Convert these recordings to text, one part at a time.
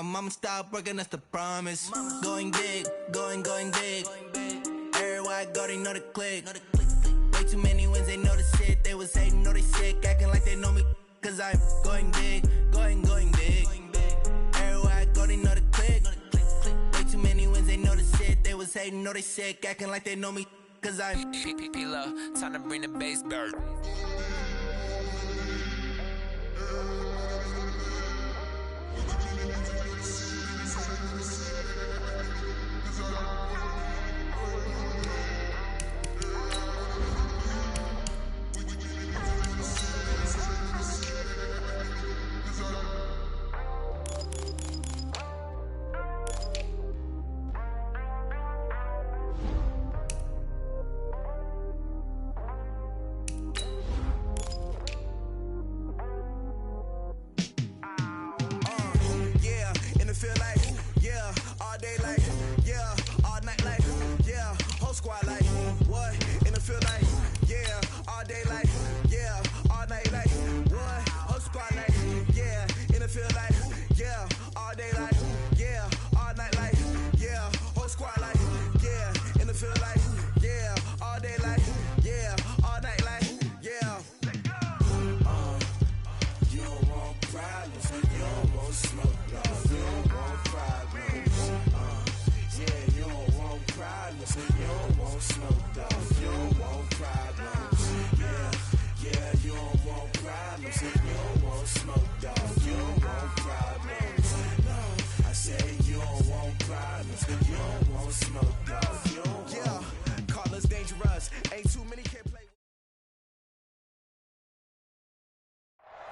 my mama stopped working, that's the promise. Going big, going big. Everywhere I go, they know the click. Way too many wins, they know the shit. They was hating, know they sick, acting like they know me. Cause I'm going big, going big. Everywhere I go, they know the click. Way too many wins, they know the shit. They was hating, know they sick, acting like they know me. Cause I'm P-Lo, time to bring the bass back.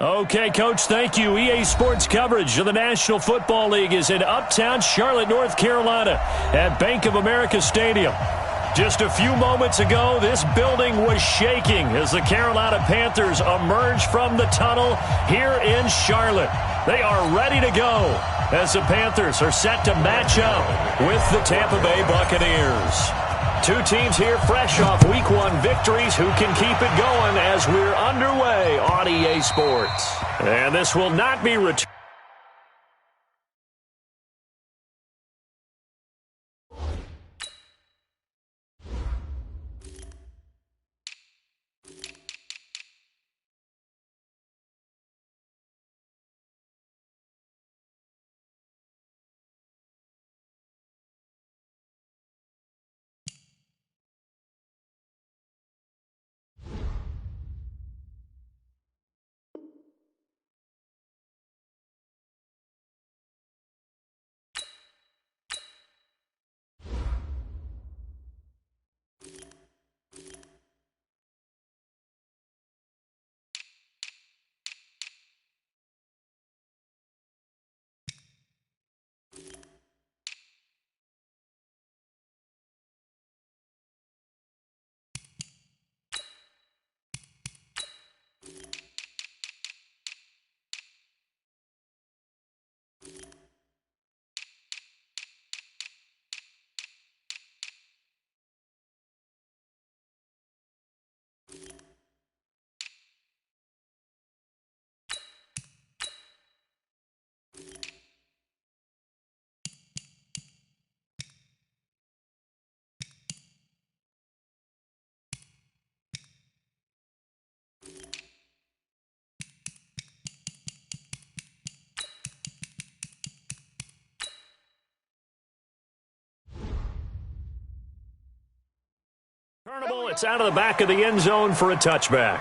Okay, Coach, thank you. EA Sports coverage of the National Football League is in uptown Charlotte, North Carolina at Bank of America Stadium. Just a few moments ago, this building was shaking as the Carolina Panthers emerged from the tunnel here in Charlotte. They are ready to go as the Panthers are set to match up with the Tampa Bay Buccaneers. Two teams here fresh off Week 1 victories who can keep it going as we're underway on EA Sports. And this will not be returned. It's out of the back of the end zone for a touchback.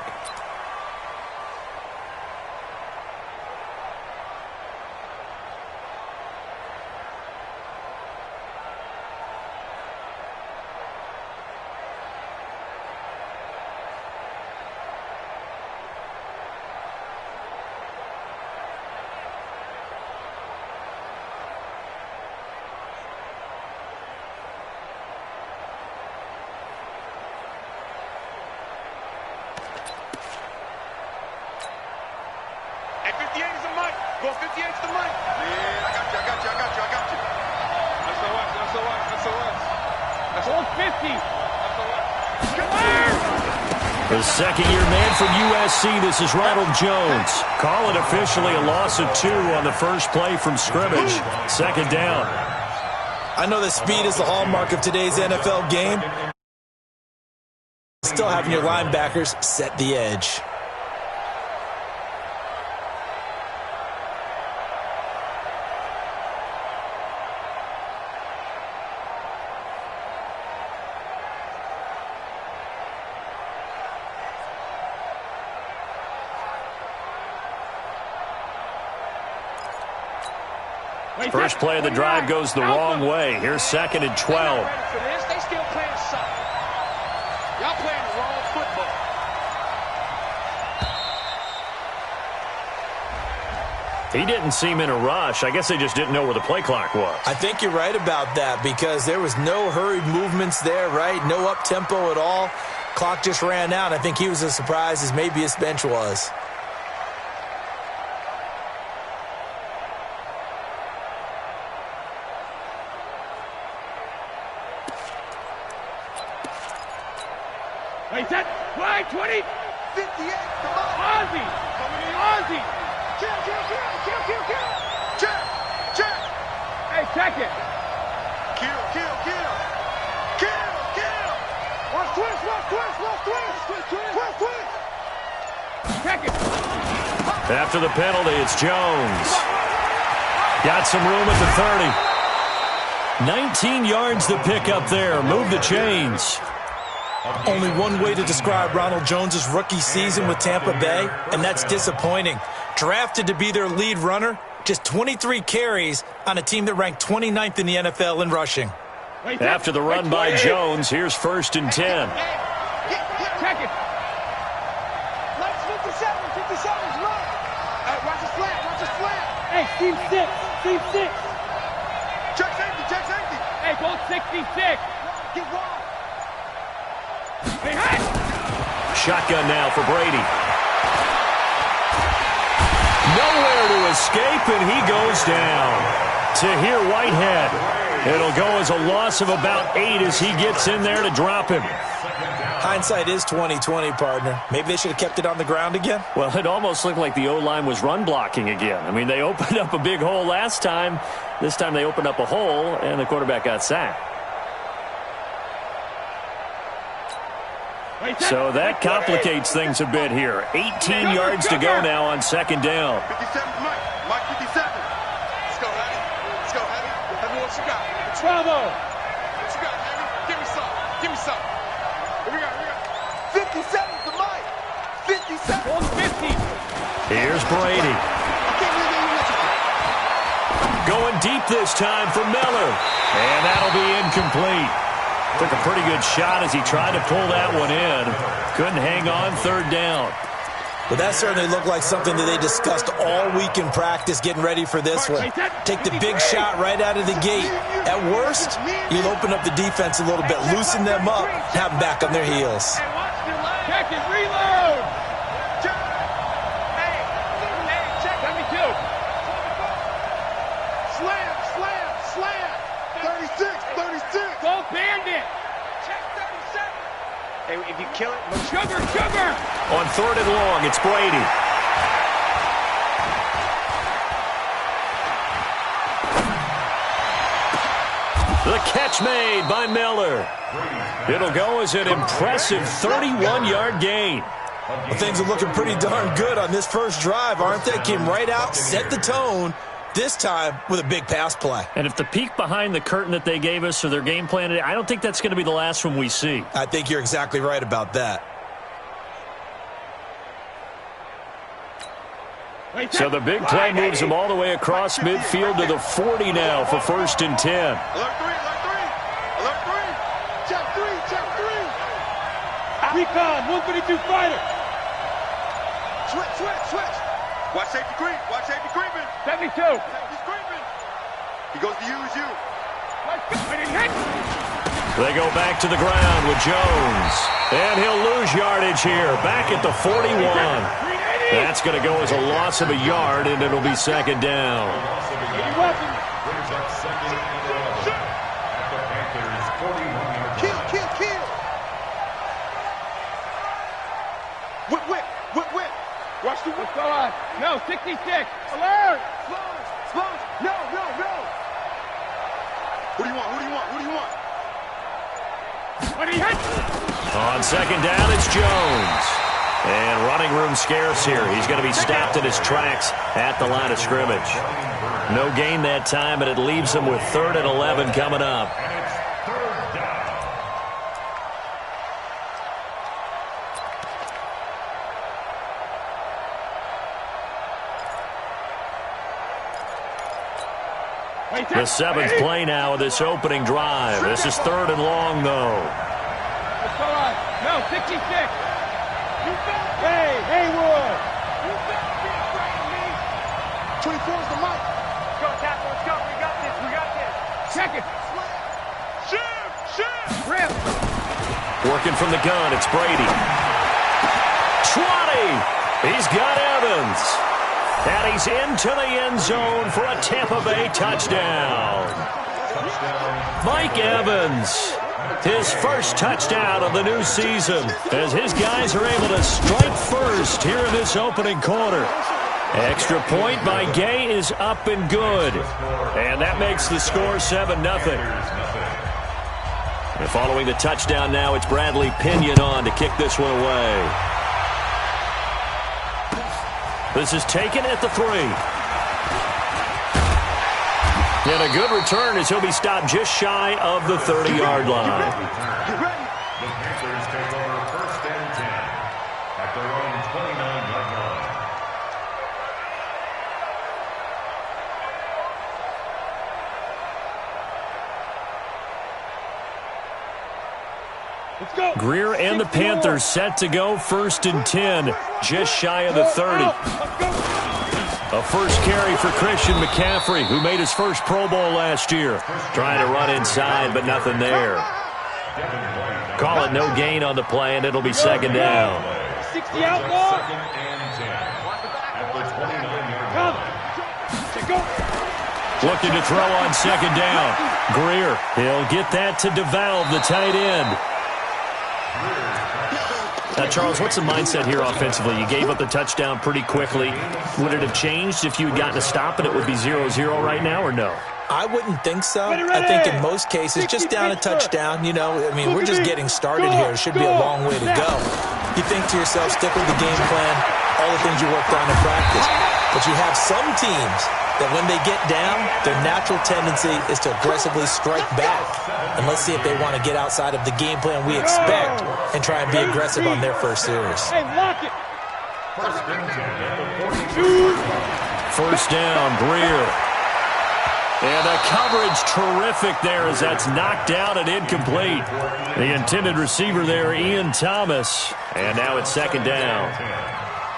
Go 58 to the mic. Yeah, I got you. That's the watch. That's the watch. That's 50. That's the watch. Come on! The second-year man from USC, this is Ronald Jones. Call it officially a loss of 2 on the first play from scrimmage. Second down. I know that speed is the hallmark of today's NFL game. Still having your linebackers set the edge. First play of the drive goes the wrong way. Here's 2nd and 12. They still playing suck. Y'all playing the wrong football. He didn't seem in a rush. I guess they just didn't know where the play clock was. I think you're right about that because there was no hurried movements there, right? No up-tempo at all. Clock just ran out. I think he was as surprised as maybe his bench was. Wait, that flag 20, 58, come on. Ozzy, coming in, Ozzy. Kill. Check. Hey, check it. Kill. Watch twist. Check it. After the penalty, it's Jones. Got some room at the 30. 19 yards to pick up there. Move the chains. Only one way to describe Ronald Jones' rookie season with Tampa Bay, and that's disappointing. Drafted to be their lead runner, just 23 carries on a team that ranked 29th in the NFL in rushing. After the run by Jones, here's 1st and 10. Check it. Let's 57's right. Watch his flat. Hey, Steve 6. Check safety. Hey, go 66. Get wide. Hey! Shotgun now for Brady. Nowhere to escape, and he goes down. Tahir Whitehead. It'll go as a loss of about 8 as he gets in there to drop him. Hindsight is 20/20, partner. Maybe they should have kept it on the ground again. Well, it almost looked like the O-line was run blocking again. I mean, they opened up a big hole last time. This time they opened up a hole, and the quarterback got sacked. So that complicates things a bit here. 18 yards to go now on 2nd down. 57, Mike 57. Let's go, Heavy. Heavy, what you got? Bravo. What you got, Heavy? Give me some. Here we go. 57's the Mike. 57. 50. Here's Brady. Going deep this time for Miller. And that'll be incomplete. Took a pretty good shot as he tried to pull that one in. Couldn't hang on 3rd down. But that certainly looked like something that they discussed all week in practice getting ready for this one. Take the big shot right out of the gate. At worst, you'll open up the defense a little bit, loosen them up, have them back on their heels. Check it, reload. Hey, check. Let me do. Slam. 36. Go bandit. Check 37. Hey, if you kill it, sugar. On 3rd and long, it's Brady. The catch made by Miller. It'll go as an impressive 31-yard gain. Well, things are looking pretty darn good on this first drive, aren't they? Came right out, set the tone, this time with a big pass play. And if the peek behind the curtain that they gave us or their game plan today, I don't think that's going to be the last one we see. I think you're exactly right about that. So the big play moves them all the way across midfield to the 40 now for 1st and 10. Alert 3. Check 3. Recon, 152 fighter. Switch. Watch safety creeping. 72. Safety's creeping. He goes to use you. They go back to the ground with Jones. And he'll lose yardage here. Back at the 41. That's going to go as a loss of a yard, and it'll be 2nd down. Kill. What's going on? No, 66. Alert! Slow. No. Who do you want? When he hits! On second down, it's Jones. And running room scarce here. He's going to be stopped in his tracks at the line of scrimmage. No gain that time, and it leaves him with 3rd and 11 coming up. The 7th play now of this opening drive. This is 3rd and long, though. What's going on? No, 66. Hey, Haywood. You better be afraid of me. 24's the mic. Let's go, Tackle. Let's go. We got this. Check it. Shift. Rip. Working from the gun, it's Brady. 20. He's got Evans. And he's into the end zone for a Tampa Bay touchdown. Mike Evans, his first touchdown of the new season, as his guys are able to strike first here in this opening quarter. Extra point by Gay is up and good. And that makes the score 7-0. And following the touchdown now, it's Bradley Pinion on to kick this one away. This is taken at the 3. And a good return as he'll be stopped just shy of the 30-yard line. You ready? The Panthers take over 1st and 10 at their own 29-yard line. Let's go. Greer and the Panthers set to go 1st and 10, just shy of the 30. Let's go. A first carry for Christian McCaffrey, who made his first Pro Bowl last year. Trying to run inside, but nothing there. Call it no gain on the play, and it'll be 2nd down. 60 out, Lord. 2nd and 10 at the 29-yard Come. line. Let's go. Looking to throw on 2nd down. Greer, he'll get that to DeValve, the tight end. Now, Charles, what's the mindset here offensively? You gave up the touchdown pretty quickly. Would it have changed if you had gotten a stop and it would be 0-0 right now, or no? I wouldn't think so. I think in most cases, just down a touchdown, we're just getting started here. It should be a long way to go. You think to yourself, stick with the game plan, all the things you worked on in practice. But you have some teams that when they get down, their natural tendency is to aggressively strike back. And let's see if they want to get outside of the game plan we expect and try and be aggressive on their first series. Hey, lock it. 1st and 10 at the 40. 1st down, Greer. And the coverage terrific there as that's knocked out and incomplete. The intended receiver there, Ian Thomas. And now it's 2nd down.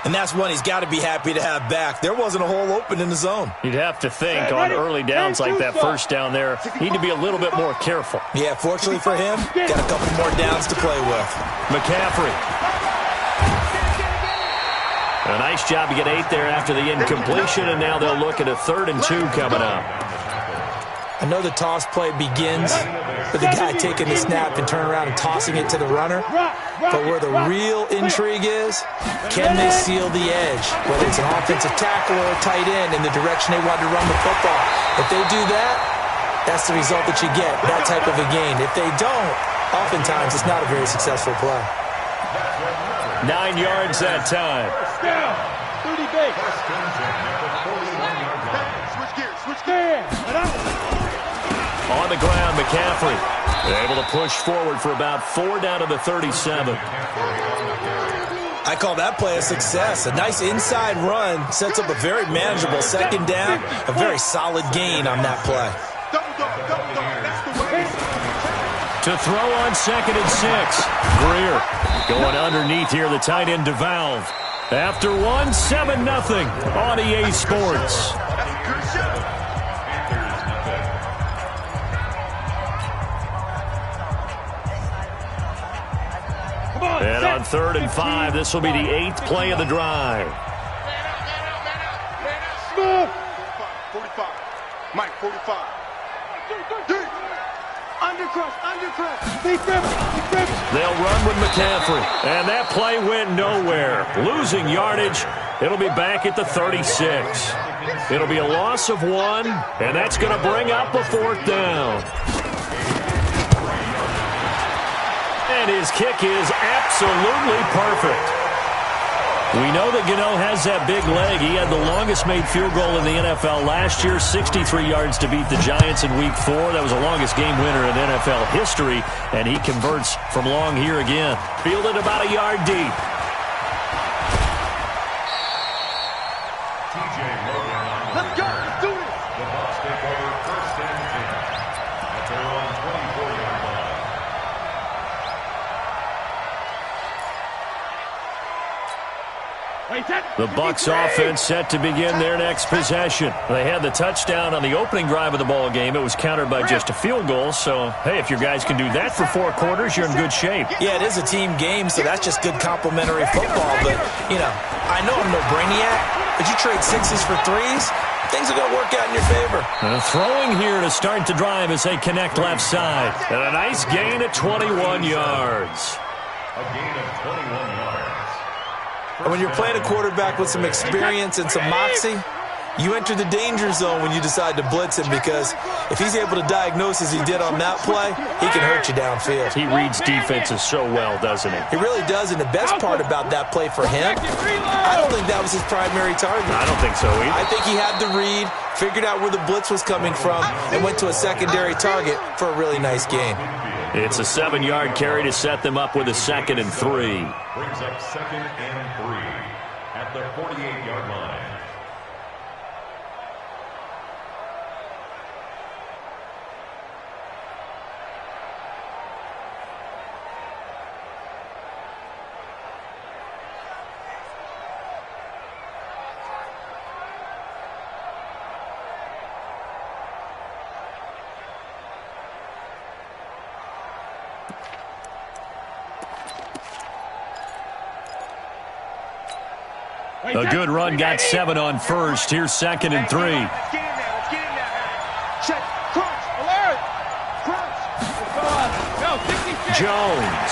And that's one he's got to be happy to have back. There wasn't a hole open in the zone. You'd have to think on early downs like that 1st down there, need to be a little bit more careful. Yeah, fortunately for him, got a couple more downs to play with. McCaffrey. A nice job to get 8 there after the incompletion, and now they'll look at a 3rd and 2 coming up. I know the toss play begins with the guy taking the snap and turning around and tossing it to the runner. But where the real intrigue is, can they seal the edge? Whether it's an offensive tackle or a tight end in the direction they want to run the football. If they do that, that's the result that you get, that type of a gain. If they don't, oftentimes it's not a very successful play. 9 yards that time. Down. 30 base. Switch gears. On the ground, McCaffrey able to push forward for about 4 down to the 37. I call that play a success. A nice inside run sets up a very manageable 2nd down. A very solid gain on that play. To throw on 2nd and 6. Greer going underneath here, the tight end DeValve. After 7-0 on EA Sports. And on 3rd and 5, this will be the 8th play of the drive. 45. Mike, 45. Undercrush. They'll run with McCaffrey. And that play went nowhere. Losing yardage It'll be back at the 36. It'll be a loss of 1, and that's going to bring up a 4th down. And his kick is absolutely perfect. We know that Gano has that big leg. He had the longest made field goal in the NFL last year, 63 yards to beat the Giants in Week 4. That was the longest game winner in NFL history, and he converts from long here again. Fielded about a yard deep. Let's go. Let's do this. The Bucs take over 1st and 10 at their own 24-yard line. The Bucs offense set to begin their next possession. They had the touchdown on the opening drive of the ball game. It was countered by just a field goal. So, hey, if your guys can do that for 4 quarters, you're in good shape. Yeah, it is a team game, so that's just good complimentary football. But, you know, I know I'm no brainiac, but you trade 6s for 3s, things are going to work out in your favor. And throwing here to start the drive as they connect left side. And a nice gain at 21 yards. A gain of 21 yards. And when you're playing a quarterback with some experience and some moxie, you enter the danger zone when you decide to blitz him, because if he's able to diagnose as he did on that play, he can hurt you downfield. He reads defenses so well, doesn't he? He really does, and the best part about that play for him, I don't think that was his primary target. I don't think so either. I think he had the read, figured out where the blitz was coming from, and went to a secondary target for a really nice gain. It's a 7-yard carry to set them up with a 2nd and 3. Brings up 2nd and 3 at the 48-yard line. A good run got 7 on first. Here's 2nd and 3. Let's get in there. Let's get in there. Check. Crunch. Alert. Crunch. Let's go on. Go. 66. Jones.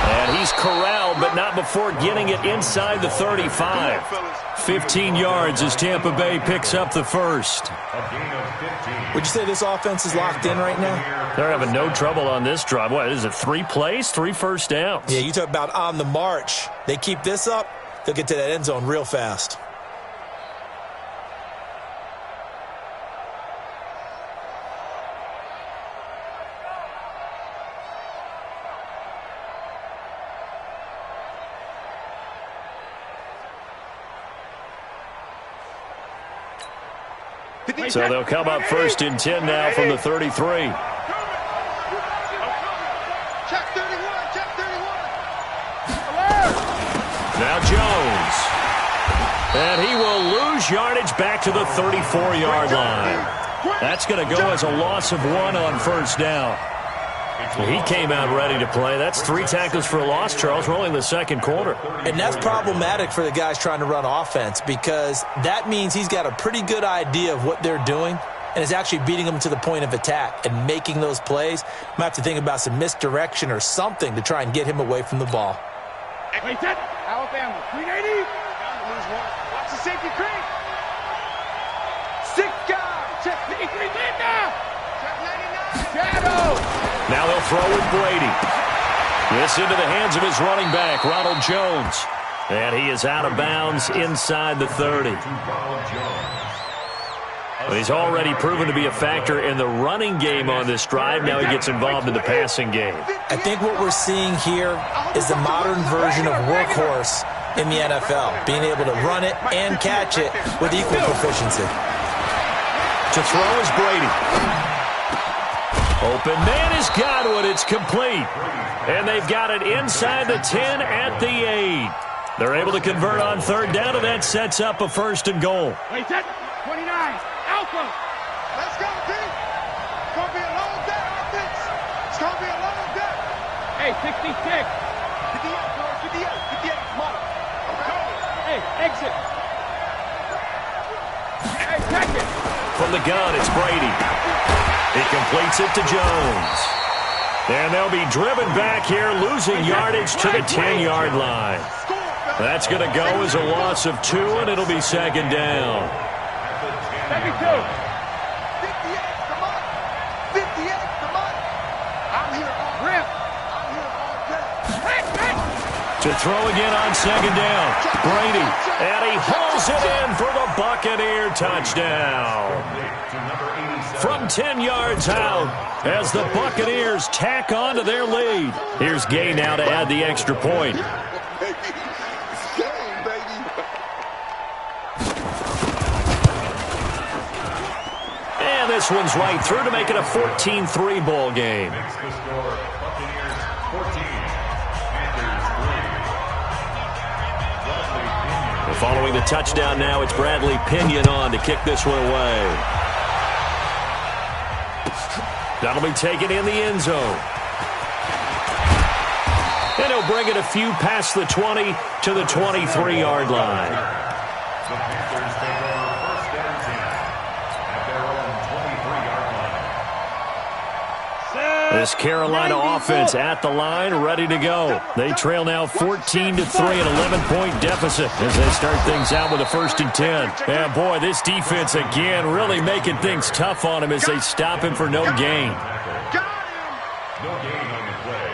And he's corralled, but not before getting it inside the 35. 15 yards as Tampa Bay picks up the first. A gain of 15. Would you say this offense is locked in right now? They're having no trouble on this drive. What is it, 3 plays, 3 first downs? Yeah, you talk about on the march. They keep this up, they'll get to that end zone real fast. So they'll come up 1st and 10 now from the 33. Check 31. Check 31. Alert. Now Jones. And he will lose yardage back to the 34-yard line. That's going to go as a loss of 1 on 1st down. He came out ready to play. That's 3 tackles for a loss, Charles. We're only in the 2nd quarter. And that's problematic for the guys trying to run offense, because that means he's got a pretty good idea of what they're doing and is actually beating them to the point of attack and making those plays. Might have to think about some misdirection or something to try and get him away from the ball. Wait, set. Alabama. 380. Watch the safety creep. 6 guys. Check 83. Linda. Check 99. Shadow. Now they'll throw with Brady. This into the hands of his running back, Ronald Jones. And he is out of bounds inside the 30. He's already proven to be a factor in the running game on this drive. Now he gets involved in the passing game. I think what we're seeing here is the modern version of workhorse in the NFL, being able to run it and catch it with equal proficiency. To throw is Brady. Open man has got it. It's complete. And they've got it inside the 10 at the 8. They're able to convert on 3rd down, and that sets up a 1st and goal. Wait, set. 29. Alpha. Let's go, team. It's going to be a long day, offense. It's going to be a long day. Hey, 66. 58, bro. 58. Come on. Hey, exit. Hey, check it. From the gun, it's Brady. He completes it to Jones. And they'll be driven back here, losing yardage to the 10-yard line. That's going to go as a loss of 2, and it'll be second down. Second 2. 58, come on. 58, come on. I'm here all day. I'm here all day. To throw again on second down. Brady, and he hauls it in for the Buccaneer touchdown. From 10 yards out as the Buccaneers tack on to their lead. Here's Gay now to add the extra point. And this one's right through to make it a 14-3 ball game. Following the touchdown now, it's Bradley Pinion on to kick this one away. That'll be taken in the end zone. And he'll bring it a few past the 20 to the 23-yard line. The Panthers take over first and 10 at their own 23-yard line. This Carolina offense at the line, ready to go. They trail now 14-3, an 11-point deficit as they start things out with a 1st and 10. And boy, this defense again really making things tough on him as they stop him for no gain. No gain on the play.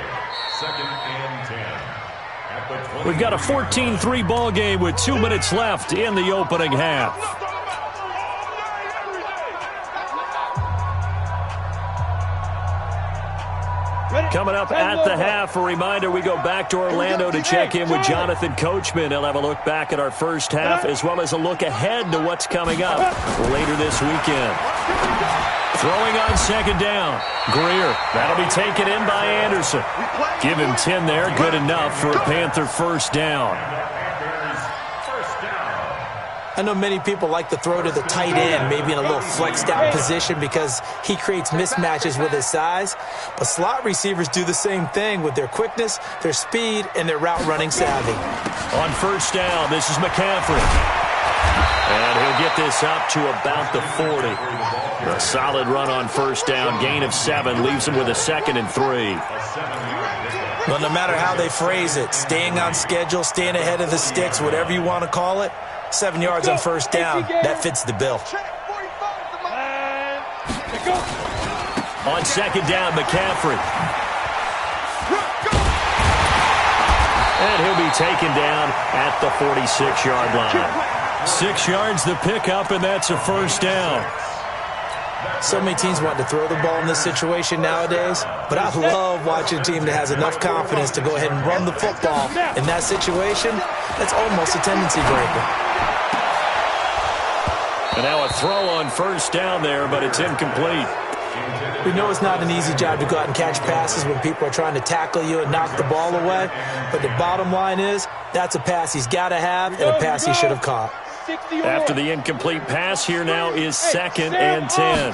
2nd and 10 at the 20. We've got a 14-3 ball game with 2 minutes left in the opening half. Coming up at the half, a reminder, we go back to Orlando to check in with Jonathan Coachman. He'll have a look back at our first half as well as a look ahead to what's coming up later this weekend. Throwing on second down. Greer. That'll be taken in by Anderson. Give him 10 there. Good enough for a Panther first down. I know many people like to throw to the tight end, maybe in a little flexed out position because he creates mismatches with his size. But slot receivers do the same thing with their quickness, their speed, and their route running savvy. On first down, this is McCaffrey. And he'll get this up to about the 40. A solid run on first down, gain of 7, leaves him with a 2nd and 3. Well, no matter how they phrase it, staying on schedule, staying ahead of the sticks, whatever you want to call it, 7 yards on first down, that fits the bill. On second down, McCaffrey. And he'll be taken down at the 46-yard line. 6 yards the pickup, and that's a first down. So many teams want to throw the ball in this situation nowadays, but I love watching a team that has enough confidence to go ahead and run the football. In that situation, that's almost a tendency breaker. And now a throw on first down there, but it's incomplete. We know it's not an easy job to go out and catch passes when people are trying to tackle you and knock the ball away, but the bottom line is that's a pass he's got to have and a pass he should have caught. After the incomplete pass, here now is 2nd and 10.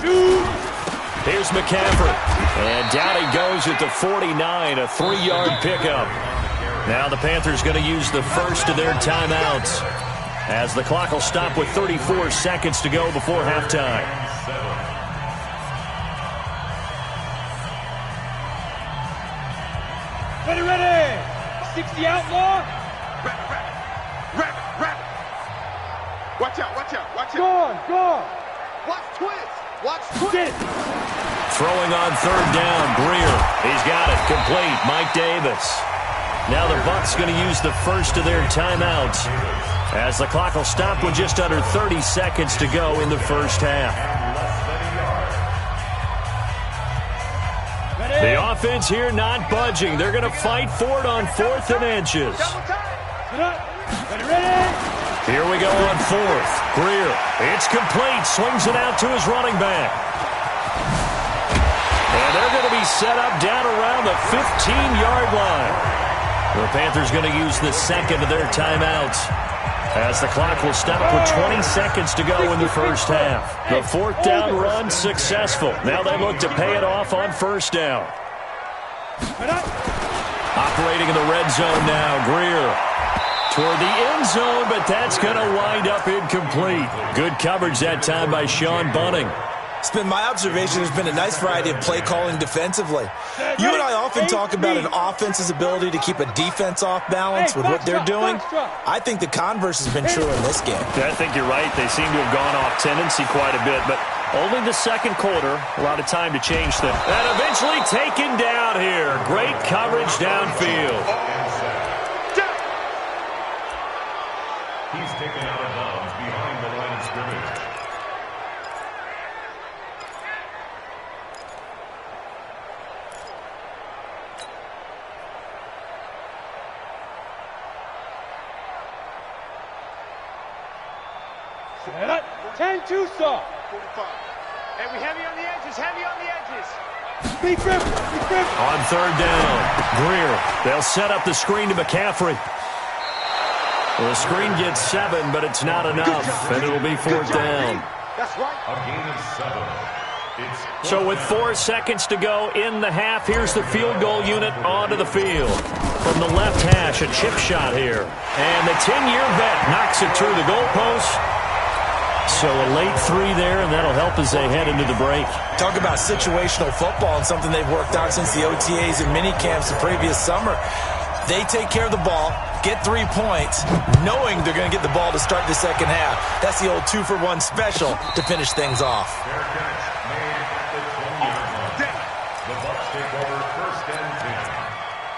Here's McCaffrey. And down he goes at the 49, a 3-yard pickup. Now the Panthers going to use the first of their timeouts, as the clock will stop with 34 seconds to go before halftime. Ready. 60 outlaw. Rap. Watch out. Go on. Watch twist. Throwing on third down, Greer. He's got it, complete, Mike Davis. Now the Bucs going to use the first of their timeouts, as the clock will stop with just under 30 seconds to go in the first half. The offense here not budging. They're going to fight for it on 4th and inches. Here we go on 4th. Greer. It's complete. Swings it out to his running back. And they're going to be set up down around the 15-yard line. The Panthers going to use the second of their timeouts, as the clock will stop with 20 seconds to go in the first half. The 4th down run successful. Now they look to pay it off on first down. Operating in the red zone now, Greer. Toward the end zone, but that's going to wind up incomplete. Good coverage that time by Sean Bunting. It's been my observation there's been a nice variety of play calling defensively. You and I often talk about an offense's ability to keep a defense off balance with what they're doing. I think the converse has been true in this game. Yeah, I think you're right. They seem to have gone off tendency quite a bit, but only the second quarter, a lot of time to change things. And eventually taken down here. Great coverage downfield. He's taken out of bounds behind the line of scrimmage. Set up. 10-2 soft. 45. Hey, we heavy on the edges, heavy on the edges. Be grip. On third down, Greer. They'll set up the screen to McCaffrey. Well, the screen gets 7, but it's not enough, and it'll be fourth down. That's right. A gain of 7. So with 4 seconds to go in the half, here's the field goal unit onto the field. From the left hash, a chip shot here. And the 10-year vet knocks it through the goalpost. So a late 3 there, and that'll help as they head into the break. Talk about situational football and something they've worked on since the OTAs and mini camps the previous summer. They take care of the ball, get 3 points, knowing they're going to get the ball to start the second half. That's the old 2-for-1 special to finish things off. Fair catch made at the 20-yard line. The Bucs take over first and 10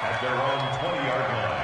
at their own 20-yard line.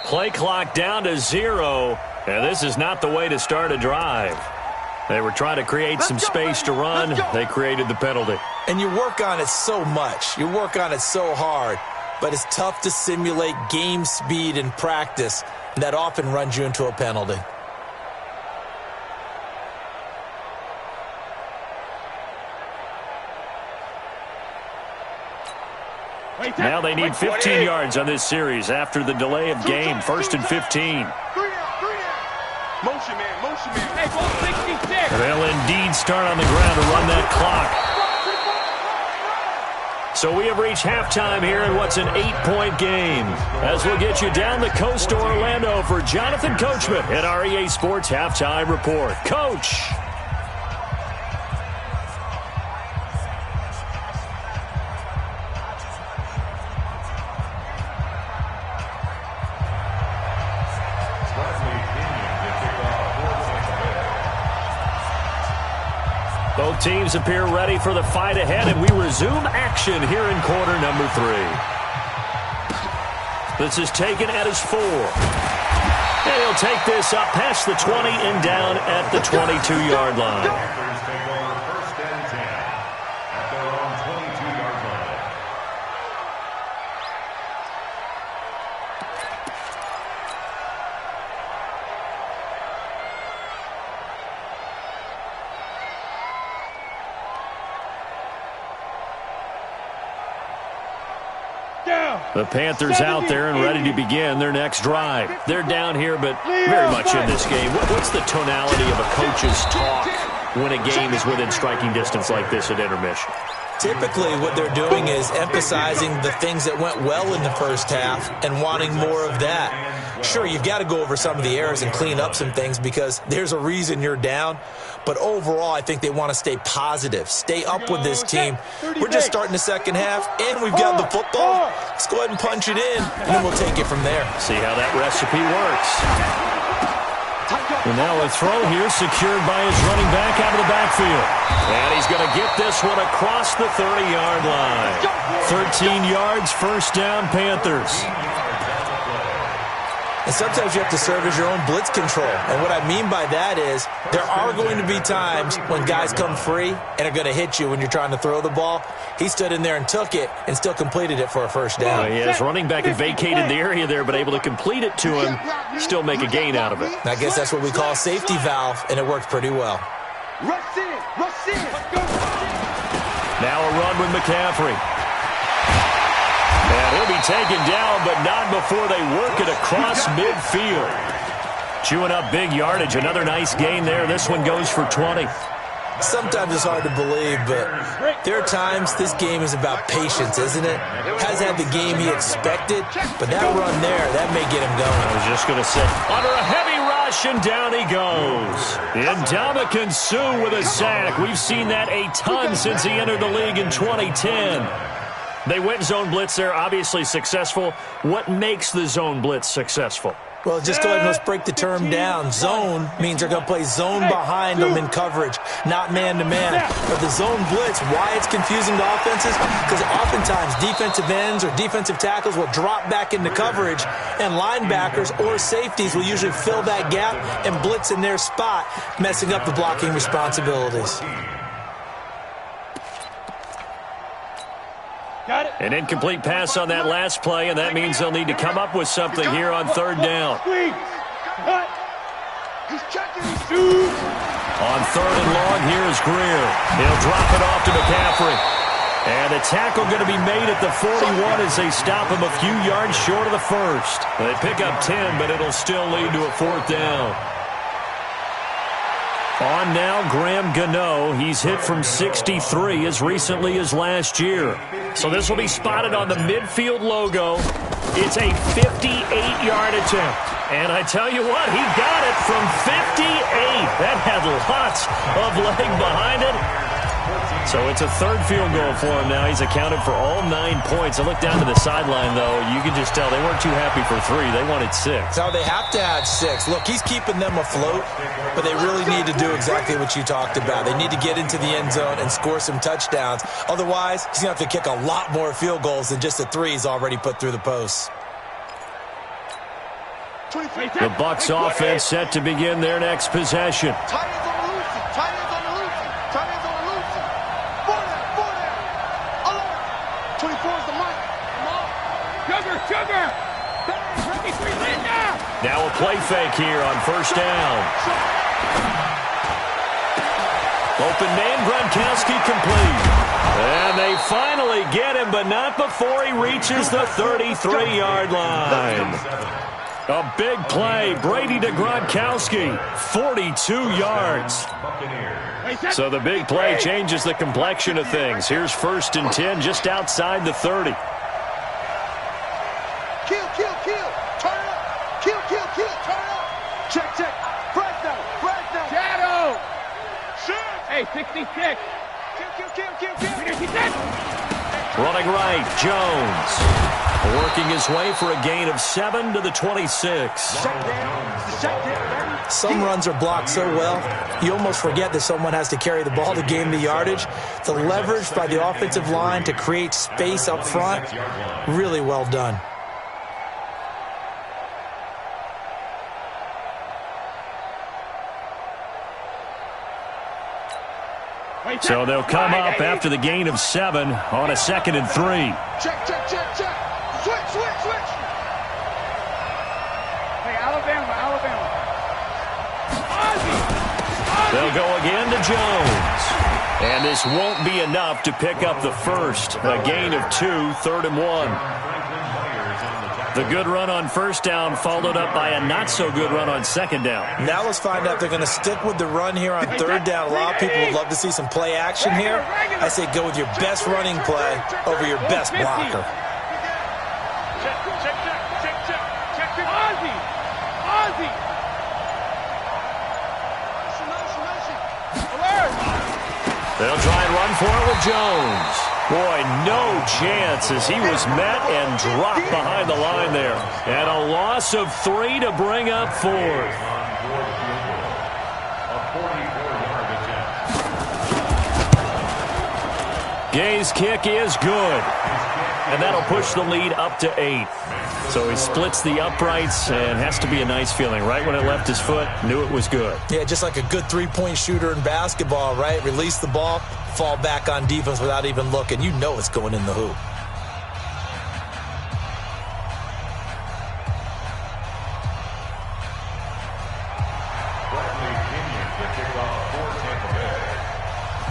Play clock down to 0, and this is not the way to start a drive. They were trying to create some space to run. They created the penalty. And you work on it so much. You work on it so hard. But it's tough to simulate game speed in practice, and that often runs you into a penalty. Now they need 15 yards on this series after the delay of game. First and 15. Motion man. Hey, ball 66. They'll indeed start on the ground to run that clock. So we have reached halftime here in what's an 8-point game. As we'll get you down the coast to Orlando for Jonathan Coachman at our EA Sports Halftime Report. Coach. Both teams appear ready for the fight ahead, and we resume action here in quarter number 3. This is taken at his 4. And he'll take this up past the 20 and down at the 22-yard line. Panthers take over first and 10 at their own 22-yard line. The Panthers out there and ready to begin their next drive. They're down here, but very much in this game. What's the tonality of a coach's talk when a game is within striking distance like this at intermission? Typically, what they're doing is emphasizing the things that went well in the first half and wanting more of that. Sure, you've got to go over some of the errors and clean up some things because there's a reason you're down. But overall, I think they want to stay positive, stay up with this team. We're just starting the second half, and we've got the football. Let's go ahead and punch it in, and then we'll take it from there. See how that recipe works. And now a throw here secured by his running back out of the backfield. And he's going to get this one across the 30-yard line. 13 yards, first down, Panthers. And sometimes you have to serve as your own blitz control. And what I mean by that is there are going to be times when guys come free and are going to hit you when you're trying to throw the ball. He stood in there and took it and still completed it for a first down. Well, yes, running back had vacated the area there, but able to complete it to him, still make a gain out of it. And I guess that's what we call a safety valve, and it worked pretty well. Rush in, rush in. Now a run with McCaffrey. And he'll be taken down, but not before they work it across midfield. Chewing up big yardage. Another nice gain there. This one goes for 20. Sometimes it's hard to believe, but there are times this game is about patience, isn't it? Hasn't had the game he expected, but that run there, that may get him going. I was just going to say, under a heavy rush, and down he goes. Ndamukong Suh with a sack. We've seen that a ton since he entered the league in 2010. They went zone blitz there, obviously successful. What makes the zone blitz successful? Well, just go ahead and let's break the term down. Zone means they're going to play zone behind them in coverage, not man-to-man. But the zone blitz, why it's confusing to offenses? Because oftentimes defensive ends or defensive tackles will drop back into coverage, and linebackers or safeties will usually fill that gap and blitz in their spot, messing up the blocking responsibilities. An incomplete pass on that last play, and that means they'll need to come up with something here on third down. On third and long, here's Greer. He'll drop it off to McCaffrey. And the tackle going to be made at the 41 as they stop him a few yards short of the first. They pick up 10, but it'll still lead to a fourth down. On now, Graham Gano. He's hit from 63 as recently as last year. So this will be spotted on the midfield logo. It's a 58-yard attempt. And I tell you what, he got it from 58. That had lots of leg behind it. So it's a third field goal for him now. He's accounted for all 9 points. I look down to the sideline, though. You can just tell they weren't too happy for 3. They wanted 6. No, they have to add 6. Look, he's keeping them afloat, but they really need to do exactly what you talked about. They need to get into the end zone and score some touchdowns. Otherwise, he's going to have to kick a lot more field goals than just the 3 he's already put through the posts. The Bucs offense set to begin their next possession. Now a play fake here on first down. Open man, Gronkowski complete. And they finally get him, but not before he reaches the 33-yard line. A big play. Brady to Gronkowski. 42 yards. So the big play changes the complexion of things. Here's first and 10 just outside the 30. Kill. Turn it up. Kill. Turn it up. Check. Fresno. Shadow. Shoot. Hey, 66. Kill. Running right, Jones. Working his way for a gain of 7 to the 26. Some runs are blocked so well, you almost forget that someone has to carry the ball to gain the yardage. The leverage by the offensive line to create space up front, really well done. So they'll come up after the gain of 7 on a 2nd and 3. Check. Switch. Hey, Alabama. Ozzie. They'll go again to Jones. And this won't be enough to pick up the first. A gain of 2, 3rd and 1. The good run on first down followed up by a not-so-good run on second down. Now let's find out if they're going to stick with the run here on third down. A lot of people would love to see some play action here. I say go with your best running play over your best blocker. Check. Ozzie. Alert. They'll try and run for it with Jones. Boy, no chance as he was met and dropped behind the line there. And a loss of 3 to bring up 4th. Gay's kick is good. and that'll push the lead up to 8. So he splits the uprights, and has to be a nice feeling. Right when it left his foot, knew it was good. Yeah, just like a good three-point shooter in basketball, right? Release the ball, fall back on defense without even looking. You know it's going in the hoop.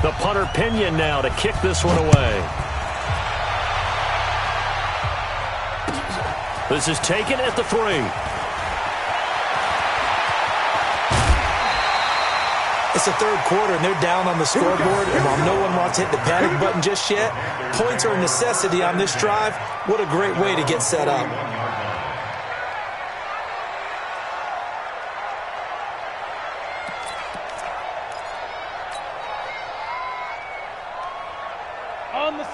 The punter Pinion now to kick this one away. This is taken at the 3. It's the third quarter, and they're down on the scoreboard. And while no one wants to hit the panic button just yet, points are a necessity on this drive. What a great way to get set up.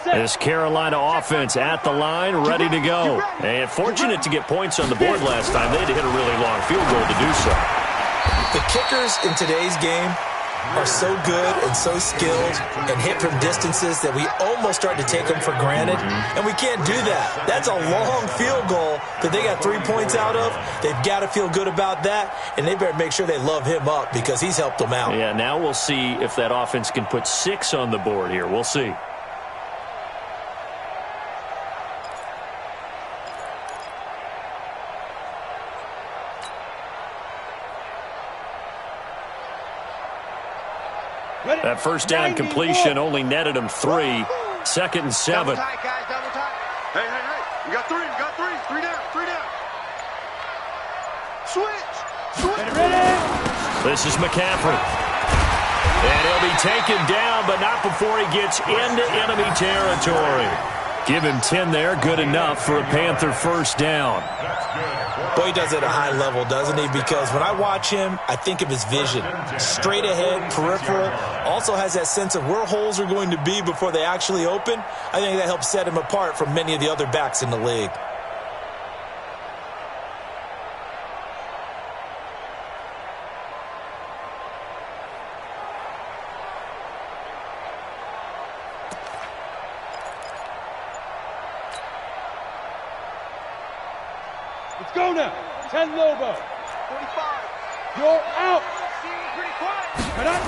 This Carolina offense at the line, ready to go. And fortunate to get points on the board last time. They had to hit a really long field goal to do so. The kickers in today's game are so good and so skilled and hit from distances that we almost start to take them for granted. And we can't do that. That's a long field goal that they got 3 points out of. They've got to feel good about that, and they better make sure they love him up because he's helped them out. Yeah, now we'll see if that offense can put 6 on the board here. We'll see. That first down completion only netted him 3. 2nd and 7. Double tight, guys, double tight. Hey, hey, hey. We got 3, we got 3. 3 down, 3 down. Switch. This is McCaffrey. And he'll be taken down, but not before he gets into enemy territory. Give him 10 there, good enough for a Panther first down. Boy, he does it at a high level, doesn't he? Because when I watch him, I think of his vision. Straight ahead, peripheral. Also has that sense of where holes are going to be before they actually open. I think that helps set him apart from many of the other backs in the league. Let's go now. 10 Lobo. 45. You're out. Pretty quiet.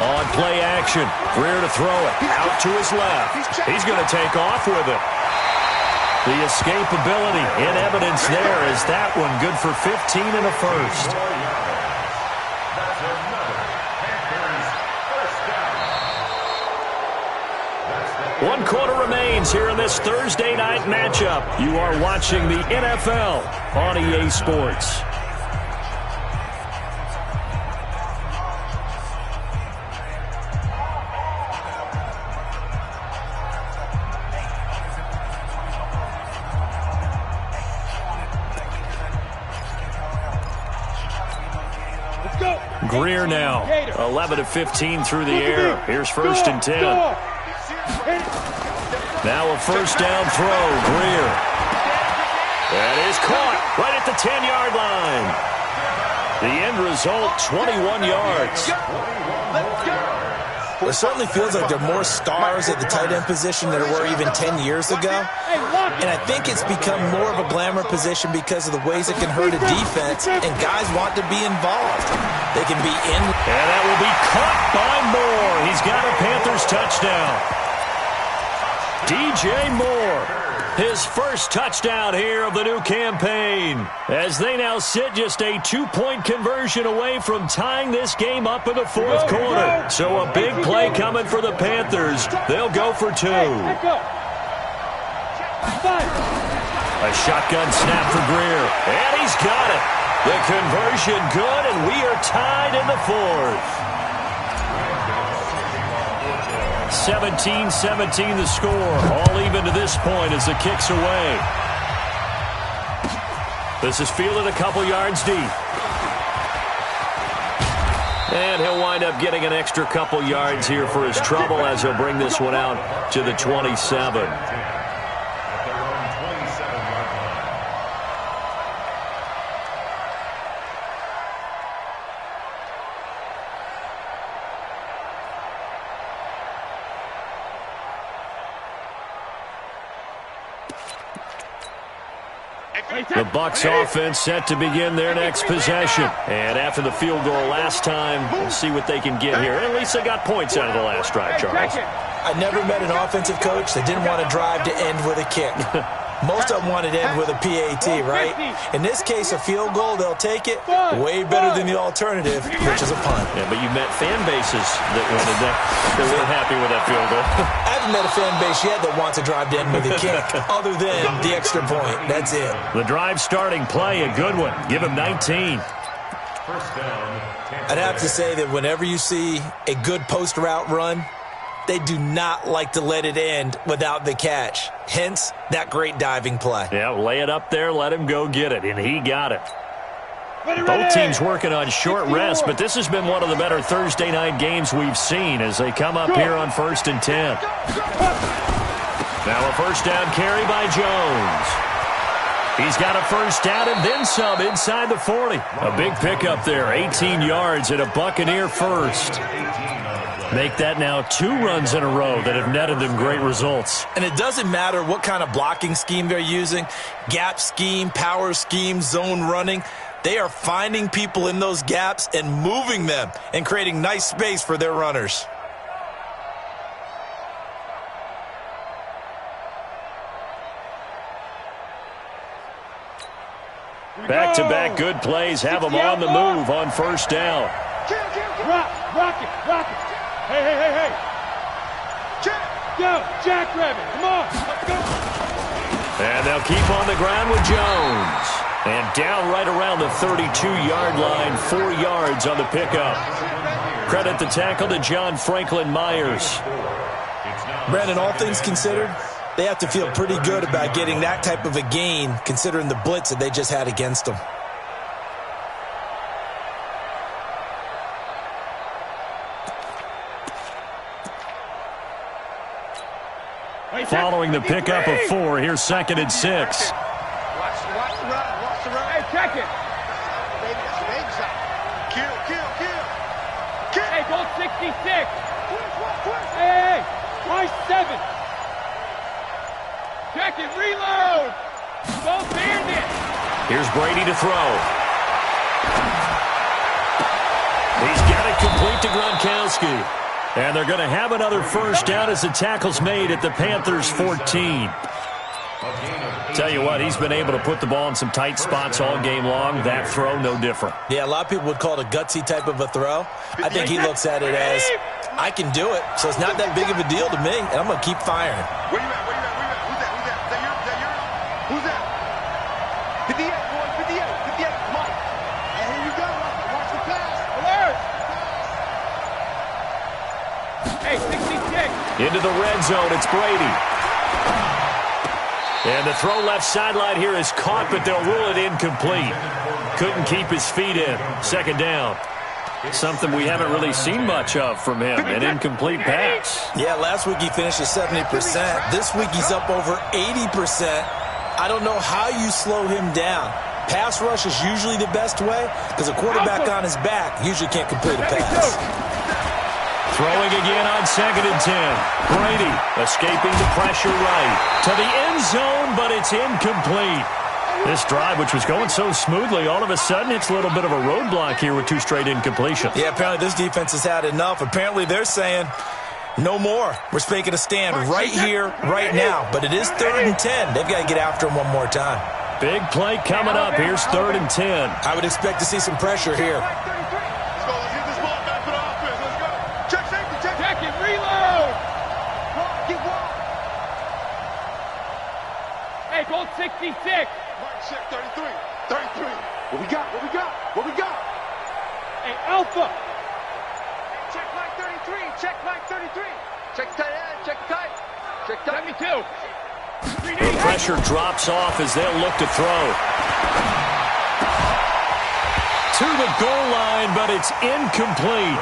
On play action. Greer to throw it. Out to his left. He's going to take off with it. The escapability in evidence there is that one good for 15 and a first. One quarter remains here in this Thursday night matchup. You are watching the NFL on EA Sports. Greer now, 11 of 15 through the air. Here's 1st and 10. Now a first down throw, Greer. That is caught right at the 10-yard line. The end result, 21 yards. Well, it certainly feels like there are more stars at the tight end position than there were even 10 years ago. And I think it's become more of a glamour position because of the ways it can hurt a defense, and guys want to be involved. They can be in. And that will be caught by Moore. He's got a Panthers touchdown. DJ Moore, his first touchdown here of the new campaign, as they now sit just a 2-point conversion away from tying this game up in the 4th quarter. So a big play coming for the Panthers. They'll go for 2. A shotgun snap for Greer, and he's got it. The conversion good, and we are tied in the 4th. 17-17 the score. All even to this point as the kick's away. This is fielded a couple yards deep. And he'll wind up getting an extra couple yards here for his trouble as he'll bring this one out to the 27. The Bucs offense set to begin their next possession. And after the field goal last time, we'll see what they can get here. At least they got points out of the last drive, Charles. I never met an offensive coach that didn't want to drive to end with a kick. Most of them wanted to end with a PAT, right? In this case, a field goal, they'll take it. Way better than the alternative, which is a punt. Yeah, but you met fan bases that wanted that. They weren't happy with that field goal. I haven't met a fan base yet that wants to drive to end with a kick, other than the extra point. That's it. The drive starting play, a good one. Give him 19. First down. I'd have to say that whenever you see a good post route run, they do not like to let it end without the catch. Hence, that great diving play. Yeah, lay it up there, let him go get it, and he got it. Both teams working on short rest, but this has been one of the better Thursday night games we've seen as they come up here on 1st and 10. Now a first down carry by Jones. He's got a first down and then some inside the 40. A big pickup there, 18 yards and a Buccaneer first. Make that now 2 runs in a row that have netted them great results. And it doesn't matter what kind of blocking scheme they're using, gap scheme, power scheme, zone running. They are finding people in those gaps and moving them and creating nice space for their runners. Back-to-back good plays have them on the move on first down. Rock it. Hey. Go, Jackrabbit, come on, let's go. And they'll keep on the ground with Jones. And down right around the 32-yard line, 4 yards on the pickup. Credit the tackle to John Franklin Myers. Brandon, all things considered, they have to feel pretty good about getting that type of a gain considering the blitz that they just had against them. Following the pickup of 4, here's 2nd and 6. Watch the run. Hey, check it. Baby, that's an egg shot. Kill. Hey, goal 66. Hey, watch 7. Check it, reload. Go Bandit. Here's Brady to throw. He's got it complete to Gronkowski. And they're going to have another first down as the tackle's made at the Panthers' 14. Tell you what, he's been able to put the ball in some tight spots all game long. That throw, no different. Yeah, a lot of people would call it a gutsy type of a throw. I think he looks at it as, I can do it, so it's not that big of a deal to me, and I'm going to keep firing. Where you at? Who's that? 58, boys, 58, come on. And here you go. Watch the pass. Rollerz. Hey, 66. Into the red zone, it's Brady. And the throw left sideline here is caught, but they'll rule it incomplete. Couldn't keep his feet in. 2nd down. Something we haven't really seen much of from him, an incomplete pass. Yeah, last week he finished at 70%. This week he's up over 80%. I don't know how you slow him down. Pass rush is usually the best way because a quarterback on his back usually can't complete a pass. Throwing again on 2nd and 10. Brady escaping the pressure right to the end zone, but it's incomplete. This drive, which was going so smoothly, all of a sudden it's a little bit of a roadblock here with 2 straight incompletions. Yeah, apparently this defense has had enough. Apparently they're saying, no more. We're making a stand right here, right now. But it is 3rd and 10. They've got to get after him one more time. Big play coming up. Here's 3rd and 10. I would expect to see some pressure here. Let's go. Let's get this ball back for the offense. Let's go. Check safety. Check it, reload. Get one. Hey, goal 66. Check 33. What we got? Hey, Alpha. Check Mike 33. Check tight end. Check tight. 72. The pressure drops off as they'll look to throw. To the goal line, but it's incomplete.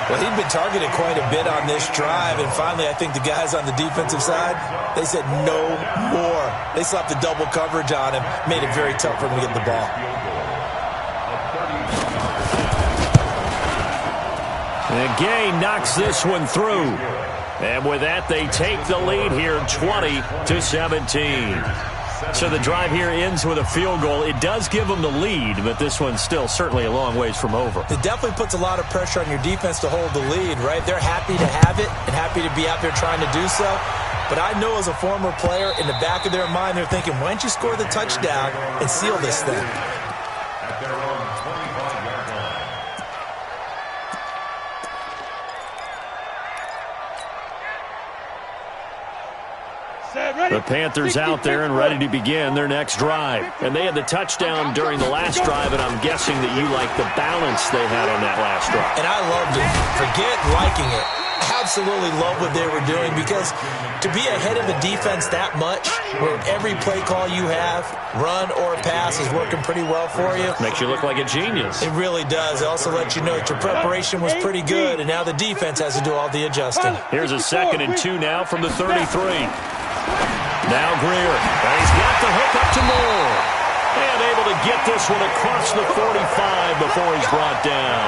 Well, he'd been targeted quite a bit on this drive, and finally I think the guys on the defensive side, they said no more. They slapped the double coverage on him, made it very tough for him to get the ball. And Gay knocks this one through. And with that, they take the lead here 20-17. So the drive here ends with a field goal. It does give them the lead, but this one's still certainly a long ways from over. It definitely puts a lot of pressure on your defense to hold the lead, right? They're happy to have it and happy to be out there trying to do so. But I know as a former player, in the back of their mind, they're thinking, why don't you score the touchdown and seal this thing? At their own 25-yard line. The Panthers out there and ready to begin their next drive. And they had the touchdown during the last drive, and I'm guessing that you like the balance they had on that last drive. And I loved it. Forget liking it. Absolutely love what they were doing, because to be ahead of a defense that much, where every play call you have, run or pass, is working pretty well for you. Makes you look like a genius. It really does. It also lets you know that your preparation was pretty good, and now the defense has to do all the adjusting. Here's a 2nd and 2 now from the 33. Now Greer, and he's got the hook up to Moore. And able to get this one across the 45 before he's brought down.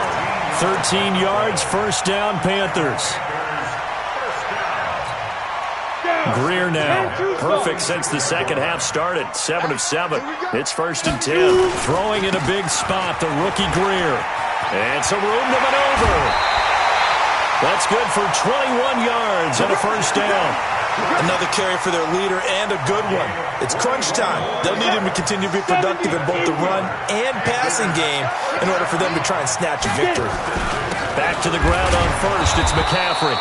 13 yards, first down, Panthers. Greer now, perfect since the second half started, 7 of 7. It's 1st and 10. Throwing in a big spot, the rookie Greer. And some room to maneuver. That's good for 21 yards and a first down. Another carry for their leader, and a good one. It's crunch time. They'll need him to continue to be productive in both the run and passing game in order for them to try and snatch a victory. Back to the ground on first. It's McCaffrey.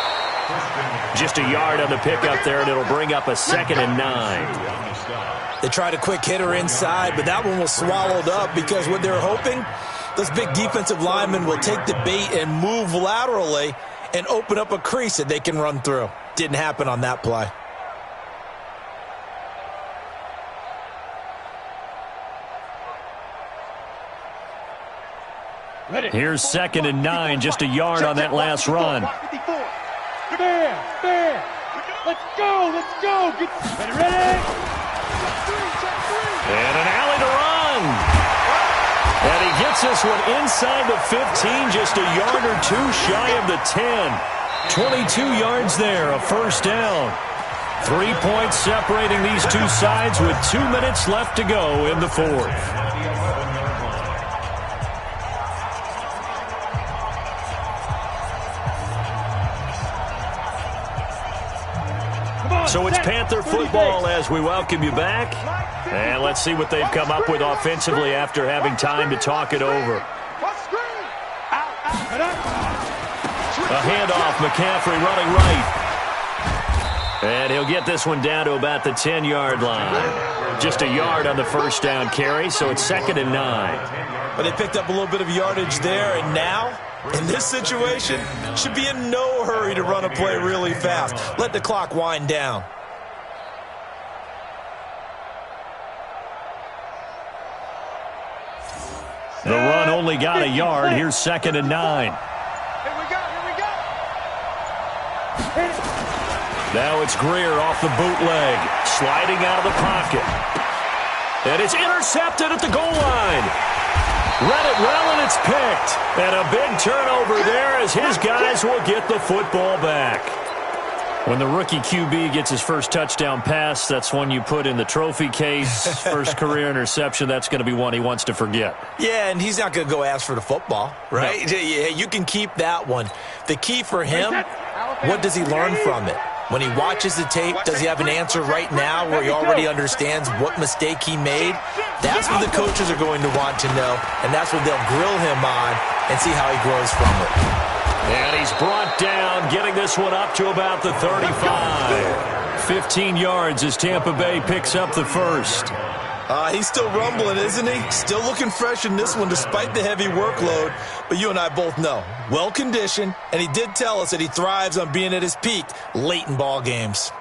Just a yard on the pickup there, and it'll bring up a 2nd and 9. They tried a quick hitter inside, but that one was swallowed up because what they're hoping, those big defensive linemen will take the bait and move laterally and open up a crease that they can run through. Didn't happen on that play. Here's 2nd and 9, just a yard on that last run. There. Let's go. Ready? And an alley to run. And he gets this one inside the 15, just a yard or two shy of the 10. 22 yards there, a first down. 3 points separating these two sides with 2 minutes left to go in the 4th. So it's Panther football as we welcome you back. And let's see what they've come up with offensively after having time to talk it over. A handoff, McCaffrey running right. And he'll get this one down to about the 10-yard line. Just a yard on the first down carry, so it's 2nd and 9. But they picked up a little bit of yardage there, and now, in this situation, should be in no hurry to run a play really fast. Let the clock wind down. The run only got a yard. Here's 2nd and 9. Here we go. Now it's Greer off the bootleg, sliding out of the pocket. And it's intercepted at the goal line. Read it well, and it's picked. And a big turnover there as his guys will get the football back. When the rookie QB gets his first touchdown pass, that's one you put in the trophy case. First career interception, that's going to be one he wants to forget. Yeah, and he's not going to go ask for the football, right? No. Yeah, you can keep that one. The key for him, what does he learn from it? When he watches the tape, does he have an answer right now where he already understands what mistake he made? That's what the coaches are going to want to know, and that's what they'll grill him on and see how he grows from it. And he's brought down, getting this one up to about the 35. 15 yards as Tampa Bay picks up the first. He's still rumbling, isn't he? Still looking fresh in this one despite the heavy workload. But you and I both know, well-conditioned, and he did tell us that he thrives on being at his peak late in ball games.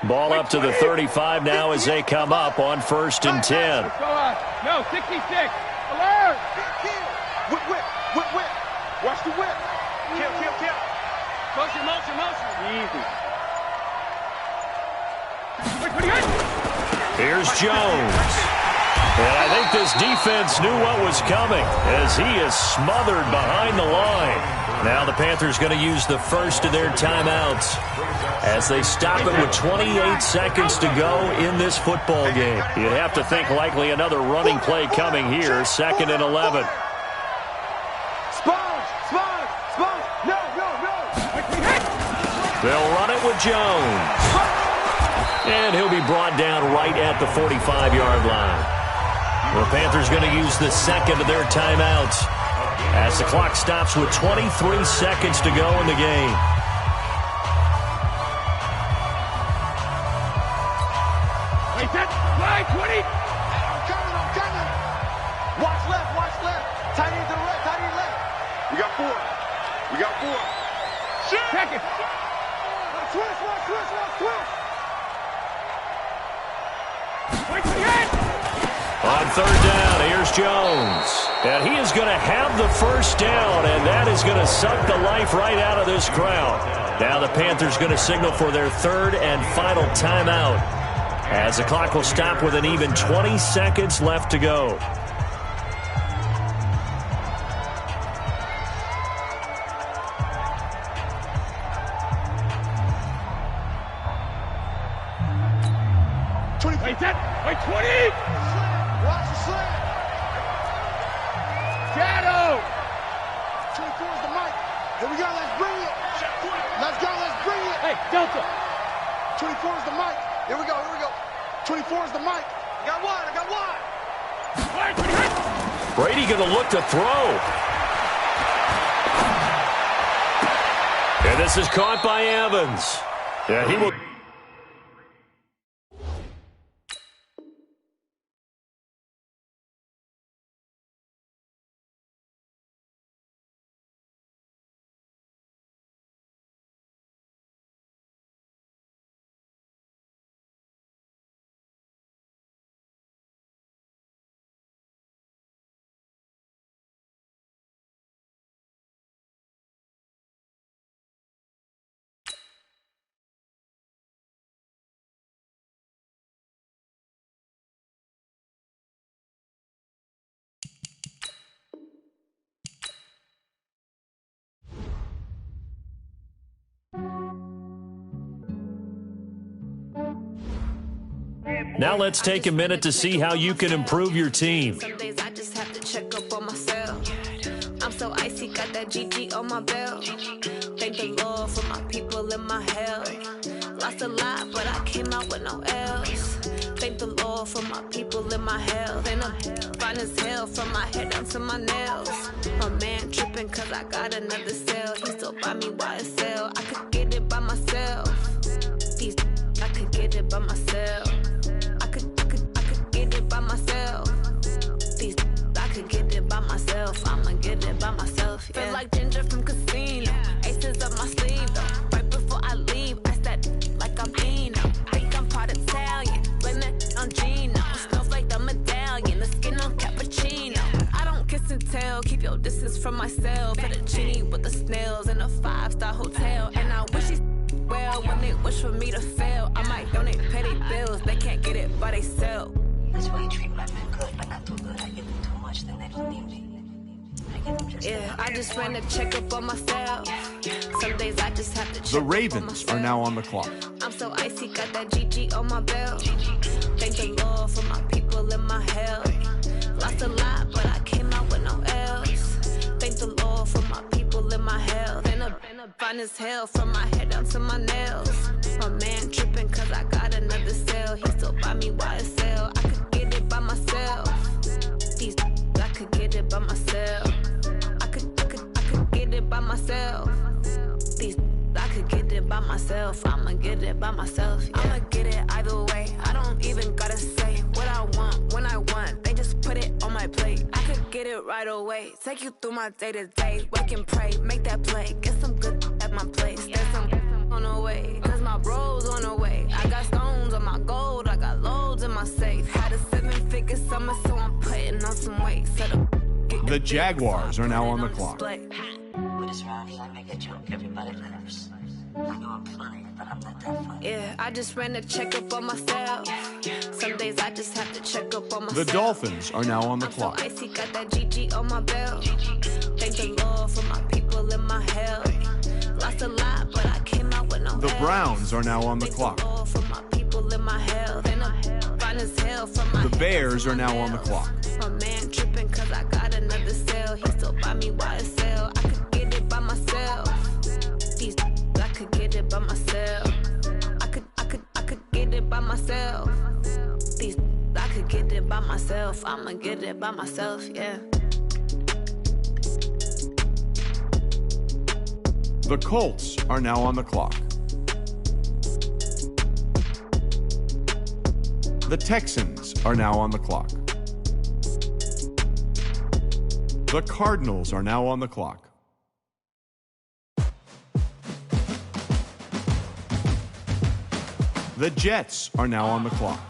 Ball up to the 35 now as they come up on 1st and 10. No, 66. Alert! Whip. Watch the whip. Kill. Motion. Easy. Here's Jones. And I think this defense knew what was coming as he is smothered behind the line. Now the Panthers going to use the first of their timeouts as they stop it with 28 seconds to go in this football game. You'd have to think likely another running play coming here, 2nd and 11. They'll run it with Jones. And he'll be brought down right at the 45-yard line. The Panthers going to use the second of their timeouts as the clock stops with 23 seconds to go in the game. Wait, that's line 20. I'm coming. Watch left. Tight end to the right, tight end left. We got four. Shit. Check it. Twist. Wait, on 3rd down, here's Jones. And he is going to have the first down, and that is going to suck the life right out of this crowd. Now the Panthers going to signal for their 3rd and final timeout as the clock will stop with an even 20 seconds left to go. Wait, 20. Watch the slant. Shadow. 24 is the mic. Here we go. Let's bring it. Hey, Delta. 24 is the mic. Here we go. 24 is the mic. I got one. Brady going to look to throw. And this is caught by Evans. Yeah, he will. Now let's take a minute to see how you can improve your team. Some days I just have to check up on myself. I'm so icy, got that GG on my belt. Thank the Lord for my people and my health. Lost a lot, but I came out with no L's. Thank the Lord for my people and my health. And I'm fine as hell from my head down to my nails. My man tripping cause I got another cell. He still buy me YSL. I could get it by myself. I could get it by myself. I could get it by myself. I could get it by myself. I'ma get it by myself. Yeah. Feel like Ginger from Casino. Aces up my sleeve though. Right before I leave, I said like I'm Dino. Think I'm part Italian. Blame that on Gino. Smells like the medallion. The skin on cappuccino. I don't kiss and tell. Keep your distance from myself. At a genie with the snails in a 5-star hotel. And I wish he's well when they wish for me to fail. I might donate petty bills. They can't get it by themselves. That's why you treat my men good, but not too good. I give them too much, then they don't need me. I give them just I just ran a checkup on myself. Some days I just have to check The Ravens are now on the clock. I'm so icy, got that GG on my belt. Thank the Lord for my people and my health. Lost a lot, but I came out with no L's. Thank the Lord for my people and my health. And I'm fine as hell from my head down to my nails. My man tripping cause I got another cell. He still buy me YSL. I could get it by myself. I could get it by myself. I could get it by myself. I could get it by myself. I'ma get it by myself. Yeah. I'ma get it either way. I don't even gotta say what I want when I want. They just put it on my plate. I could get it right away. Take you through my day to day. Wake and pray, make that play. Get some good at my place. There's some on the way. Cause my bro's on the way. I got stones on my gold. I got loads in my safe. Had a 7-figure summer, so I'm putting on some weight. The Jaguars are now on the clock. with this round, I make it joke. Everybody laughs. Yeah, I just ran a checkup on myself. Some days I just have to check up on myself. The Dolphins are now on the clock. So icy, got that GG on my belt. Thank the Lord for my people in my health. Lost a lot, but I came out with no The L's. Browns are now on the clock. Thank the Lord for my people in my health. And I'm fine as hell from my The Bears are now on the clock. My man tripping cause I got another cell. He still buy me YSL. I could get it by myself. These I could get it by myself. I could get it by myself. These I could get it by myself. I'ma get it by myself, yeah. The Colts are now on the clock. The Texans are now on the clock. The Cardinals are now on the clock. The Jets are now on the clock.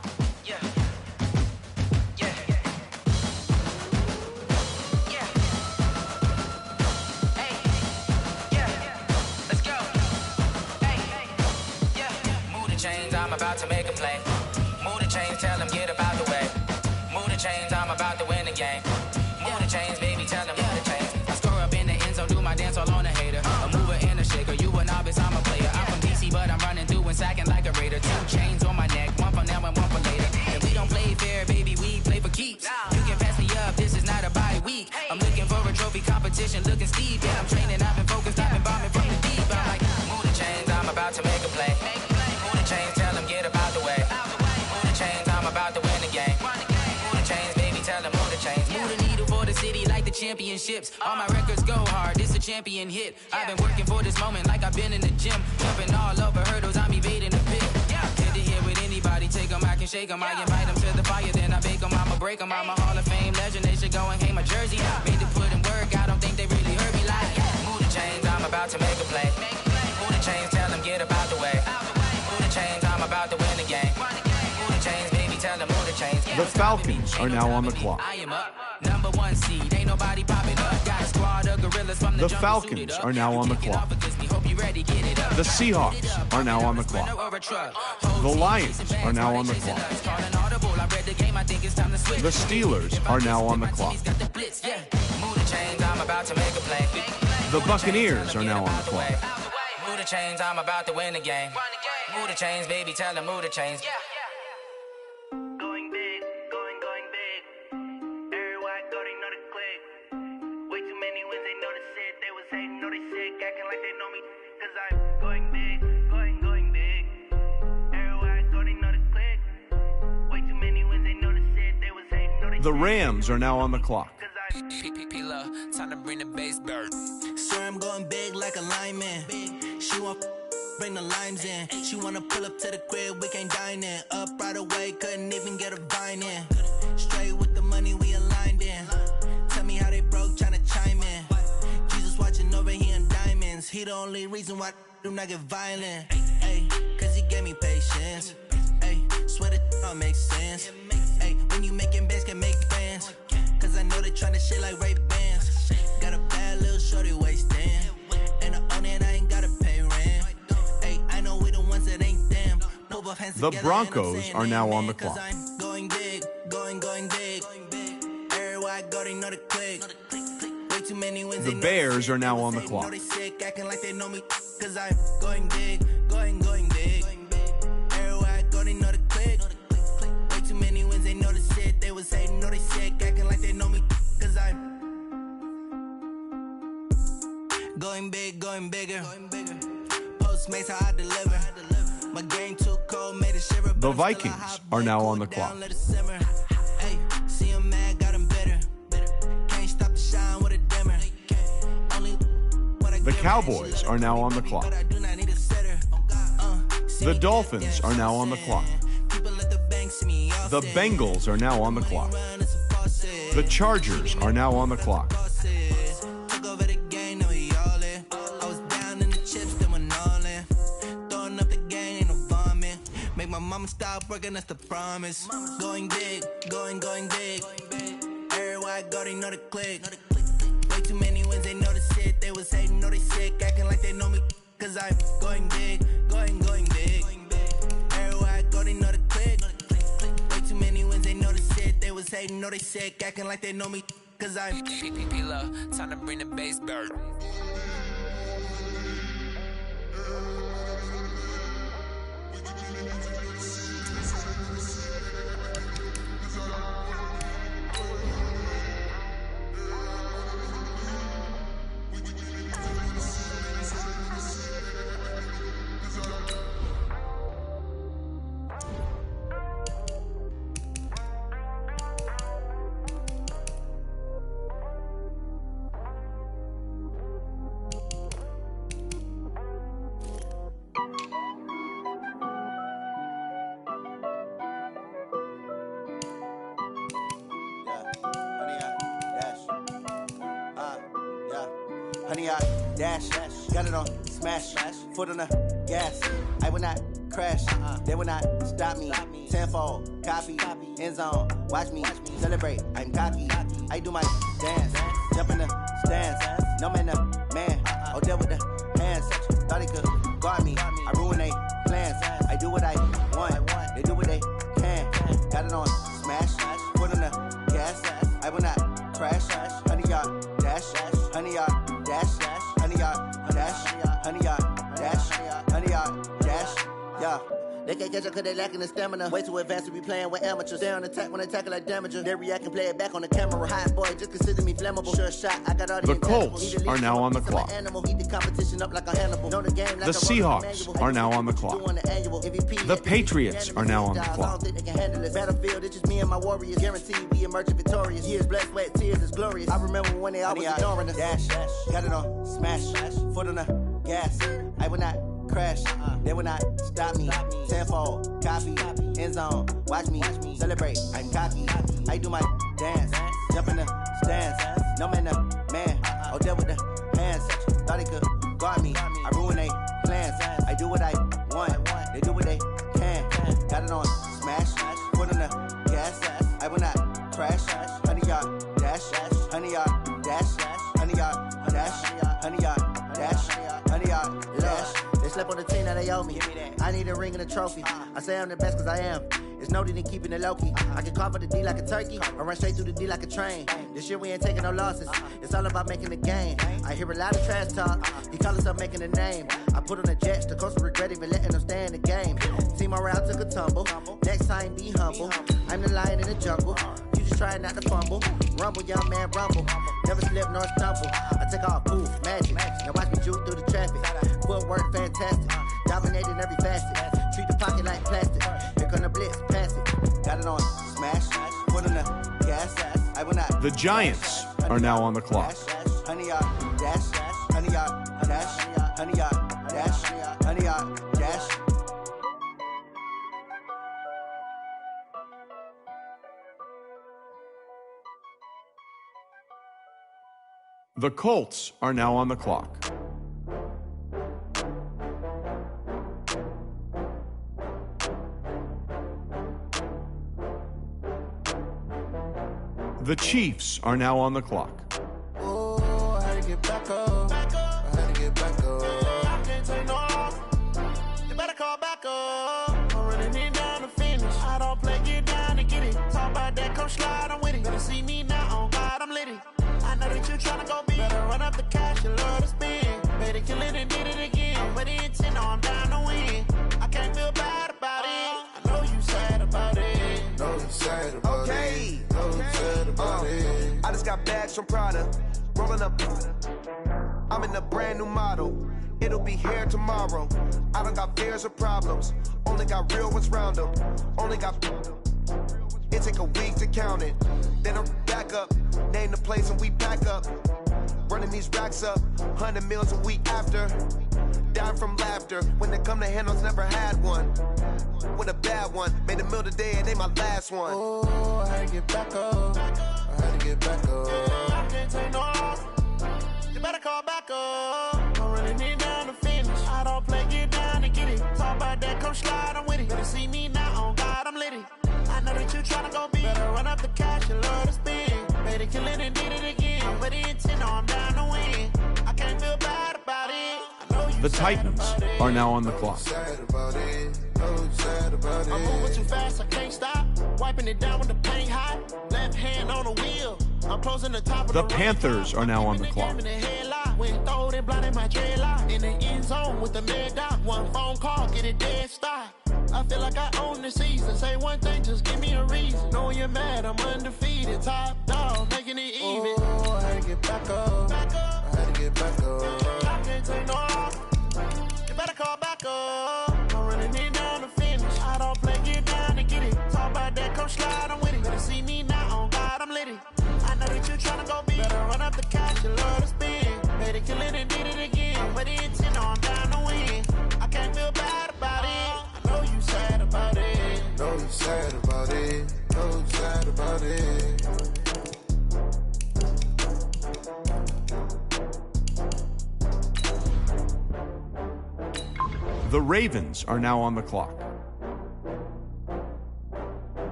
I'm about to make a play. Move the chains, tell them get about the way. Move the chains, I'm about to win the game. Move the chains, baby, tell them move the chains. I score up in the end zone, do my dance all on a hater. A mover and a shaker, you a novice, I'm a player. I'm from DC, but I'm running through and sacking like a raider. 2 chains on my neck, one for now and one for later. And we don't play fair, baby, we play for keeps. You can pass me up, this is not a bye week. I'm looking for a trophy competition, looking steep. Yeah, I'm training, I've been focused, I've been bombing from the deep. I'm like, move the chains, I'm about to make a play. Move the chains, tell them get about the way. Move the chains, I'm about to win the game. Move the chains, baby, tell them move the chains. Move the needle for the city like the championships. All my records go hard, this a champion hit. I've been working for this moment like I've been in the gym. Jumping all over hurdles, I'm evading the pit. Head to head with anybody, take them, I can shake them. I invite them to the fire, then I bake them, I'ma break them. I'm a Hall of Fame legend, they should go and hang my jersey. Made to put in work, I don't think they really heard me like, move the chains, I'm about to make a play. Move the chains, tell them get about the way. Move the chains, I'm about to win the game. Move the chains, baby, tell them move the chains. The Falcons are now on the clock. I am up, number 1 seed, ain't nobody popping up. Got a squad of gorillas from The Falcons are now on the clock. The Seahawks are now on the clock. The Lions are now on the clock. The Steelers are now on the clock. The Buccaneers are now on the clock. Move the chains, I'm about to win the game. Move the chains, baby, tell them move the chains. Going big, going big. Everywhere I go, they know the click. Way too many wins, they know the shit. They was hating, know they sick, acting like they know me. Cause I'm going big, going big. Everywhere I go, they know the click. Way too many wins, they know the shit. They was hating, know they The Rams are now on the clock. Time to bring the bass bird. Swear I'm going big like a lineman. She want bring the limes in. She wanna pull up to the crib, we can't dine in. Up right away, couldn't even get a vine in. Straight with the money we aligned in. Tell me how they broke, tryna chime in. Jesus watching over here in diamonds. He the only reason why I do not get violent. Ay, cause he gave me patience. Ay, swear that all makes sense. Ay, when you making bands, can make friends. Cause I know they tryna shit like Ray-Bans. Got a bad little shorty wasting. And I own it, I ain't gotta pay rent. Ay, I know we the ones that ain't them. The Broncos are now on the clock. Going big, going big. Everywhere I go, they know the click. Way too many wins. The Bears are now on the clock. They sick, acting like they know me. Cause I'm going big, going big. Everywhere I go, they know the click. Way too many wins, they know the shit. They was hating, know they sick, acting like they know me. Cause I'm going big, going bigger. Postmates how I deliver. My game too cold, made it shiver. The Vikings are now on the clock. Hey, see him mad, got him bitter. Can't stop the shine with a dimmer. The Cowboys are now on the clock. The Dolphins are now on the clock. The Bengals are now on the clock. The Chargers are now on the clock. My mama stop working, that's the promise. Going big, going big. Everywhere I go, they know the click. Way too many wins, they know the shit. They was hating, know they sick, acting like they know me. Cause I'm going big. they sick, acting like they know me, cause I'm P-P-P-P-Love, time to bring the bass bird. Honey, I dash, got it on smash, foot on the gas. I will not crash, they will not stop me. Tenfold, copy, end zone, watch me celebrate. I'm cocky, I do my dance, jump in the stands. No man, the man, oh there with the hands. Thought he could guard me, I ruin they plans. I do what I want, they do what they can. Got it on smash, foot on the gas. I will not crash, honey, y'all dash, honey, y'all dash, honey, y'all dash, honey, y'all dash, honey, y'all dash, yeah. They can't catch up cause they lacking the stamina. Way too advanced to be playing with amateurs. They on attack when they tackle like damager. They react and play it back on the camera. Hot boy, just consider me flammable. Sure shot, I got all the Colts are now on the clock. Heat the competition up like a Hannibal. Know the game like the Seahawks are now on the clock. The Patriots are now on the clock. Battlefield, it's just me and my warriors. Guaranteed we emerge victorious. Years, blood, sweat, tears, is glorious. I remember when they always ignoring us. Dash, got it on smash, foot on the gas. I will not crash, they will not stop me. Tenfold, copy, end zone, watch me celebrate. I'm cocky, I do my dance, jump in the stands. No man, the man, oh there with the hands. Thought he could guard me, I ruin they plans. I do what I want, they do what they can. Got it on smash, foot on the gas. I will not crash, honey y'all dash, honey y'all dash, honey y'all dash, honey y'all dash, honey y'all dash. They slept on the team that they owe me. I need a ring and a trophy. I say I'm the best cause I am. It's no need in keeping it low-key. I can carve up the D like a turkey or run straight through the D like a train. This year we ain't taking no losses. It's all about making the game. I hear a lot of trash talk. He call himself making a name. I put on the Jets. The coach will regret even letting them stay in the game. Team morale took a tumble. Next time be humble. I'm the lion in the jungle. You just try not to fumble. Rumble, young man, rumble. Never slip nor stumble. I take off, poof, magic. Now watch me juke through the traffic. Footwork fantastic. Dominating every facet. Treat the pocket like plastic. Here come the blitz, pass it. Got it on smash. Put on the gas. I will not. The Giants are now on the clock. Honey, y'all dash. Honey, y'all dash. Honey, y'all dash. Honey, y'all dash. The Colts are now on the clock. The Chiefs are now on the clock. Oh, I had to get back up. I had to get back up. I can't take no loss. You better call back up. I'm running it down to finish. I don't play, get down to get it. Talk about that, come slide, I'm with it. Better see me now, on God, I'm litty. I know that you tryna go big. Better run up the cash, you love to spend. Better kill it and did it again. I'm with the intent, no, I'm down to win. I can't feel bad about it. I know you sad about it. Know you sad about it. Know you sad about it. I just got bags from Prada. Rolling up. I'm in a brand new model. It'll be here tomorrow. I don't got fears or problems. Only got real ones round them. Only got. It take a week to count it. Then I'm back up. Name the place and we pack up. Running these racks up. 100 meals a week after. Down from laughter. When they come to handles, never had one. With a bad one. Made a meal today and they my last one. Oh, I had to get back up. I had to get back up. I can't take no loss. You better call back up. I'm running it down to finish. I don't play, get down to get it. Talk about that, come slide, I'm with it. Better see me now, on God, I'm litty. I know that you tryna go big. Better run up the cash, you love to spend. Better kill it and did it again. I'm with the intent, no, I'm down to win. I can't feel bad about it. I know you The Titans are now on the clock. Sad about it. Know sad about it. I'm moving too fast, I can't stop. Wiping it down with the paint hot. Left hand on the wheel. I'm closing the top of the Panthers are now on the clock. When throw it blind in my dreadlock. In the end zone with the mad dot. One phone call, get it dead stop. I feel like I own the season. Say one thing, just give me a reason. Knowing you're mad, I'm undefeated. Top dog, making it even. Oh, I had to get back up. I had to get back up. I can't take no off. You better call back up. I'm running it down to finish. I don't play, get down to get it. Talk about that, come slide, I'm with it. Better see me now, on God, I'm lit it. I know that you tryna go big. Better run up the cash, you love to spin. Better kill it and did it again. But it's in, I'm down to win. I can't feel bad about it. I know you sad about it. Know you sad about it. Know you sad about it. The Ravens are now on the clock.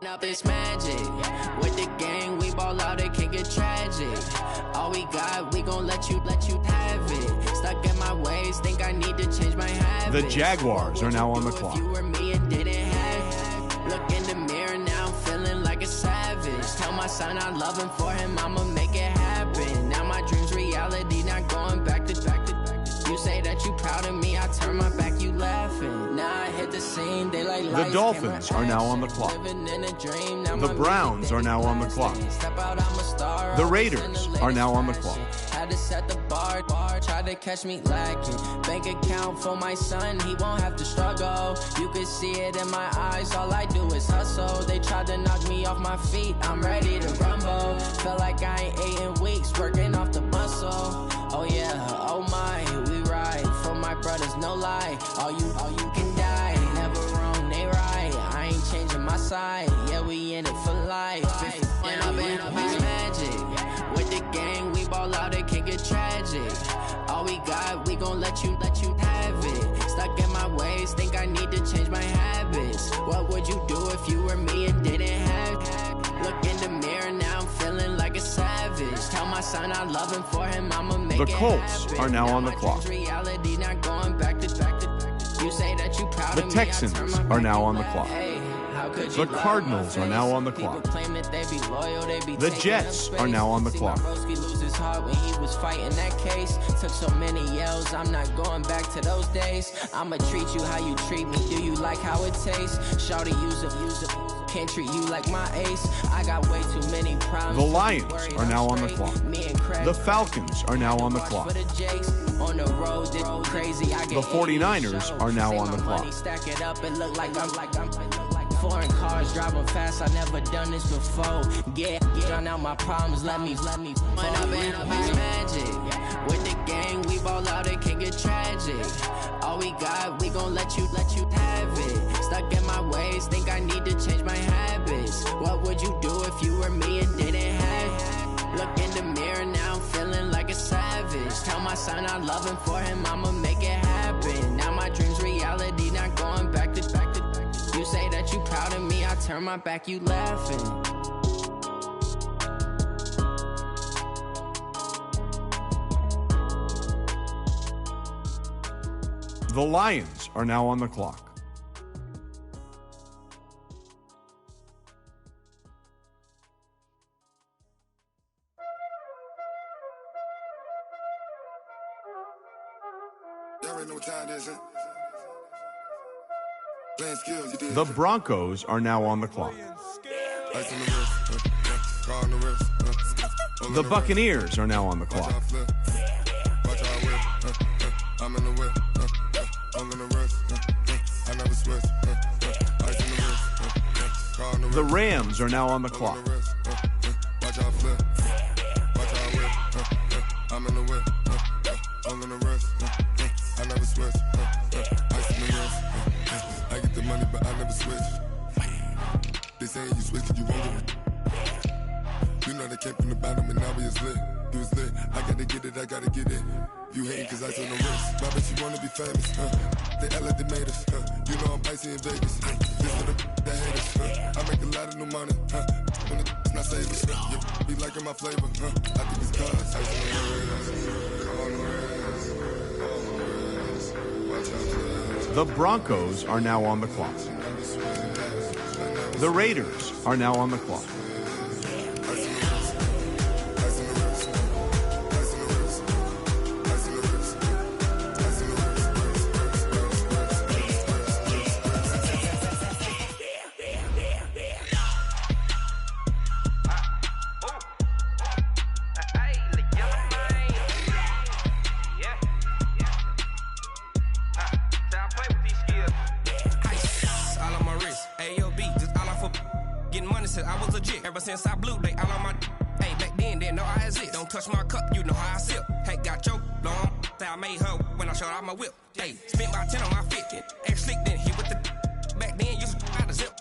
Up it's magic. With the gang, we ball out, it can get tragic. All we got, we gon' let you have it. Stuck in my ways, think I need to change my habits. The Jaguars are now on the clock. If you were me and didn't have it. Look in the mirror, now I'm feeling like a savage. Tell my son I love him, for him I'ma make it happen. Now my dream's reality, not going back to. You say that you proud of me, I turn my back, you laughing. Now I hit the scene, they like lights, the Dolphins are now on the clock. The Browns are now on the clock. The Raiders are now on the clock. Had to set the bar, tried to catch me lacking. Bank account for my son, he won't have to struggle. You can see it in my eyes, all I do is hustle. They tried to knock me off my feet, I'm ready to rumble. Felt like I ain't ate in weeks, working off the muscle. Oh yeah, oh my, we ride for my brothers, no lie. All you can die, never wrong, they right. I ain't changing my side, yeah, we in it for life. When I've been magic, with the gang, we ball out, it can get tragic. All we got, we gon' let you have it. Stuck in my ways, think I need to change my habits. What would you do if you were me and didn't have it? Look in the mirror, now I'm feeling like a savage. Tell my son I love him, for him I'ma make it happen. The Colts are now on the clock. Reality, not going back to. You say that you proud the of me, Texans are now on the clock. The Cardinals are now on the clock. The Jets are now on the clock. Lose his heart when he was fighting that case. Took so many yells, I'm not going back to those days. I'ma treat you how you treat me. Do you like how it tastes? Shawty, use it. Can't treat you like my ace. I got way too many problems. The Lions are now on the clock. The Falcons are now on the clock. On the road, crazy. The 49ers are now on the clock. Stack it up and look like I'm foreign cars driving fast. I never done this before. Get drown out my problems. Let me. When I've been magic. With the gang, we ball out, it can get tragic. All we got, we gon' let you have it. Stuck in my ways, think I need to change my habits. What would you do if you were me and didn't have it? Look in the mirror, now I'm feeling like a savage. Tell my son I love him, for him I'ma make it happen. Now my dream's reality, not going back to. You say that you proud of me, I turn my back, you laughing. The Lions are now on the clock. The Broncos are now on the clock. The Buccaneers are now on the clock. The Rams are now on the clock. I get the money, but I never switch. They saying you switch, you won't. You know they came from the bottom and now we is lit. You was lit. I gotta get it, I gotta get it. You hating cause ice on the wrist. My bitch, you wanna be famous, They act like they made us, You know I'm icy in Vegas, This for the that hate us, I make a lot of new money, When it's not savers, You be liking my flavor, I think it's cause ice on the wrist, The Broncos are now on the clock. The Raiders are now on the clock. Since I blew, they all on my hey, back then didn't know I exist. Don't touch my cup, you know how I sip. Hey, got your long, say I made her when I showed out my whip. Hey, spent my 10 on my 50. Ex slick then hit with the back then used to out the zip.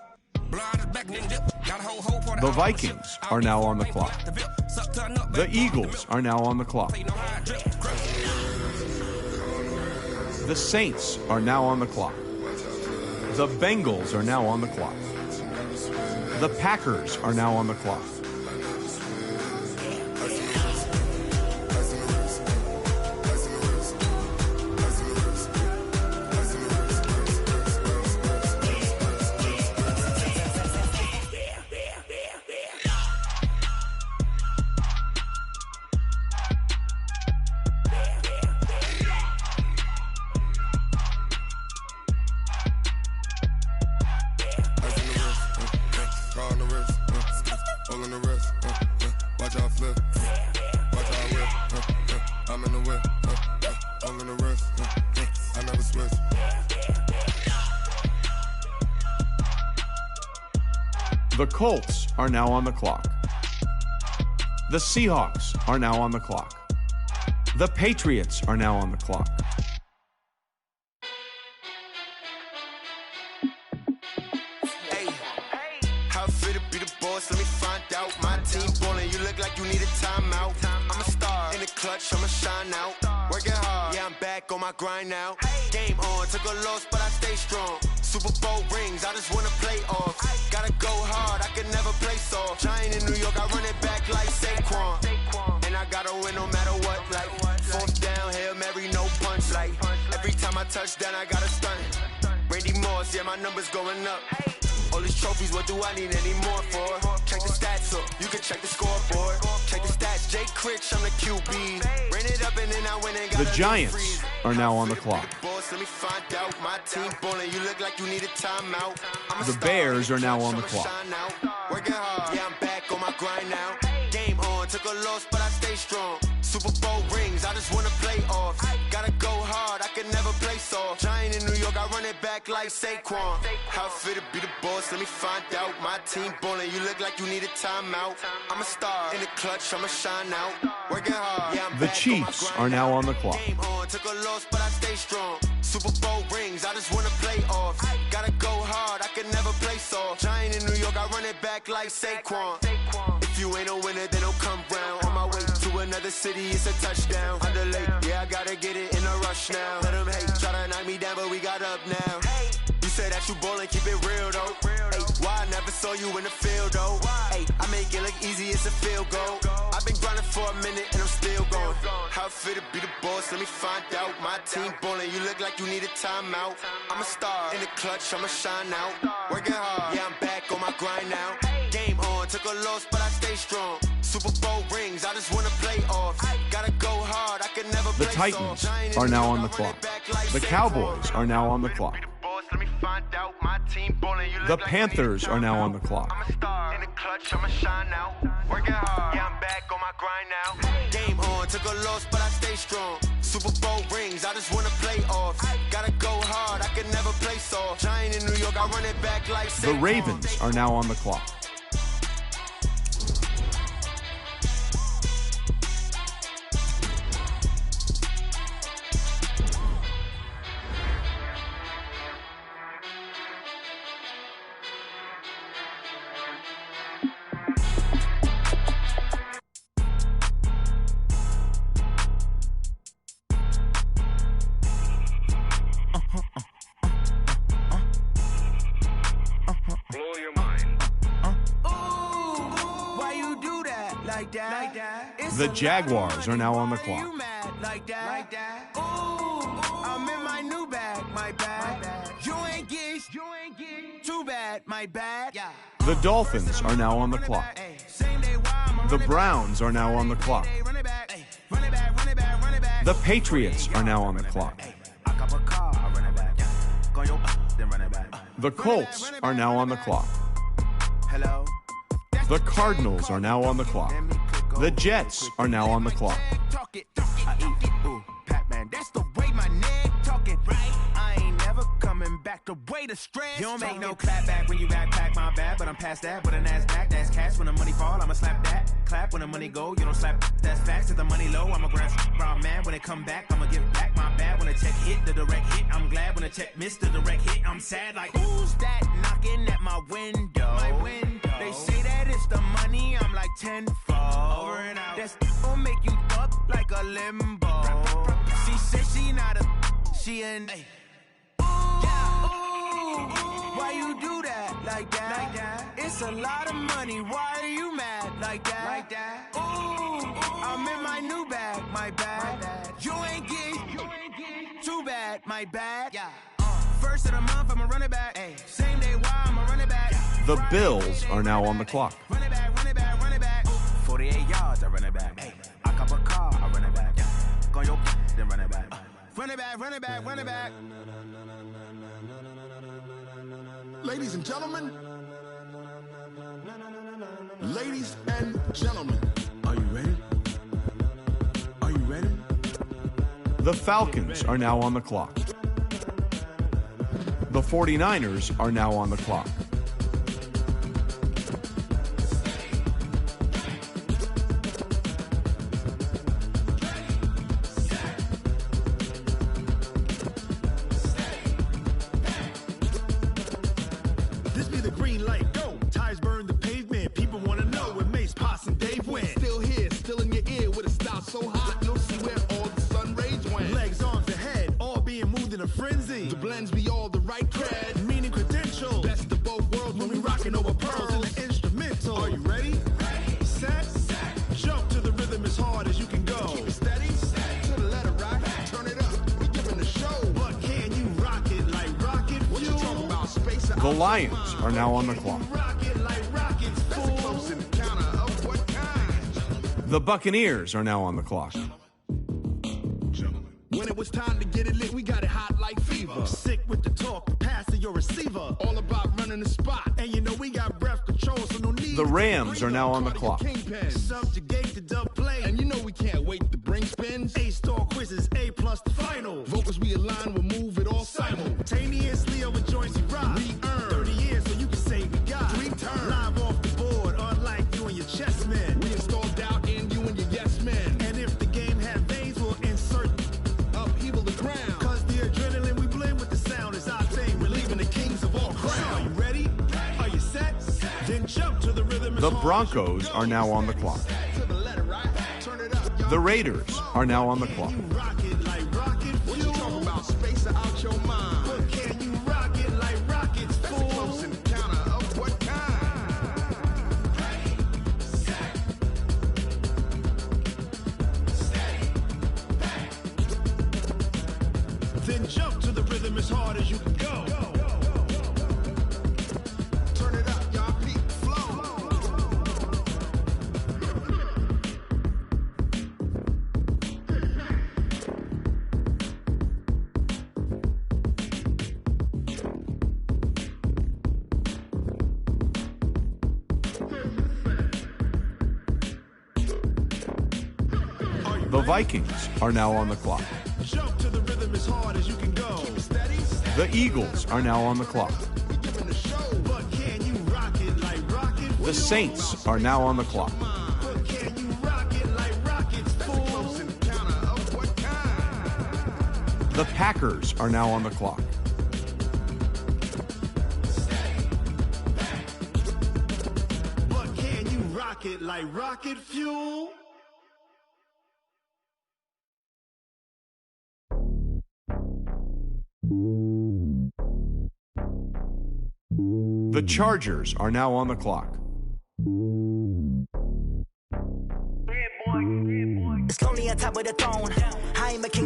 Blood back then dip. Got a whole for the Vikings are now on the clock. The Eagles are now on the clock. The Saints are now on the clock. The Bengals are now on the clock. The Packers are now on the clock. The Colts are now on the clock. The Seahawks are now on the clock. The Patriots are now on the clock. Hey, how fit to be the boss? Let me find out. My team ballin', you look like you need a timeout. I'm a star in the clutch, I'ma shine out. Working hard, yeah, I'm back on my grind now. Game on, took a loss, but I stay strong. Super Bowl rings, I just wanna play off. Gotta go hard, I can never play soft. Giant in New York, I run it back like Saquon. And I gotta win no matter what, like fourth down, Hail Mary, no punch, like every time I touch down, I gotta stunt. Randy Moss, yeah, my numbers going up. All these trophies, what do I need any more for? Check the stats up, you can check the scoreboard. Check the stats, Jay Critch, I'm the QB. Ran it up and then I went and got the Giants are now on the clock. Let me find out. My team ballin', you look like you need a timeout. The Bears are now on the clock. Working hard, yeah, I'm back on my grind now. Game on, took a loss, but I stay strong. Super Bowl rings, I just wanna play off. Gotta go hard, I can never play soft. Giant in New York, I run it back like Saquon. How fit to be the boss, let me find out. My team ballin', you look like you need a timeout. I'm a star in the clutch, I'ma shine out. Working hard, yeah, I'm the back Chiefs on my are now on the clock. Game on, took a loss, but I stay strong. Super Bowl rings, I just wanna play off. Gotta go hard, I can never play soft. Giant in New York, I run it back like Saquon. If you ain't a winner, then don't come round. On my way to another city, it's a touchdown. Underlay, yeah, I gotta get it in a rush now. Let them hate, try to knock me down, but we got up now. You say that you ballin', keep it real though. Hey, why I never saw you in the field though? Hey, I make it look easy, it's a field goal. I've been grinding for a minute and I'm still going. How fit to be the boss, let me find out. My team ballin', you look like you need a timeout. I'm a star in the clutch, I'ma shine out. Working hard, yeah, I'm back on my grind now. Game on, took a loss, but I stay strong. Super Bowl rings, I just wanna play off. Gotta go hard, I can never play The Titans are now on the clock. The Cowboys are now on the clock. The Panthers are now on the clock. I'm a star in the clutch, I'ma shine out. Working hard, yeah, I'm back on my grind now. Game on, took a loss, but I stay strong. Super Bowl rings, I just wanna play off. Gotta go hard, I can never play soft. Giant in New York, I run it back like The Ravens are now on the clock. The Jaguars are now on the clock. Like that. Ooh, I'm in my new bag, my bad. You ain't get too bad, my bad. The Dolphins are now on the clock. The Browns are now on the clock. The Patriots are now on the clock. The Colts are now on the clock. The Cardinals are now on the clock. The Jets are now on the clock. That's the way my neck talking. I ain't never coming back the way the stress. You don't make no clap back when you backpack, my bad. But I'm past that with a NASDAQ. That's cash when the money fall. I'ma slap that. Clap when the money go. You don't slap. That's facts. If the money low, I'ma grab round man. When it come back, I'ma give back my bad. When the check hit, the direct hit. I'm glad when the check missed the direct hit. I'm sad like who's that knocking at my window? They say that it's the money. I'm like tenfold. Over and out. That's gonna make you up like a limbo. She said she not a, she an. Ooh, why you do that like that? It's a lot of money. Why are you mad like that? Ooh, I'm in my new bag, my bad. You ain't get too bad, my bad. First of the month, I'ma run it back. Same day, why I'ma run it back. The Bills are now on the clock. Run it back. 48 yards, I run it back. I cop a car, I run it back. Go your then run it back. Run it back. Ladies and gentlemen, are you ready? The Falcons are now on the clock. The 49ers are now on the clock. This be the green light, go. Tires burn the pavement. People want to know where Mace, Poss, and Dave went. Still here, still in your ear with a style so hot, you'll see where all the sun rays went. Legs, arms, and head, all being moved in a frenzy. The blends be all the right cred, meaning credentials. Best of both worlds when we rocking over pearls in the instrumental. Are you ready? Set. Jump to the rhythm as hard as you can go. Keep it steady. To the letter right. Turn it up. We giving the show. But can you rock it like rocket? What you talking about? Space or The Lions are now on the clock. The Buccaneers are now on the clock. When it was time to get it lit, we got it hot like fever. Sick with the talk, pass to your receiver. All about running the spot, and you know we got breath control, so no need. The Rams are now on the clock. Subjugate the dub play, and you know we can't wait to bring spins. A-star quizzes, A+ the final. Vocals we align, we'll move it all simultaneously over joints we rock. We earn 30 years, so you can say we got 3 turns. Live off the board, unlike you and your chess men. We install doubt in you and your yes men. And if the game had veins, we'll insert upheaval the ground. Cause the adrenaline we blend with the sound is our thing. We're leaving the kings of all crowns. Are you ready? Are you set? Then jump to the rhythm. The Broncos are now on the clock. The Raiders are now on the clock. What you talking about? Space out your mind. But can you rock it like rockets, fool? That's a close encounter of what kind? Then jump to the rhythm as hard as you can go. Turn it up, y'all. Peak flow. The Vikings are now on the clock. Jump to the rhythm as hard as you can go. The Eagles are now on the clock. But can you rock it like rocket? The Saints are now on the clock. But can you rock it like rockets, fool? Close encounter of what kind? The Packers are now on the clock. But can you rock it like rocket fuel? The Chargers are now on the clock.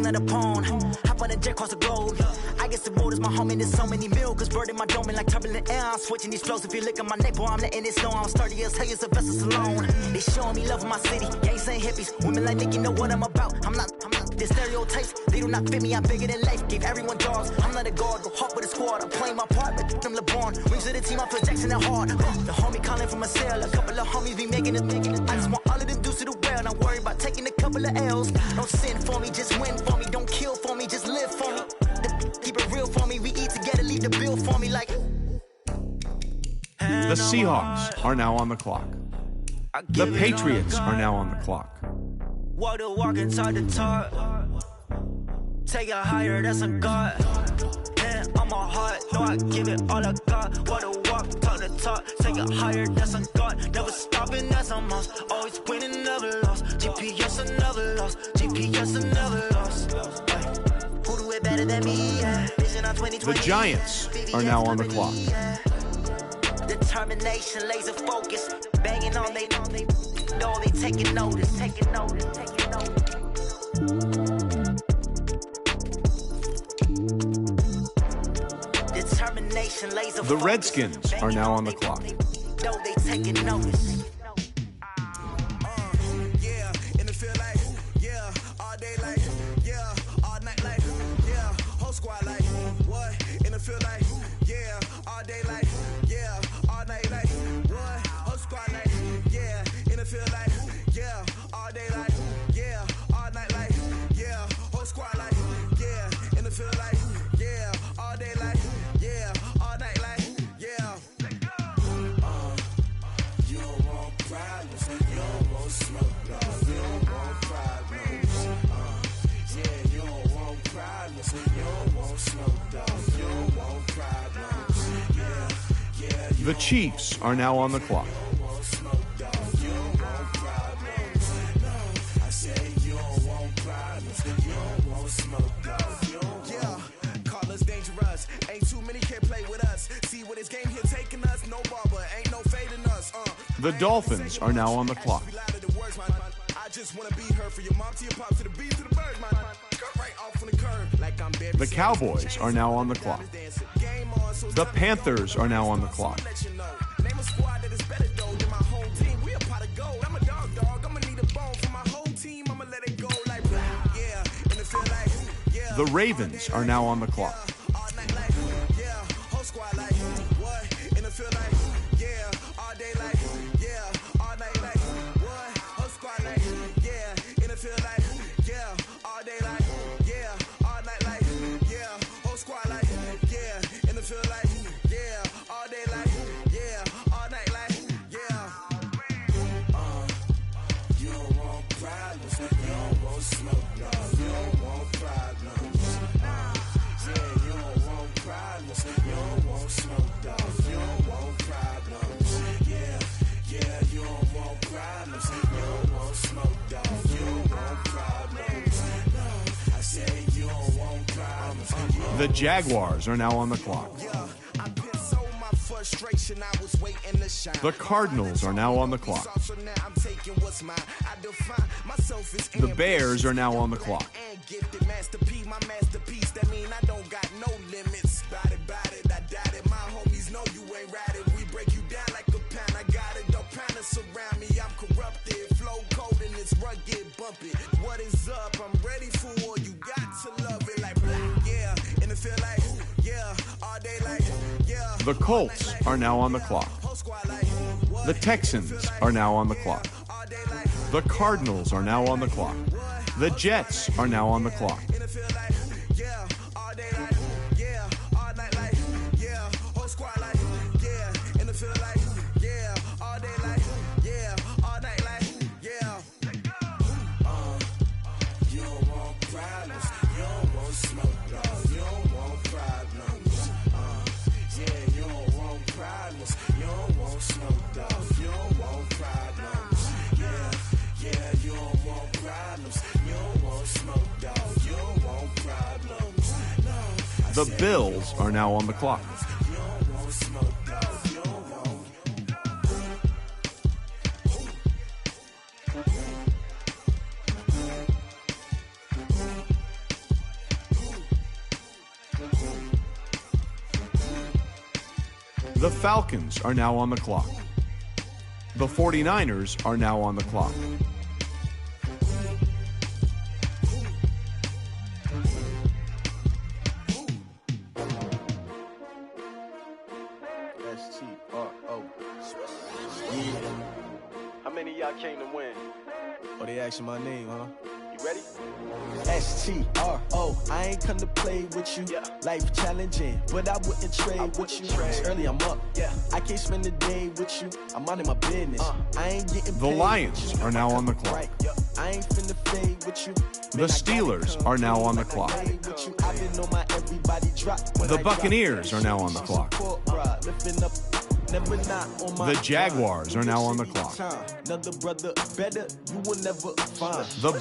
at a pawn. Hop on a jet across the globe. I guess the road is my home and there's so many milkers. Bird in my dome and like turbulent air. I'm switching these flows. If you look at my neck, boy, I'm letting it snow. I'm sturdy as hell as a vessel alone. They showing me love in my city. Gang saying hippies. Women like Nicki know what I'm about. I'm not the stereotypes. They do not fit me. I'm bigger than life. Gave everyone dogs. I'm not a guard. Go hard with a squad. I'm playing my part, but them LeBron. Rings to the team. I feel Jackson and hard. The homie calling from a cell. A couple of homies be making it. I just want all of them dudes to do well. Not worry about taking a couple of L's. Don't sin for me, just win for me. Don't kill for me, just live for me. Keep it real for me. We eat together, leave the bill for me like. The Seahawks are now on the clock. The Patriots are now on the clock. Walk the walk inside the talk. Take it higher, that's a God. Man, I'm a heart, no, I give it all I got. Walk the walk, talk the talk. Take it higher, that's a God. Never stopping, that's a must. Always winning, never lost. GPS, I never lost. GPS, I never lost. Who do it better than me? Vision on 2020. The Giants are now on the clock. Determination, laser focus. Banging on they know they taking notice. Determination, laser focus. The Redskins are now on the clock. Know they taking notice. The Chiefs are now on the clock. The Dolphins are now on the clock. The Cowboys are now on the clock. The Panthers are now on the clock. The Ravens are now on the clock. The Jaguars are now on the clock. The Cardinals are now on the clock. The Bears are now on the clock. What is up? I'm ready for all you got to love it like yeah, and it feel like yeah, all day like yeah. The Colts are now on the clock. The Texans are now on the clock. The Cardinals are now on the clock. The Jets are now on the clock. The Bills are now on the clock. The Falcons are now on the clock. The 49ers are now on the clock. S-T-R-O. Yeah. How many of y'all came to win? Oh, they asking my name, huh? You ready? S-T-R-O. I ain't come to play with you. Life challenging, but I wouldn't trade with you. It's early, I'm up. I can't spend the day with you. I'm minding my business. I ain't getting paid. The Lions are now on the clock. I ain't finna fade with you. The Steelers are now on the clock. The Buccaneers are now on the clock. The Jaguars are now on the clock. The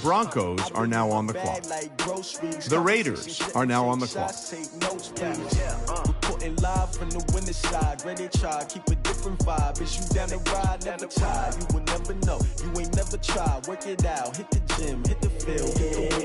Broncos are now on the clock. The Raiders are now on the clock. Reporting live from the winning side. Ready to try, keep a different vibe. Is you down the ride, never tired. You will never know, you ain't never tried. Work it out, hit the gym, hit the field.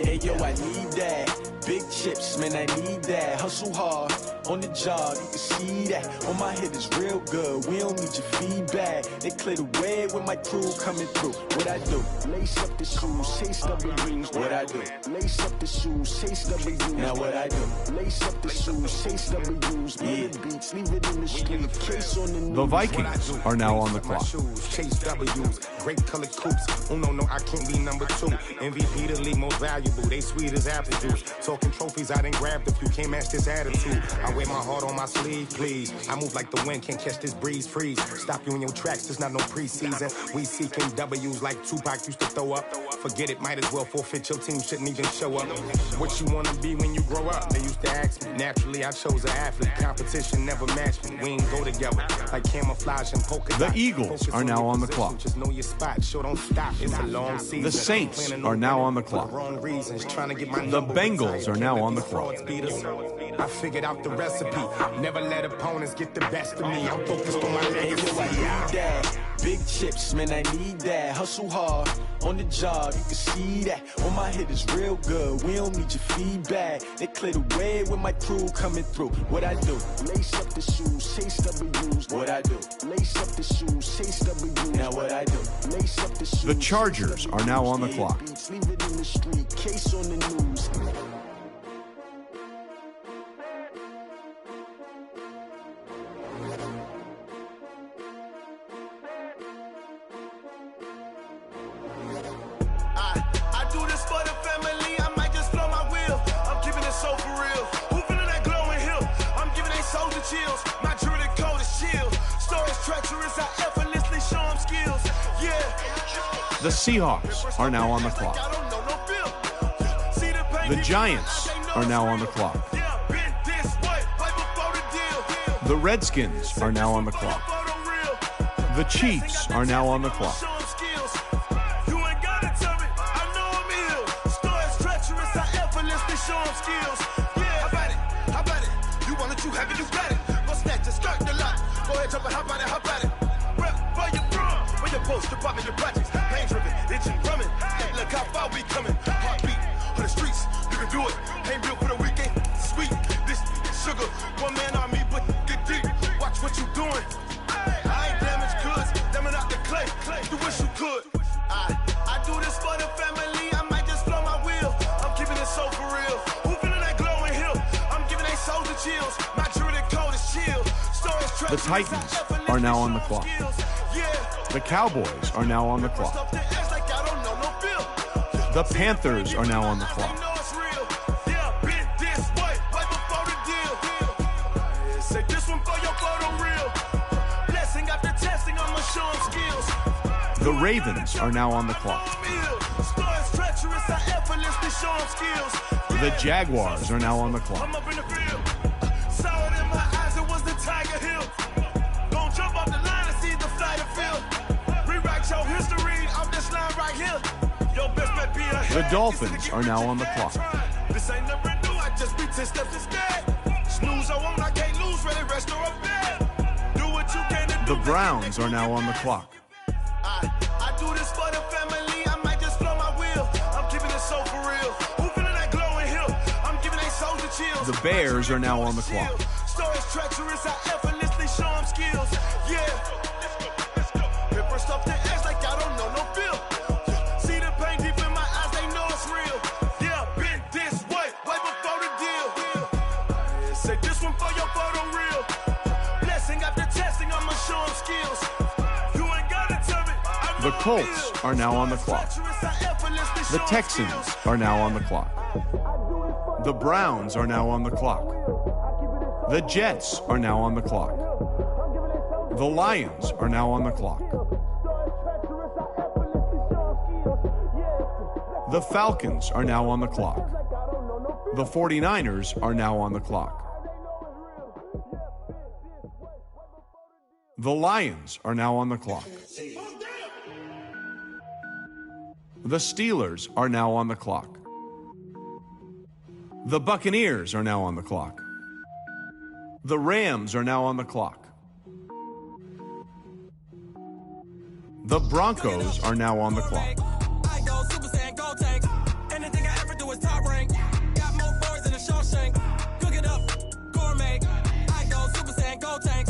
Hey yo, I need that. Big chips, man, I need that. Hustle hard, on the job, you can see that. On my head is real good, we don't need your feedback. They clear the way with my crew coming through. What I do? Lace up the shoes, chase W's. What I do? Lace up the shoes, chase W's. Now what I do? Lace up the shoes, chase W's. Beats, leave it in the street. Case on the news. The Vikings are now on the clock. Chase W's, great colored coops. Oh no, I can't be number 2. MVP the league most valuable. They sweet as apple juice. Talking trophies, I done grabbed a few. Can't match this attitude. I wear my heart on my sleeve, please. I move like the wind, can't catch this breeze. Freeze. Stop you in your tracks. There's not no preseason. We seeking W's like Tupac used to throw up. Forget it, might as well forfeit. Your team shouldn't even show up. What you wanna be when you grow up? They used to ask me. Naturally, I chose an athlete. Competition never matched me. We ain't go together like camouflage and polka dot. The Eagles are now on the clock. Just know your spot. Sure, don't stop. It's a long season. The Saints are now on the clock. The Bengals are now on the clock. I figured out the recipe. Never let opponents get the best of me. I'm focused on my legacy. Big chips, man, I need that. Hustle hard, on the job, you can see that. On my head is real good, we don't need your feedback. They clear the way with my crew coming through. What I do? Lace up the shoes, chase W's. What I do? Lace up the shoes, chase W's. Now what I do? Lace up the shoes. The Chargers are now on the clock. Leave it in the street, case on the news. My jewelry coat is chill. Stories treacherous, I effortlessly show them skills. Yeah. The Seahawks are now on the clock. The Giants are now on the clock. The Redskins are now on the clock. The Chiefs are now on the clock. You ain't gotta tell me, I know I'm ill. Stories treacherous, I effortlessly show them skills. Yeah, how about it? You want it, you have it, you got it. Go ahead, jump and hop at it. Rep where you from, where you post, your poppin' your projects. Pain driven, itching, drumming. Hey, look how far we coming. Heartbeat on the streets, you can do it. Ain't built for the weekend, sweet. This sugar, one man army, but get deep. Watch what you doing. I ain't damaged goods, damn out the clay. You wish you could. I do this for the family, I might just blow my wheel. I'm keeping it so for real. Who feeling that glowing hill? I'm giving they souls the chills. My jewelry coat is chill. The Titans are now on the clock. The Cowboys are now on the clock. The Panthers are now on the clock. The Ravens are now on the clock. The Jaguars are now on the clock. The Dolphins are now on the clock. This ain't never new, I just be 10 steps instead. Snooze I won't, I can't lose, ready, rest or up bed. Do what you can to do. The Browns are now on the clock. I do this for the family, I might just blow my wheel. I'm keeping it so for real. Who feeling that glowing hill? I'm giving they souls the chill. The Bears are now on the clock. Stories treacherous, I effortlessly show them skills. Yeah. Paper stuff the edge like I don't know no feel. See the pain deep in my eyes, they know it's real. Yeah, been this way before the deal. Say this one for your photo reel. Blessing after testing, I'ma show them skills. You ain't gotta tell me. The Colts are now on the clock. The Texans are now on the clock. The Browns are now on the clock. The Jets are now on the clock. The Lions are now on the clock. The Falcons are now on the clock. The 49ers are now on the clock. The Lions are now on the clock. The Steelers are now on the clock. The Buccaneers are now on the clock. The Rams are now on the clock. The Broncos are now on the clock. I go Super Saiyan, go tank. Anything I ever do is top rank. Got more boys in the Shawshank. Cook it up, gourmet. I go Super Saiyan, go tank.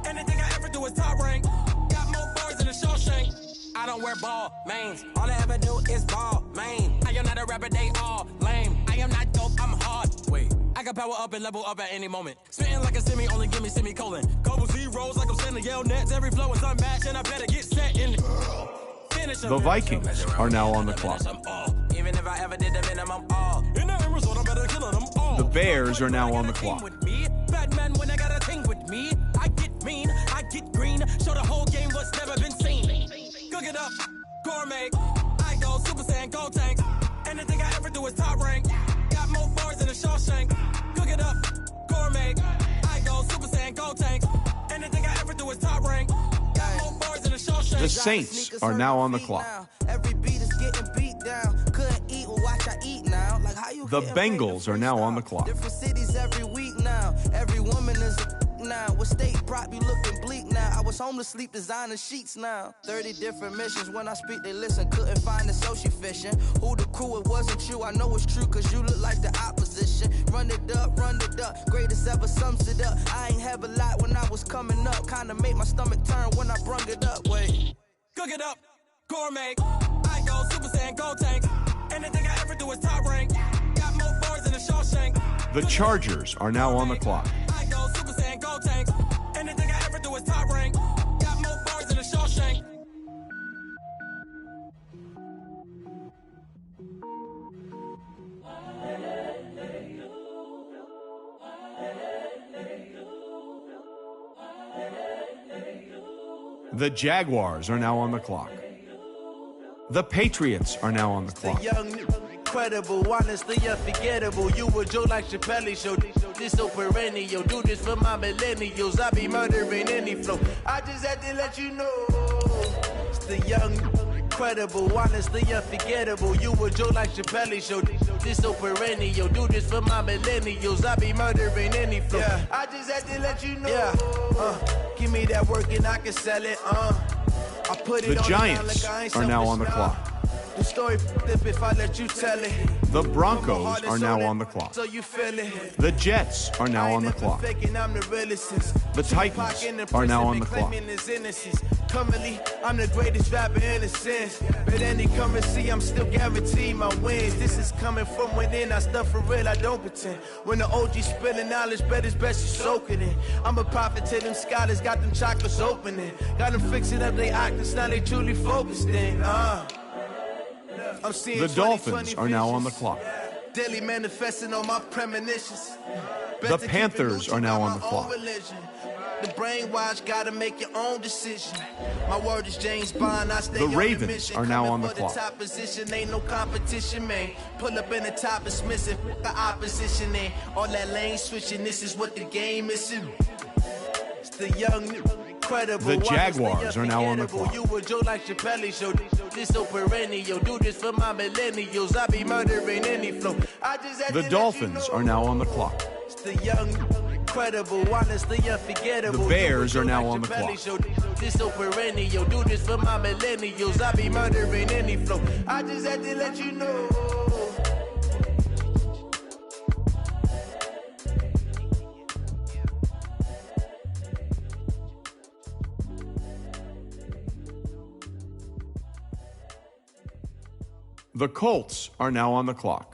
Anything I ever do is top rank. Got more boys in the Shawshank. I don't wear ball mains. All I ever do is ball main. I am not a rapper, they all lame. I am not dope, I'm hard. Wait, I can power up and level up at any moment. Spitting like a semi, only give me semicolon. Couple zeros like I'm sending yell nets. Every flow is unmatched, and I better get set in. The Vikings are now on the clock. Even if I ever did the minimum all. In the end result, I'm better killing them all. The Bears are now on the clock. Batman, when I got a thing with me, I get mean, I get green. Show the whole game what's never been seen. Cook it up, gourmet. I go Super Saiyan, go tank. Anything I ever do is top rank. Got more bars in the Shawshank. Cook it up, gourmet. I go Super Saiyan, go tank. Anything I ever do is top rank. Got more bars in the Shawshank. The Saints are now on the clock. Every beat is getting beat down. Couldn't eat, well, watch I eat now. Like how you The Bengals are now on the clock. Different cities every week now. Every woman is now. What state prop you looking bleak now? I was home to sleep designing sheets now. 30 different missions. When I speak, they listen. Couldn't find the social fishing. Who the crew, it wasn't you. I know it's true, cause you look like the opposition. Run it up, greatest ever sums it up. I ain't have a lot when I was coming up. Kinda made my stomach turn when I brung it up. Wait. Cook it up, gourmet. I go Super Saiyan, go tank. Anything I ever do is top rank. Got more bars in the Shawshank. The Chargers are now on the clock. I go Super Saiyan, go tank. Anything I ever do is top rank. Got more bars in the Shawshank. The Jaguars are now on the clock. The Patriots are now on the clock. Incredible, honestly unforgettable. You a Joe like Chappelle show. This so perennial. Do this for my millennials. I be murdering any flow. I just had to let you know. It's the young, incredible, honestly unforgettable. You a Joe like Chappelle show. This so perennial. Do this for my millennials. I be murdering any flow. Yeah. I just had to let you know. Yeah. Give me that work and I can sell it. I put it the on Giants like are now on the clock. The story flip if I let you tell it. The Broncos are now on the clock. So you feel it. The Jets are now on the clock. The Titans are now on the clock. Currently, I'm the greatest rapper in a sense. But any currency, I'm still guaranteed my wins. This is coming from within. I stuff for real, I don't pretend. When the OG spilling knowledge, bet it's best you soak it in. I'm a prophet to them scholars, got them chakras opening. Got them fixing up they octaves, now they truly focused in. I'm seeing the Dolphins are now on the clock. Daily manifesting on my premonitions. The Panthers are now on the clock. The brainwash, gotta make your own decision. My word is James Bond, I stay the on Ravens the mission. are now on the for clock. The top position, ain't no competition, man. Pull up in the top is missing, the opposition in. All that lane switching, this is what the game is. It's the young, incredible. The Jaguars are now on the clock. You a Joe like Chappelle show. This so perennial. Do this for my millennials. I be murdering any flow. I just had the Dolphins are now on the clock. It's the young, incredible, honestly unforgettable. The Bears are now on the clock. This so perennial. Do this for my millennials. I be murdering any flow. I just had to let you know. The Colts are now on the clock.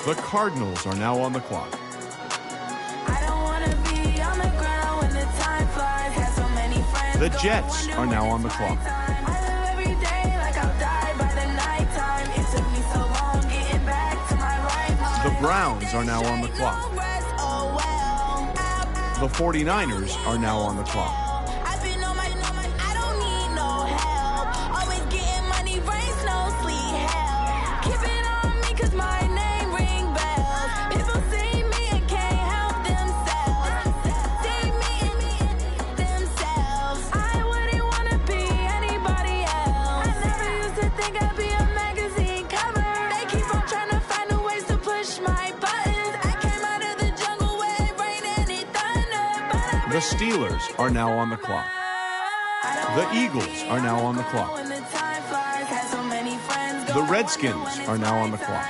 The Cardinals are now on the clock. The Jets are now on the clock. The Browns are now on the clock. The 49ers are now on the clock. The Steelers are now on the clock. The Eagles are now on the clock. The Redskins are now on the clock.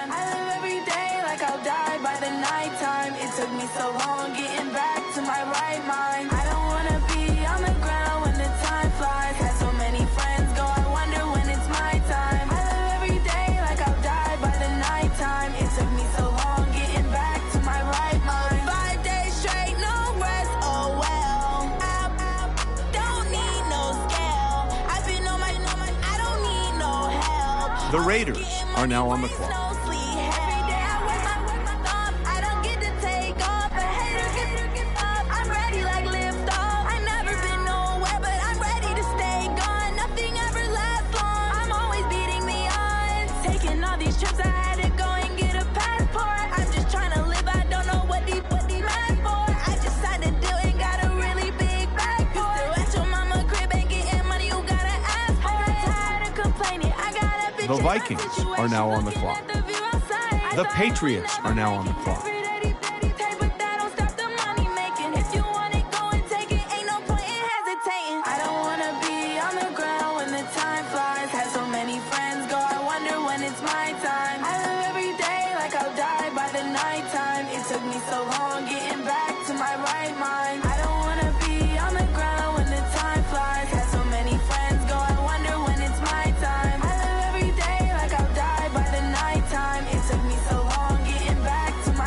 The Raiders are now on the clock. The Vikings are now on the clock. The Patriots are now on the clock.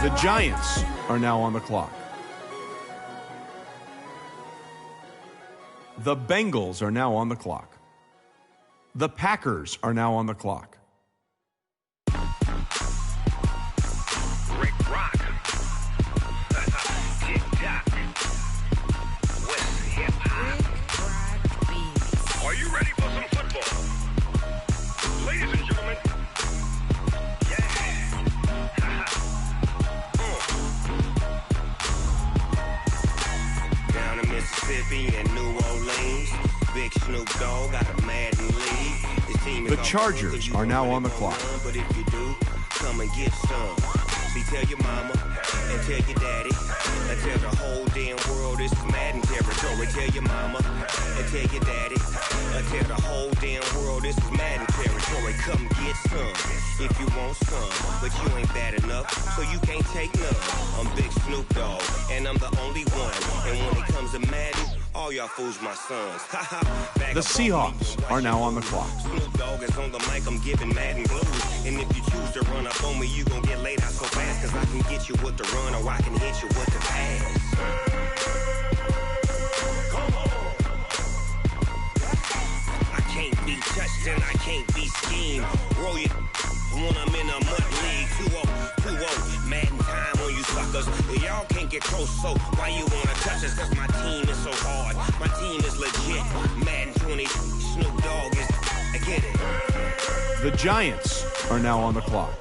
The Giants are now on the clock. The Bengals are now on the clock. The Packers are now on the clock. Rick Rock. Tick-tock. West hip-hop. Are you ready for some football? Ladies and gentlemen. Mississippi and New Orleans, Big Snoop Dogg got a Madden league. His team is the Chargers are now on the clock. But if you do, come and get some. See, tell your mama and tell your daddy and tell the whole damn world this is Madden territory. Tell your mama and tell your daddy and tell the whole damn world this is Madden territory. Come get some if you want some, but you ain't bad enough, so you can't take none. I'm Big Snoop Dogg, and I'm the only one. And when it comes to Madden, all y'all fools my sons. The Seahawks are now on the clock. Snoop Dogg is on the mic, I'm giving Madden blues. And if you choose to run up on me, you gon' get laid out so fast. Cause I can get you with the run or I can hit you with the pass. I can't be touched and I can't be schemed. Roll you when I'm in a mud league. 2-0, Madden time on you suckers. Y'all can't get close, so why you wanna touch us? Cause my team is so hard. My team is legit. Madden 20, Snoop Dogg is, I get it. The Giants are now on the clock.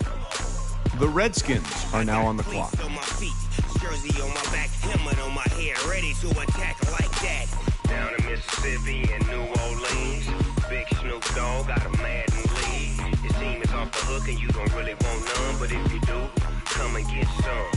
The Redskins are now on the clock. On my feet, jersey on my back, helmet on my head, ready to attack like that. Down in Mississippi and New Orleans, Big Snoop Dogg got a Madden league. His team is off the hook and you don't really want none, but if you do, come and get some.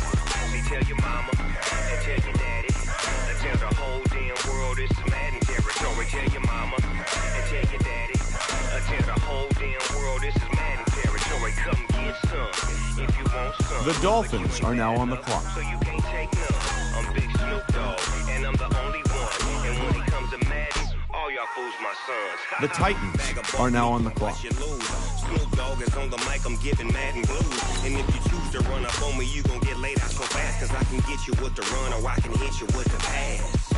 See, tell your mama and tell your daddy, and tell the whole damn world it's Madden territory. Tell your mama and tell your daddy, and tell the whole damn world this is Madden territory. Come get some if you want some. The Dolphins are now on the clock. So you can't take none. I'm Big Snoop Dogg, and I'm the only one. And when it comes to Madden, all y'all fools my sons. The Titans are now on the clock. Snoop Dogg is on the mic, I'm giving Madden blues. And if you choose to run up on me, you gon' get laid out so fast. Cause I can get you with the run or I can hit you with the pass.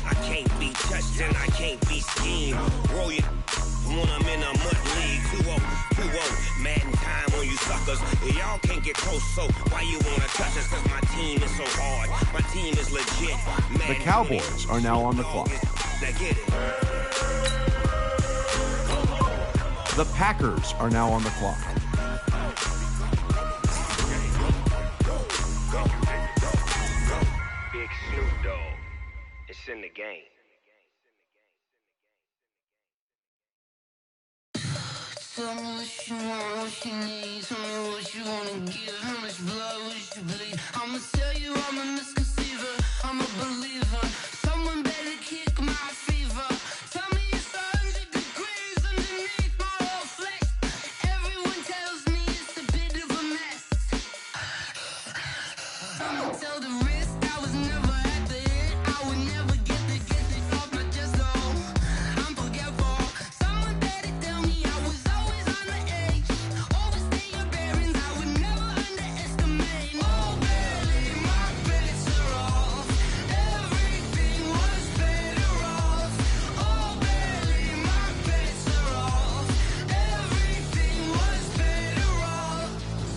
I can't be touched and I can't be schemed. Roll you when I'm in a mud league. 2-0, Madden time on you suckers. Y'all can't get close, so why you wanna touch us? Cause my team is so hard. My team is legit. The Cowboys are now on the clock. Now get it. The Packers are now on the clock. Big Snoop Dogg. It's in the game. Tell me what you want, what you need. Tell me what you wanna give. How much blood would you bleed? I'ma tell you I'm a misconceiver. I'm a believer. Someone better kick my fever. Tell me it's 100 degrees underneath my whole flesh. Everyone tells me it's a bit of a mess. I'ma tell the risk I was never at the hit. I would never get it off my chest. Oh, I'm forgetful. Someone better tell me I was always on the edge. Overstay your bearings, I would never underestimate. Oh, barely, my bets are off. Everything was better off. Oh, barely, my bets are off. Everything was better off.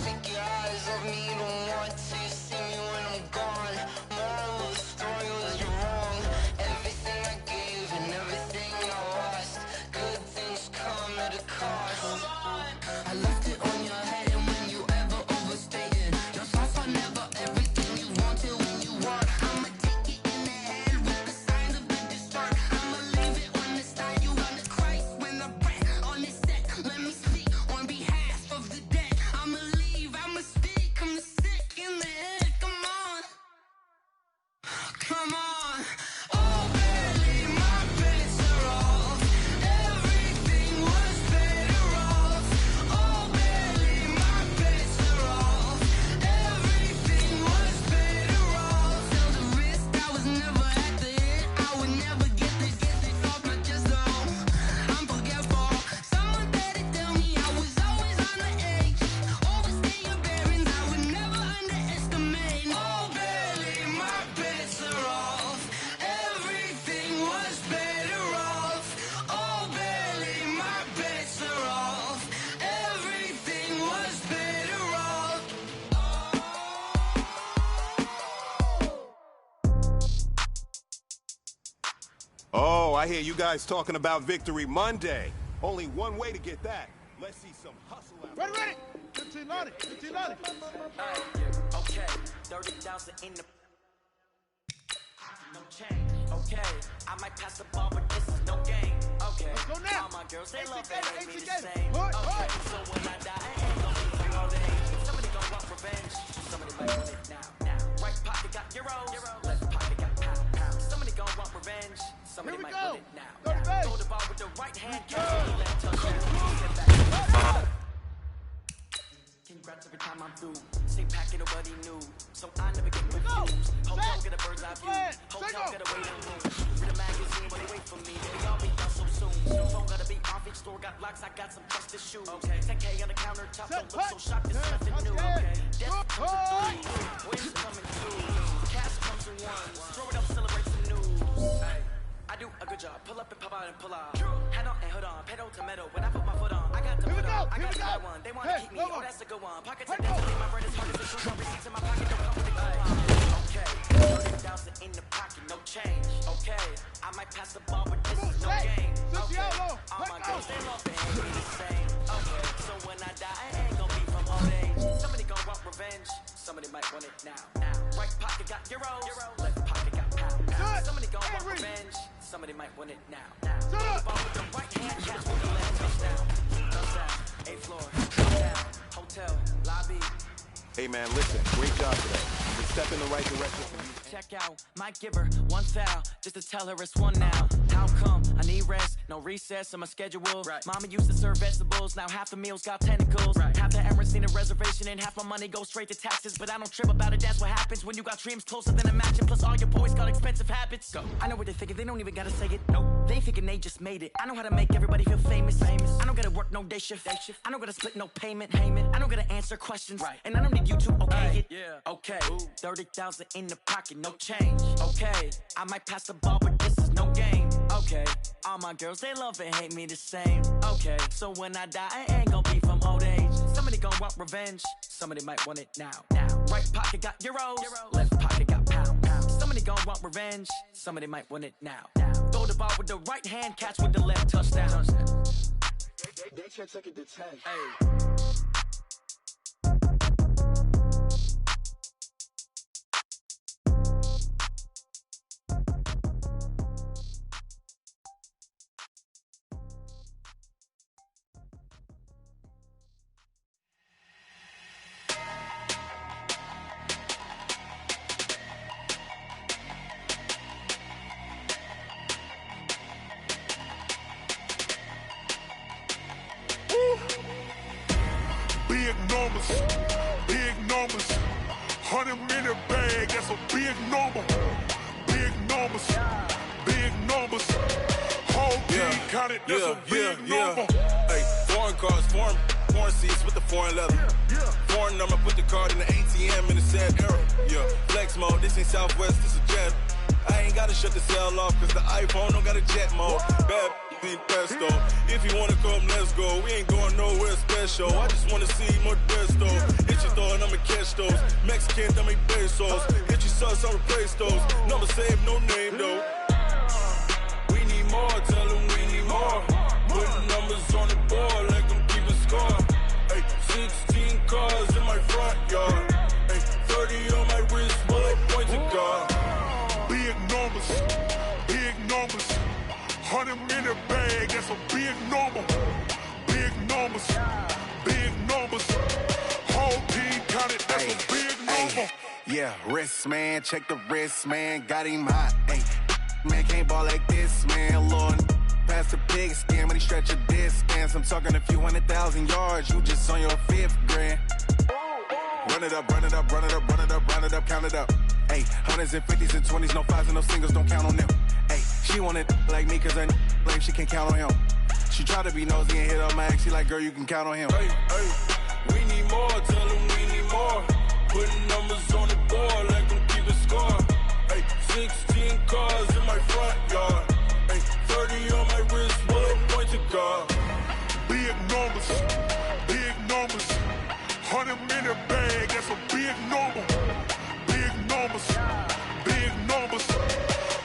Take your eyes off me, don't want to see me when I'm gone. Moral of the story was you're wrong. Everything I gave and everything I lost. Good things come at a cost. I left it on your head, and when you ever overstated, your thoughts are never everything you wanted when you want. I'ma take it in the head with the signs of the distort. I'ma leave it on the side. You wanna Christ when the breath on this set. Let me speak on behalf of the dead. I'ma leave, I'ma speak. I'm the sick in the head. Come on, come on. Oh, barely, my bets are off. Everything was better off. Oh, barely, my bets are off. Everything was better off. Tell the risk I was never at the hit. I would never get it off my chest. Oh, I'm forgetful. Someone better tell me I was always on the edge. Overstay your bearings, I would never underestimate. Oh, barely, my bets are off. Everything was better off. Oh, barely, my bets are off. Everything was better off. Oh, I hear you guys talking about Victory Monday. Only one way to get that. Let's see some hustle out. Ready. 15 loaded. 15 loaded. Okay, 30,000 in the no change. Okay, I might pass the ball, but this is no game. Okay, let's go now. All my girls, they love it, ain't me the ATK. same. Okay, so when I die, I ain't gonna be for all day. Somebody gon' want revenge. Somebody might want it now. Right pocket got euros. Left pocket got pound. Somebody gon' want revenge. Somebody might want it now. Throw the ball with the right hand, catch the left touch. Congrats every time I'm through. Stay packing, nobody knew. So I never get confused. Hotel get a bird's eye view. Hotel get a waiting room. Read a magazine when they wait for me. They all be done so soon. Phone gotta be off. Each store got locks. I got some trusted shoes. Okay, 10K on the countertop. Don't look so shocked. It's nothing new. Okay, death comes in threes. Wins coming through. Cash comes in ones. Throw it up, celebrate some news. I do a good job. Pull up and pop out and pull out. Head on and hood on. Pedal to metal. When I put my foot on, I got the foot on. I got the right one. They wanna keep me. Oh, that's a good one. Pocket take that to me. My bread is hard as a shoe. No receipts in my pocket. Don't come with the coupon. Okay, 30,000 in the pocket. No change. Okay, I might pass the ball, but this is no game. Okay, all my girls, they love it. Ain't me the same. Okay, so when I die, I ain't gonna be from old age. Somebody gon' want revenge. Somebody might want it now. Right pocket got euros. Left pocket got pound. Somebody gon' want revenge. somebody might win it now. Ball with the right hand, catch with the left, touchdown. Touchdown, 8th floor, downtown, hotel, lobby. Hey man, listen, great job today. It's a step in the right direction for you. Check out, might give her one foul, just to tell her it's one now. How come? I need rest, no recess in my schedule. Right. Mama used to serve vegetables, now half the meals got tentacles. Right. Half the errands need a reservation and half my money goes straight to taxes. But I don't trip about it, that's what happens when you got dreams closer than a mansion. Plus all your boys got expensive habits. Go. I know what they're thinking, they don't even gotta say it. Nope. They thinking they just made it. I know how to make everybody feel famous. I don't gotta work no day shift. I don't gotta split no payment. I don't gotta answer questions. Right. And I don't need you to okay it. Yeah. Okay. 30,000 in the pocket, no change. Okay. I might pass the ball, but this is no game. Okay. All my girls, they love and hate me the same. Okay. So when I die, I ain't gonna be from old age. Somebody gonna want revenge. Somebody might want it now. Right pocket got euros. Left pocket got pounds. Somebody gonna want revenge. Somebody might want it now. Throw the ball with the right hand, catch with the left, touchdown. They can't take it to 10. Hey. Big numbers, 100-minute bag, that's a big number. Big numbers, whole team counted, that's a big number. Hey, foreign cars, foreign seats with the foreign leather. Foreign number, put the card in the ATM in the sad era. Yeah, flex mode, this ain't Southwest, this is jet. I ain't gotta shut the cell off, cause the iPhone don't got a jet mode. Bad be pesto. If you wanna come, let's go. We ain't going nowhere special. I just wanna see more desto. Hit your thought, I'ma catch those. Mexican, dummy pesos. Hit your sus, I'll replace those. Number saved, no name though. We need more, tell them we need more. Putting numbers on the board, let them keep a score. Hey, 16 cars in my front yard. Hey, 30 on my wrist, bullet point to God. Big numbers, 100-minute bag, that's a big number. Big numbers, whole team counted, that's a big number. Yeah, wrist man, check the wrist man, got him hot. Ay, man can't ball like this, man. Lord, past the big scam when he stretch a distance. I'm talking a few 100,000 yards, you just on your 5th grand. Run it up, count it up. Ay, 100s and 50s and 20s, no 5s and no singles, don't count on them. Ay, she want it like me, cause her like she can count on him. She try to be nosy and hit up my ex, she like, girl, you can count on him. Hey, we need more, tell them we need more. Putting numbers on the board, let them keep a score. Hey, 16 cars in my front yard. Hey, 30 on my wrist, bullet point to God. Big numbers, 100-minute bag, that's a big number. Big numbers,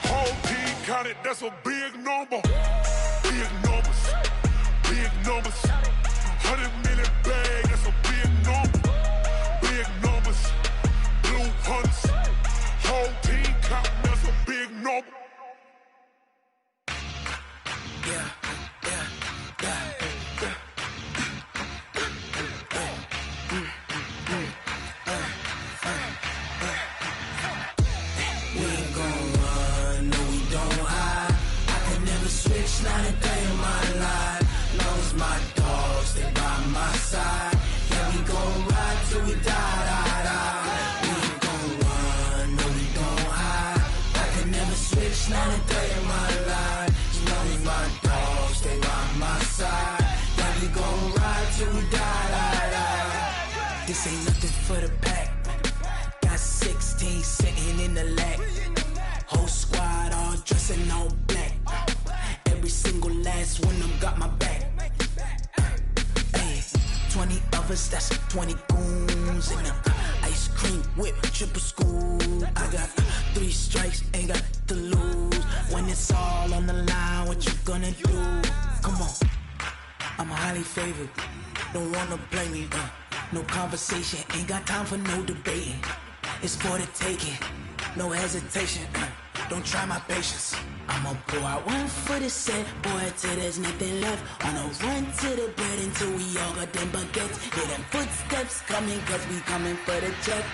whole team counted, that's a big number. Big numbers, 100-minute bag, that's a big number. Big numbers, blue hunts, whole team counting, that's a big number. Yeah. Not a day in my life. Knows my dogs, they by my side. Yeah, we gon' ride till we die. We ain't gon' run, no, we don't hide. I can never switch, not a day in my life. Knows my dogs, they by my side. Yeah, we gon' ride till we die. This ain't nothing for the pack. Got 16 sitting in the lap. Whole squad all dressing all black. Every single last one of them got my back. Hey, 20 of us, that's 20 goons in them. Ice cream whip, triple scoop. I got 3 strikes, ain't got to lose. When it's all on the line, what you gonna do? Come on, I'm highly favored. Don't wanna blame me, no conversation, ain't got time for no debating. It's for the taking, no hesitation. don't try my patience. I'ma pull out one foot and set, boy, till there's nothing left. On a run to the bed until we all got them baguettes. Hear them footsteps coming, cause we coming for the check.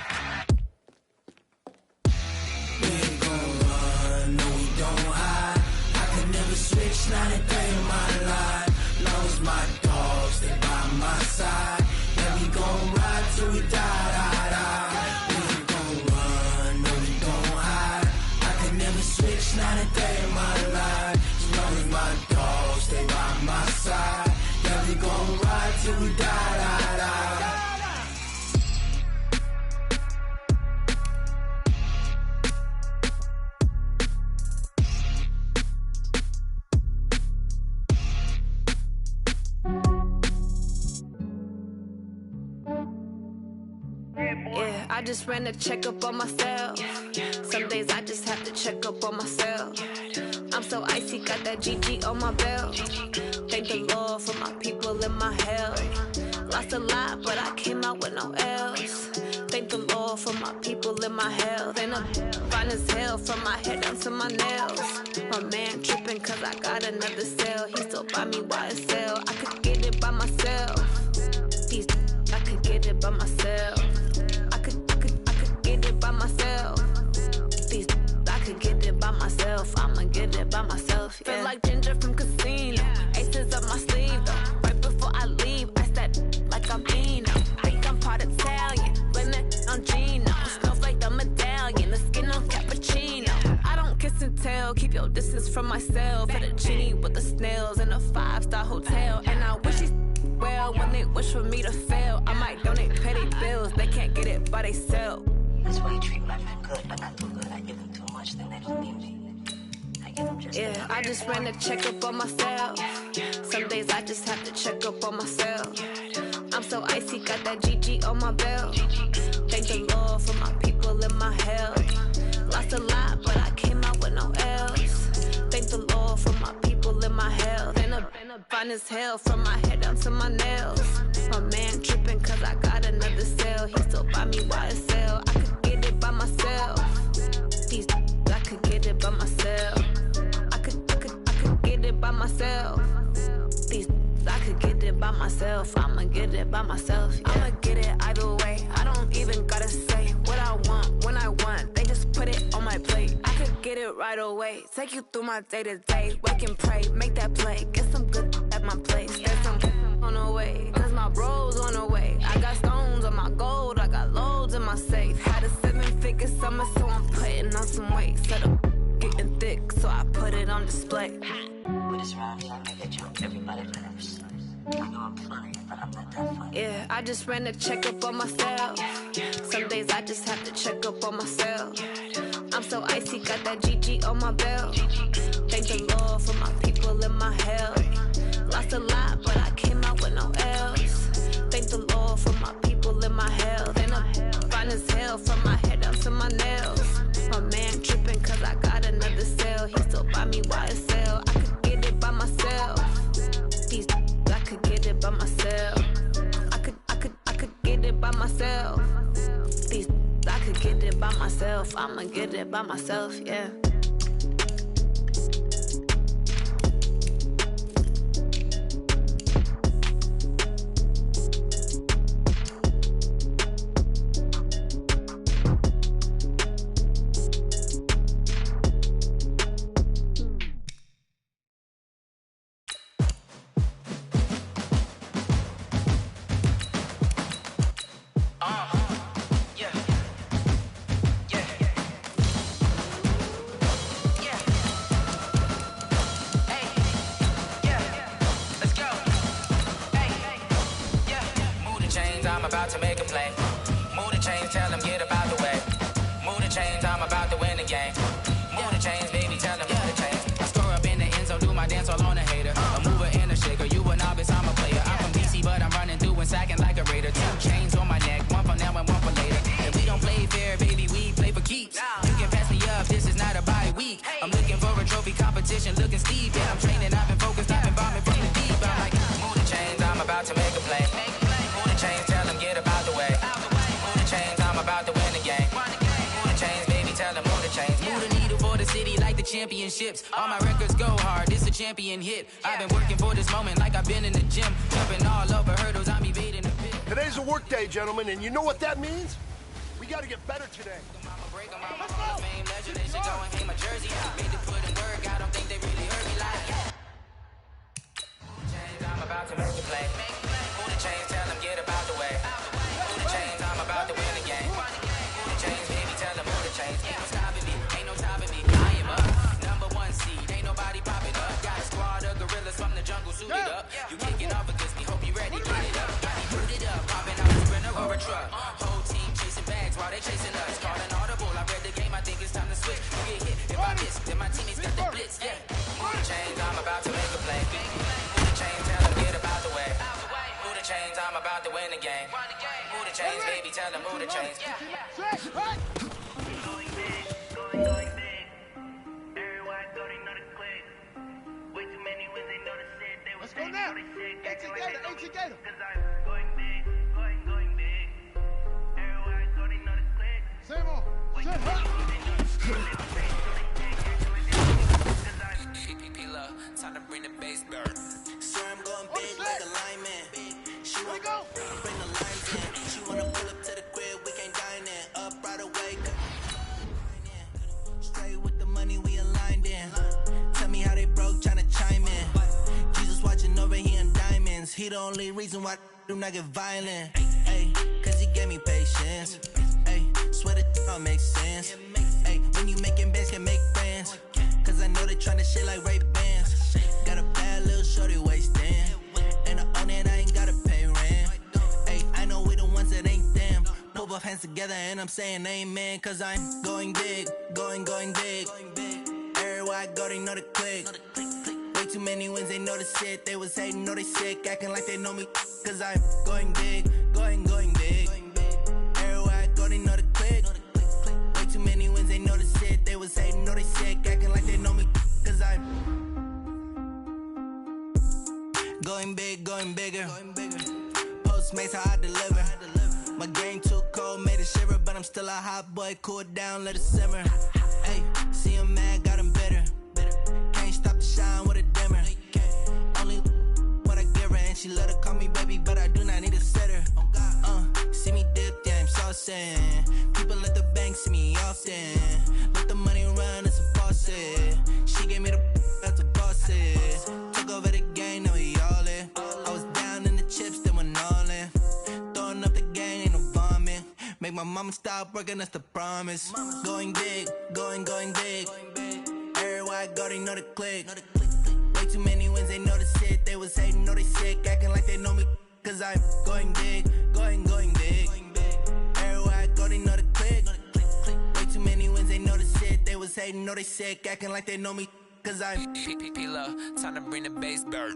We ain't gon' run, no we don't hide. I could never switch, not a day in my life. Long as my dogs, they by my side. Yeah, we gon' ride till we die, die, die. We ain't gon' run, no we don't hide. I could never switch, not a day in my life. As long as my dogs, they by my side. Yeah, we gon' ride till we die, die, die. Yeah, I just ran a checkup on myself. Some days I just have to check up on myself. I'm so icy, got that GG on my belt. Thank the Lord for my people in my hell. Lost a lot, but I came out with no L's. Thank the Lord for my people in my health. And I'm fine as hell from my head down to my nails. My man tripping cause I got another cell. He still buy me YSL. I could get it by myself. These I could get it by myself. I could get it by myself. These I could get it by myself. I'ma get it by myself. Yeah. Feel like Ginger from Casino. Aces up my sleeve though. Right before I leave, I said like I'm Eno. Think I'm part Italian. Blame it on Gino. Smells like the medallion. The skin on cappuccino. I don't kiss and tell. Keep your distance from myself. For the genie with the snails in a 5-star hotel. And I wish he's well when they wish for me to fail. I might donate petty bills. They can't get it by they self. That's why you treat my men good, but not too good. I give them too much, then they just leave me. I give them just yeah, I just ran a checkup on myself. Some days I just have to check up on myself. I'm so icy, got that GG on my belt. Thank the Lord for my people in my health. Lost a lot, but I came out with no L's. Thank the Lord for my people in my health. And I'm fine as hell from my head down to my nails. My man tripping cause I got another cell. He still buy me YSL. I could get it by myself. These I could get it by myself. I could get it by myself. These I could get it by myself. I'ma get it by myself. Yeah. I'ma get it either way. I don't even gotta say what I want when I want. They just put it on my plate. I could get it right away. Take you through my day to day. Wake and pray, make that play. Get some good at my place. There's some on the way. Cause my bro's on the way. I got stones on my gold. I got loads in my safe. Had a 7-figure summer, so I'm putting on some weight. Set up getting thick, so I put it on display. With this round, I make it jump. Everybody laughs. I know I'm funny, but I'm not that funny. Yeah, I just ran a checkup on myself. Some days I just have to check up on myself. I'm so icy, got that GG on my belt. Thank the Lord for my people in my health. Lost a lot, but I came out with no L's. Thank the Lord for my people in my health. And I'm fine as hell from my head down to my nails. My man tripping cause I got another cell. He still buy me YSL. I could get it by myself. These I could get it by myself. I could get it by myself. These I could get it by myself. I'ma get it by myself, yeah. To make a play. Move the chains, tell them get about the way. Move the chains, I'm about to win the game. Move the chains, baby, tell them get the chains. I score up in the end zone, do my dance all on a hater. A mover and a shaker, you a novice, I'm a player. I'm from DC, but I'm running through and sacking like a raider. 2 chains on my neck, one for now and one for later. And we don't play fair, baby, we play for keeps. You can pass me up, this is not a bye week. I'm looking for a trophy competition, looking steep. Yeah, I'm training, I've been focused, I've been bombing from the deep. I'm like, move the chains, I'm about to make a play. Move the chains, tell them get about the way. championships. All my records go hard, this a champion hit. I've been working for this moment like I've been in the gym. Jumping all over hurdles, I'm evading the pit. Today's a work day, gentlemen, and you know what that means? We gotta get better today. I'm about to make a play. Who the chains, tell them get about the way. Who the chains, I'm about to win the game. Who the chains, baby, tell them who the chains. Ain't no stopping me, ain't no stopping me. I am up, #1 seed, ain't nobody popping up. Got a squad of gorillas from the jungle suited up. You kicking off against me, hope you ready, get it up. Got me booted up, popping out a sprinter or a truck. Whole team chasing bags while they chasing us. Calling audible, I read the game, I think it's time to switch. You get hit, if I miss, then my teammates got the blitz, yeah. Who the chains, I'm about to make a play. Who the chains, tell them get about the way. Who the chains, I'm about to win the game. Who the chains, baby, tell them who the chains. Let's go now. Ain't together. Cause I'm going big. Everybody thought they know the click. Same on. Shut up. Time to bring the bass burn. Swear I'm going big like a lineman. She wanna go bring the lines in. She wanna pull up to the crib, we can't dine in. Up right away. Straight with the money we aligned in. Tell me how they broke, tryna chime in. Jesus watching over here in diamonds. He the only reason why I do not get violent. Ay, cause he gave me patience. Ay, swear that all makes sense. Ay, when you making bands, can make friends. Cause I know they tryna shit like Ray-Bans. Got a bad little shorty wasting. And I own it, I ain't gotta pay rent. Ay, I know we the ones that ain't them. Put both hands together and I'm saying amen. Cause I'm going big, going big. Everywhere I go, they know the click. Way too many wins, they know the shit. They was hating, know they sick, acting like they know me. Cause I'm going big, going big. Everywhere I go, they know the click. Way too many wins, they know the shit. They was hating, know they sick, acting like they know me. Cause I'm going big, going bigger. Postmates how I deliver. My game too cold, made it shiver, but I'm still a hot boy. Cool it down, let it simmer. Hey, see him mad, got him bitter. Can't stop the shine with a dimmer. Only what I give her, and she let her call me baby, but I do not need a sitter. See me dip, yeah, I'm saucing. People at the bank see me often. Let the money run, it's a faucet. She gave me the that's a boss it. Took over the game, now we all in. I was down in the chips, then went all in. Throwing up the gang, ain't no vomit. Make my mama stop working, that's the promise. Going big, going big. Everywhere I go, they know the click. Way too many wins, they know the shit. They was hating, know they sick, acting like they know me. Cause I'm going big, going big. Everywhere I go, they know the click. Way too many wins, they know the shit. They was hating, know they sick, acting like they know me. Cause I'm P-P-P-Love, time to bring the bass burn.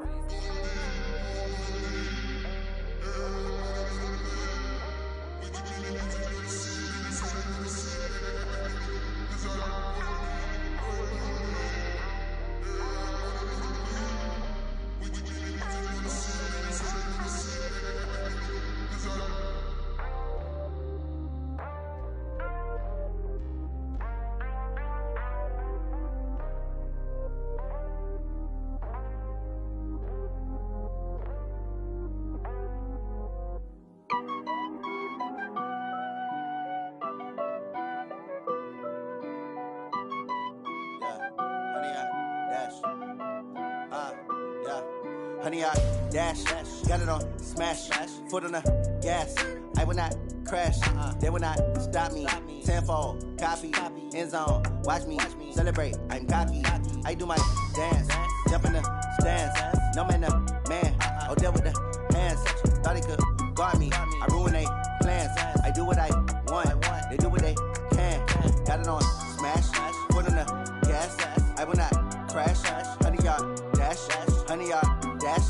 Honey, I dash, got it on smash, foot on the gas. I will not crash, they will not stop me. Tenfold, copy, end zone, watch me celebrate. I'm cocky, I do my dance, jump in the stands. No man, the man, oh, deal with the hands. Thought he could guard me, I ruin they plans. I do what I want, they do what they can. Got it on smash, foot on the gas. I will not crash, honey, y'all dash, honey, y'all dash,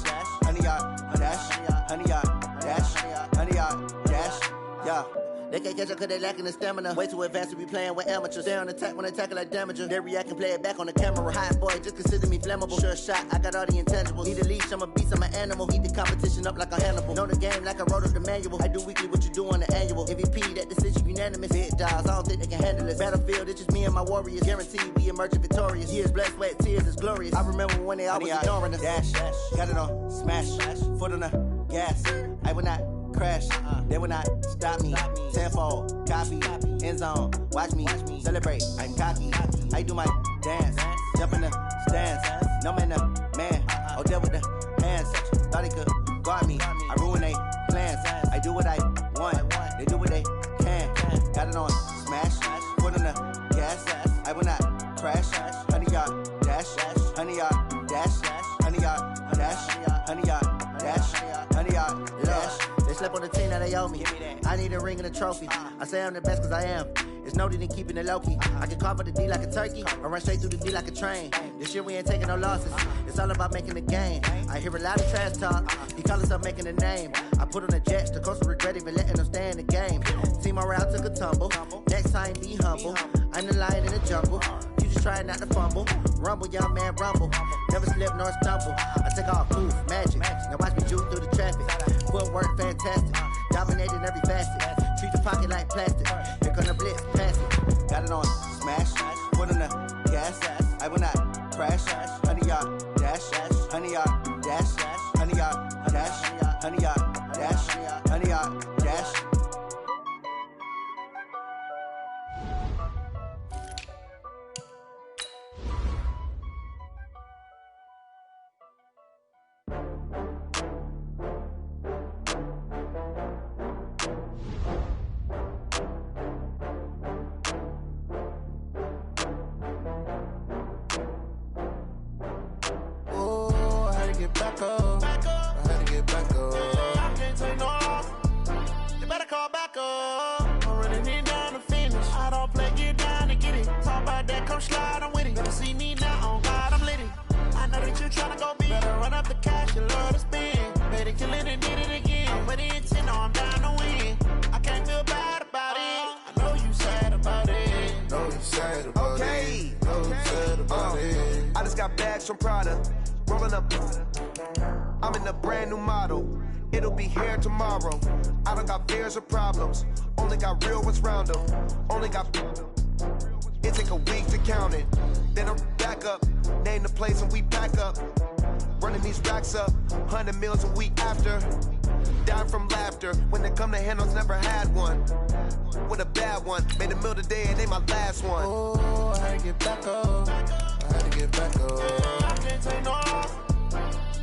honey, y'all dash, honey, y'all dash, honey, y'all dash, yeah. They can't catch up cause they lacking the stamina. Way too advanced to be playing with amateurs. Stay on attack when they tackle like damager. They react and play it back on the camera. Hot boy, just consider me flammable. Sure shot, I got all the intangibles. Need a leash, I'm a beast, I'm an animal. Heat the competition up like a Hannibal. Know the game like I wrote up the manual. I do weekly what you do on the annual. MVP, that decision unanimous. magnanimous. Big dogs, I don't think they can handle it. Battlefield, it's just me and my warriors. Guaranteed we emerging victorious. Years, blood, sweat, tears is glorious. I remember when they always ignoring us. Dash, got it on, smash, foot on the gas. I will not crash, they will not stop me. Tenfold, copy, end zone, watch me celebrate. I'm cocky, I do my dance, jump in the stands. No man, the man, oh, deal with the hands. Thought he could guard me, I ruin they plans. I do what I want, they do what they can. Got it on, smash, foot on the gas. I will not crash, 100-yard dash, 100-yard dash, 100-yard dash, 100-yard dash, 100-yard dash. They slept on the team, now they owe me. I need a ring and a trophy. I say I'm the best cause I am. It's no need in keeping it low-key. I can carve up the D like a turkey, or run straight through the D like a train. This year we ain't taking no losses. It's all about making the game. I hear a lot of trash talk. He call himself making a name. I put on the Jets, the coach will regret even letting them stay in the game. Team around took a tumble. Next time be humble. I'm the lion in the jungle. You just try not to fumble. Rumble, young man, rumble. Never slip nor stumble. I take off, move, magic. Now watch me juke through the traffic. Footwork fantastic. Dominating every facet. Treat the pocket like plastic. Here come the blitz, pass it. Got it on, smash. Foot on the gas. I will not crash. 100-yard dash. 100-yard dash. 100-yard dash. 100-yard dash. 100-yard dash. Back up. I had to get back up. I can't take no loss. You better call back up. I'm running it down to finish. I don't play, get down to get it. Talk about that, come slide, I'm with it. Better see me now, on God, I'm lit it. I know that you tryna go big. Better run up the cash, you love to spend. Better kill it and did it again. I'm with the intent, no, I'm down to win. I can't feel bad about it. I know you sad about it. Know you sad about it. Know you sad about it. I just got bags from Prada. Rolling up, I'm in a brand new model. It'll be here tomorrow. I don't got fears or problems. Only got real ones round them. Only got. It take a week to count it. Then I'm back up. Name the place and we pack up. Running these racks up. 100 meals a week after. Dying from laughter. When they come to handles, never had one. With a bad one. Made a meal today and they my last one. Oh, I had to get back up. I had to get back up. I can't take no loss.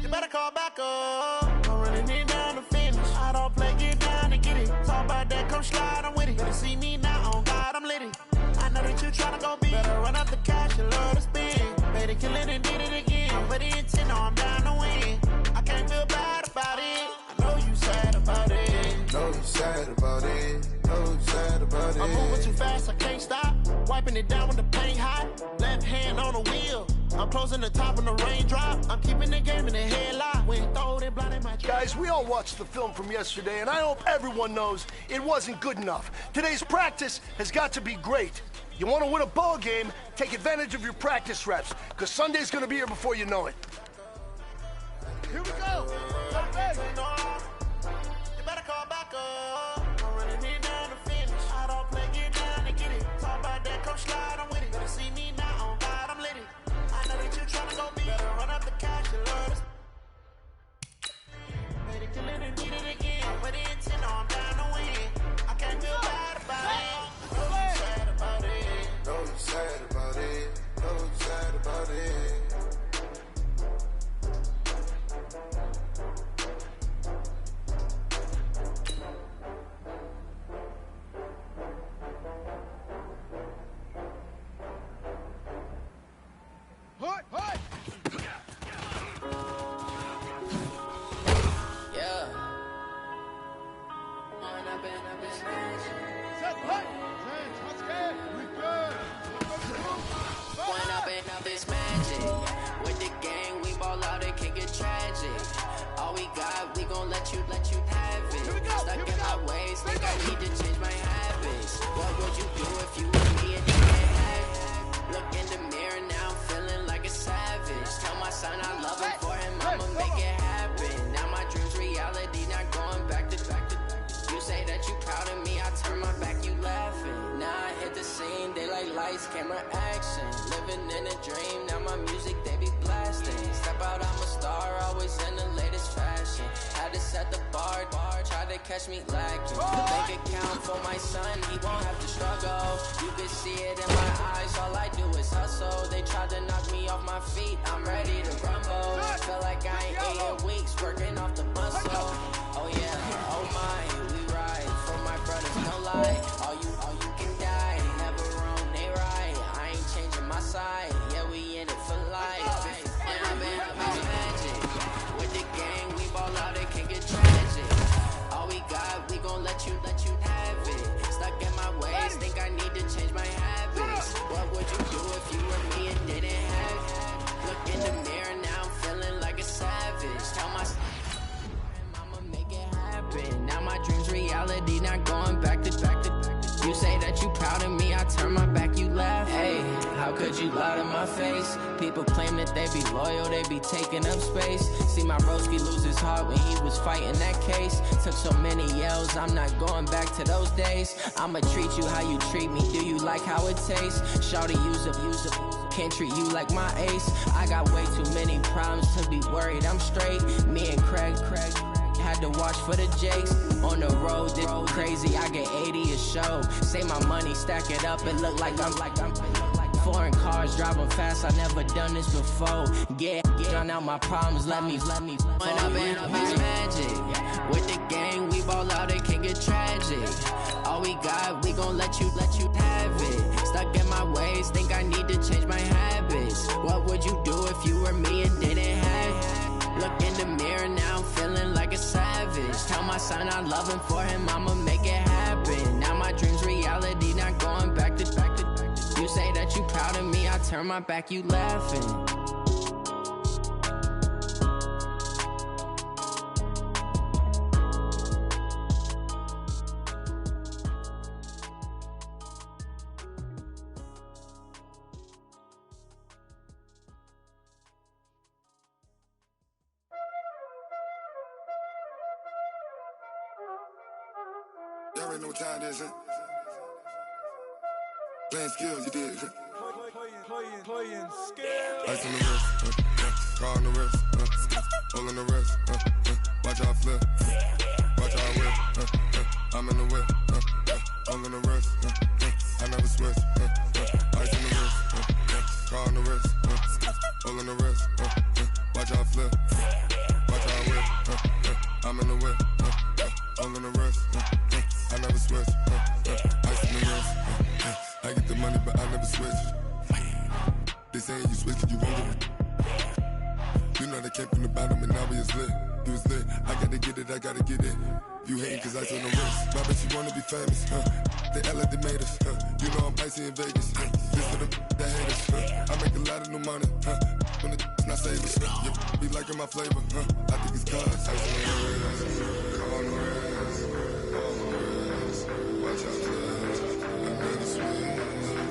You better call back up. I'm running it down to finish. I don't play, get down to get it. Talk about that, come slide, I'm with it. Better see me now, on God, I'm lit it. I know that you tryna go big. Better run up the cash, you love to spend. Better kill it and did it again. I'm with the intent, no, I'm down to win. I can't feel bad about it. I know you sad about it. Know you sad about it. Know you sad about it. I'm moving too fast, I can't stop. Wiping it down when the paint hot. Left hand on the wheel. I'm closing the top when the raindrop. I'm keeping the game in the headlock. When throw it blind in my Guys, we all watched the film from yesterday, and I hope everyone knows it wasn't good enough. Today's practice has got to be great. You want to win a ball game, take advantage of your practice reps, because Sunday's going to be here before you know it. Here we go. You better call back up. I'm running it down to finish. I don't play, get down to get it. Talk about that, come slide, I'm with it. Better see me now, on God, I'm lit it. I know that you tryna go big. Better run up the cash, you love this. Better kill it and did it again. With the intent, no, I'm down to win. I can't feel bad about it. I know you sad about it. Know you sad about it. Know you sad about it. You say that you proud of me, I turn my back, you laugh. scene, they like lights, camera, action. Living in a dream, now my music they be blasting. Step out, I'm a star, always in the latest fashion. Had to set the bar, try to catch me lacking. Bank account for my son, he won't have to struggle. You can see it in my eyes, all I do is hustle. They tried to knock me off my feet, I'm ready to rumble. Feel like I ain't ate in weeks, working off the muscle. Oh yeah, oh my, we ride for my brothers, no lie. All you can die, never wrong, they right. I ain't changing my side, yeah, we in it for life. And I've been magic. With the gang, we ball out, it can get tragic. All we got, we gon' let you have it. Stuck in my ways, think I need to change my habits. What would you do if you were me and didn't have it? Look in the mirror, now I'm feeling like a savage. Tell my I'ma make it happen. Now my dreams reality, not going back to. You say that you proud of me, I turn my back, you laugh. Hey, how could you lie to my face? People claim that they be loyal, they be taking up space. See my broski lose his heart when he was fighting that case. Took so many yells, I'm not going back to those days. I'ma treat you how you treat me, do you like how it tastes? Shawty, use up, can't treat you like my ace. I got way too many problems to be worried, I'm straight. Me and Craig had to watch for the Jakes. On the road, this crazy, I get 80 a show. Say my money, stack it up, it look like I'm foreign cars, driving fast, I never done this before. Yeah, drown out my problems, let me When I've been magic. With the gang, we ball out, it can get tragic. All we got, we gon' let you have it. Stuck in my ways, think I need to change my habits. What would you do if you were me and didn't have it? Look in the mirror, now I'm feeling like a savage. Tell my son I love him, for him I'ma make it happen. Now my dreams reality, not going back to. You say that you proud of me, I turn my back, you laughing. Y'all already know what time it is, huh? Playing skills, you did. Playing skills. Ice on the wrist, car on the wrist, hole in the wrist, watch out flip, watch out whip, I'm in the whip, hole in the wrist, I never switch, ice on the wrist, car on the wrist, hole in the wrist, watch out flip, watch out whip, I'm in the whip, hole in the wrist, I never switch, ice on the wrist. I get the money, but I never switch. They saying you switch it, you won't get it. You know they came from the bottom and now we is lit. You was lit, I gotta get it, I gotta get it. You hating cause I told no wrist. My bitch, you wanna be famous, They act like they made us, You know I'm icy in Vegas, This for the that hate us, I make a lot of new money, When it's not savers, You be liking my flavor, I think it's cause ice on the wrist, on the wrist, on the wrist. Watch out, I never switch.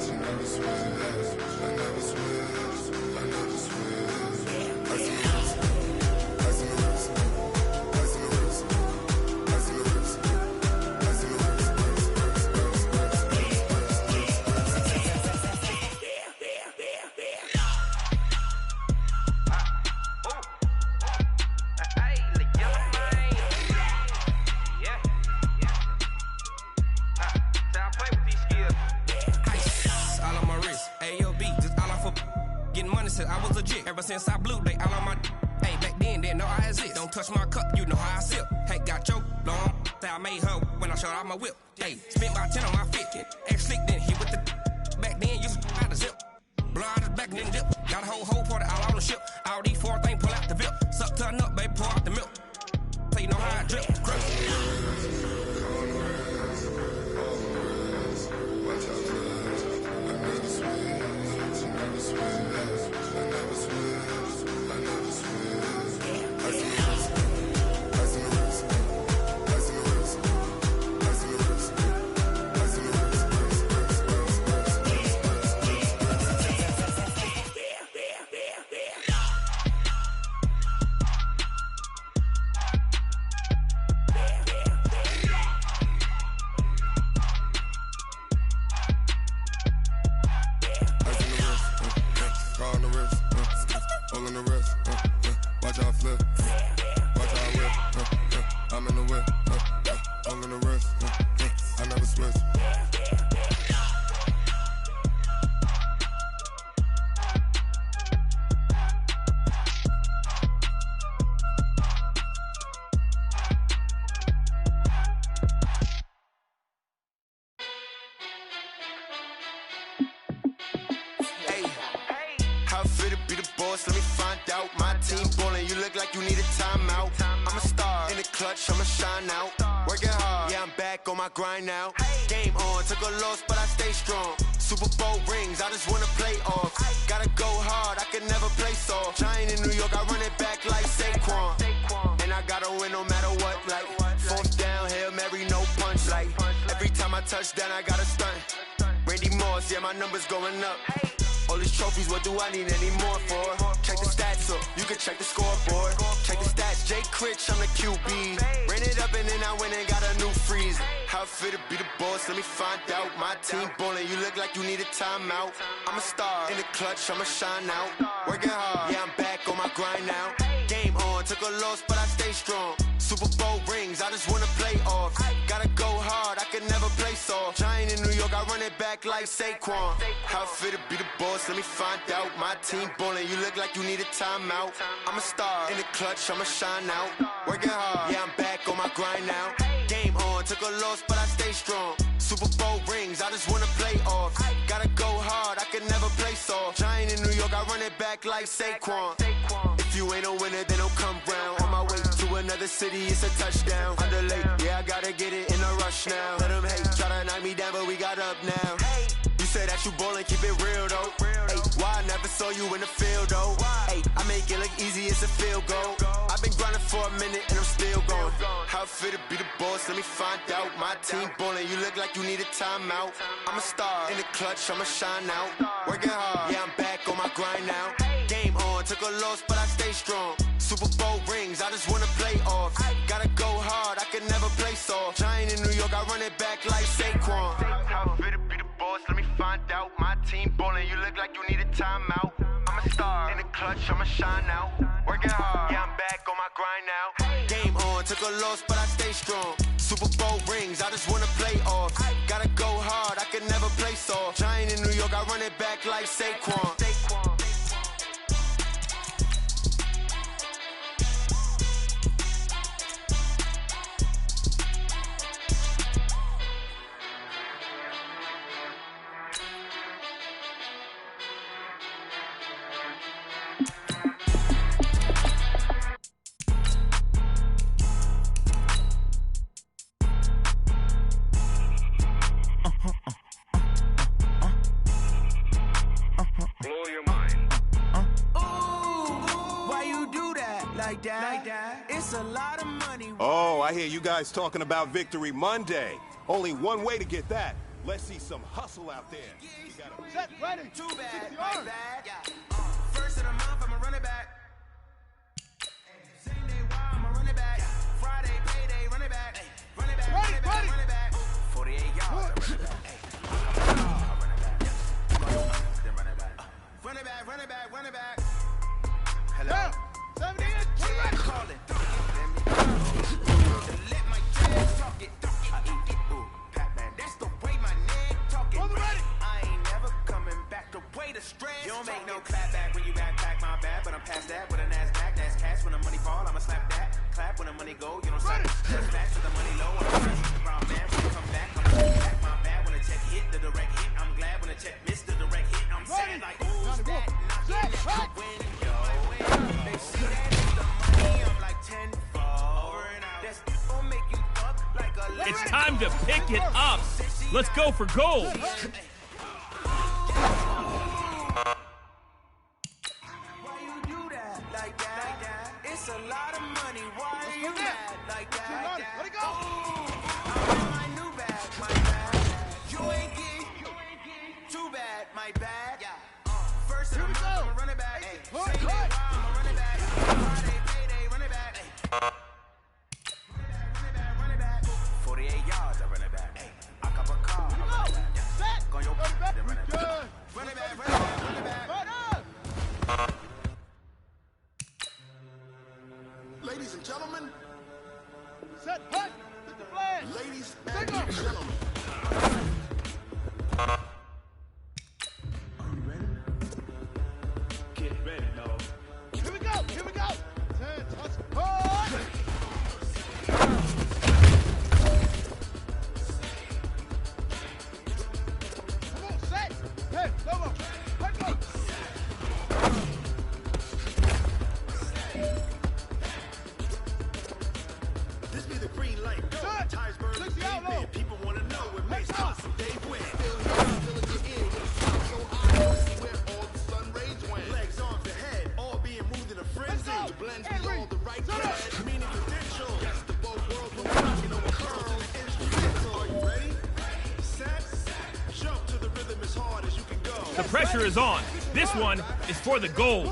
I never switch. I never switch. I never switch. Ice in the wrist. Ice in the wrist. Ice in the wrist. Ice in the wrist. Ice in the wrist. I was legit ever since I blew they all on my. Hey, back then didn't know I exist. Don't touch my cup, you know how I sip. Hey, got your long. Say I made her when I showed out my whip. Hey, spent about 10 on my 50. Ex slick then he with the. Back then used to out the zip. Blow out his back then dip. Got a whole party all on the ship. All these 4 things pull out the VIP. Suck turn up, baby, pour out the milk. So you know how I drip. Crush. Watch out, I never switch. I never switch. I never switch. I never switch. Ice in the wrist. Ice in the wrist. Ice in the wrist. Ice in the wrist. Ice in the wrist. all in the rest. Watch how I flip. Watch how I whip. I'm in the whip. All in the rest. I never switch. Let me find out. My team ballin', you look like you need a timeout. I'm a star in the clutch, I'ma shine out. Working hard, yeah, I'm back on my grind now. Game on, took a loss, but I stay strong. Super Bowl rings, I just wanna play off. Gotta go hard, I can never play soft. Giant in New York, I run it back like Saquon. And I gotta win no matter what, like fourth down, Hail Mary, no punch. Like every time I touch down, I gotta stunt. Randy Moss, yeah, my numbers going up. All these trophies, what do I need any more for? Check the stats up, you can check the scoreboard. Check the stats, Jay Critch, I'm the QB. Ran it up and then I went and got a new freeze. How it feel to be the boss, let me find out. My team ballin', you look like you need a timeout. I'm a star in the clutch, I'ma shine out. Working hard, yeah, I'm back on my grind now. Game on, took a loss, but I stay strong. Super Bowl rings, I just wanna play off. Gotta go hard, I can never play soft. Giant in New York, I run it back like Saquon. How it feel to be the boss, let me find out. My team ballin', you look like you need a timeout. I'm a star in the clutch, I'ma shine out. Working hard, yeah, I'm back on my grind now. Game on, took a loss, but I stay strong. Super Bowl rings, I just wanna play off. Gotta go hard, I can never play soft. Giant in New York, I run it back like Saquon. If you ain't a winner, then don't come round. On my way to another city, it's a touchdown. Underlay, yeah, I gotta get it in a rush now. Let them hate, try to knock me down, but we got up now. You say that you ballin', keep it real though. Hey, why I never saw you in the field though? Hey, I make it look easy, it's a field goal. I've been grinding for a minute and I'm still going. How it feel to be the boss, let me find out. My team ballin', you look like you need a timeout. I'm a star in the clutch, I'ma shine out. Working hard, yeah, I'm back on my grind now. Game on, took a loss, but I stay strong. Super Bowl rings, I just wanna play off. Gotta go hard, I can never play soft. Giant in New York, I run it back like Saquon. How it feel to be the boss, let me find out. My team ballin', you look like you need a timeout. I'm a star in the clutch, I'ma shine out. Working hard, yeah, I'm back on my grind now. Game on, took a loss, but I stay strong. Super Bowl rings, I just wanna play off. Gotta go hard, I can never play soft. Giant in New York, I run it back like Saquon. It's a lot of money. Oh, I hear you guys talking about Victory Monday. Only one way to get that. Let's see some hustle out there. You gotta set ready. Too bad, my bad. First of the month, I'ma run it back. Same day, why I'ma run it back. Friday, payday, run it back. Run it back, run it back, run it back. 48 yards, I run it back. Run it back, run it back, run it back. Hello. 70 in, call it. Let my dreads talk it. I eat it, ooh, Pac-Man. That's the way my neck talking. I ain't never coming back the way the stress. You don't make no clap back when you backpack my bad, but I'm past that with a NASDAQ. That's cash when the money fall, I'ma slap that. Clap when the money go, you don't slap it. Just flash with the money low. I'm fresh with the brown man. When you come back, I'm gonna back my bad when the check hit the direct hit. I'm glad when the check missed the direct hit. I'm sad like who's that? Knocking that window. They see that it's the money. I'm like 10-fold. That's gonna make you up like a. It's time to pick it up. Let's go for gold. Why you do that like that? It's a lot of money. Why are you mad like that? Let it go. I'm in my new bag, my bad. You ain't get too bad, my bad. First of the month, I'ma run it back. Same day, why I'ma run it back. Friday, payday, run it back. Run it back. 48 yards, I run it back. I cop a car, I run it back. Go your back, then run it back. Run it back, run it back, run it back. Get ready, dog. Here we go, here we go. 10, touch, hard. Come on, set. Hey, come on. Let's go. This be the green light. Go. Tires burn the pavement. People want to know what makes awesome Dave win. Legs off the head, all being moved in a frenzy. Blends me all the right thread, meaning potential. Yes, the both worlds will rock, you know what curls in the instrumental. Are you ready? Set, jump to the rhythm as hard as you can go. The pressure is on. This one is for the gold.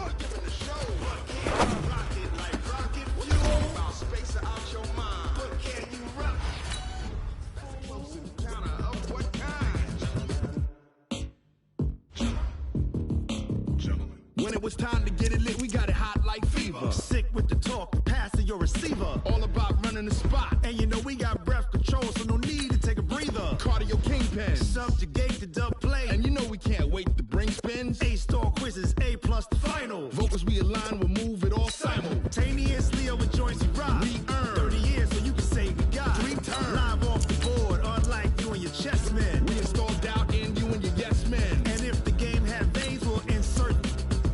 When it was time to get it lit, we got it hot like fever. Sick with the talk, passing your receiver. All about running the spot. And you know we got breath control, so no need to take a breather. Cardio kingpin, subjugate the dub play. And you know we can't wait to bring spins. A-star quizzes, A+ the final. Vocals we align, we'll move it all simultaneously over joints we rock. We earn 30 years, so you can say we got 3 turns. Live off the board, unlike you and your chess men. We install doubt in you and your yes men. And if the game had veins, we'll insert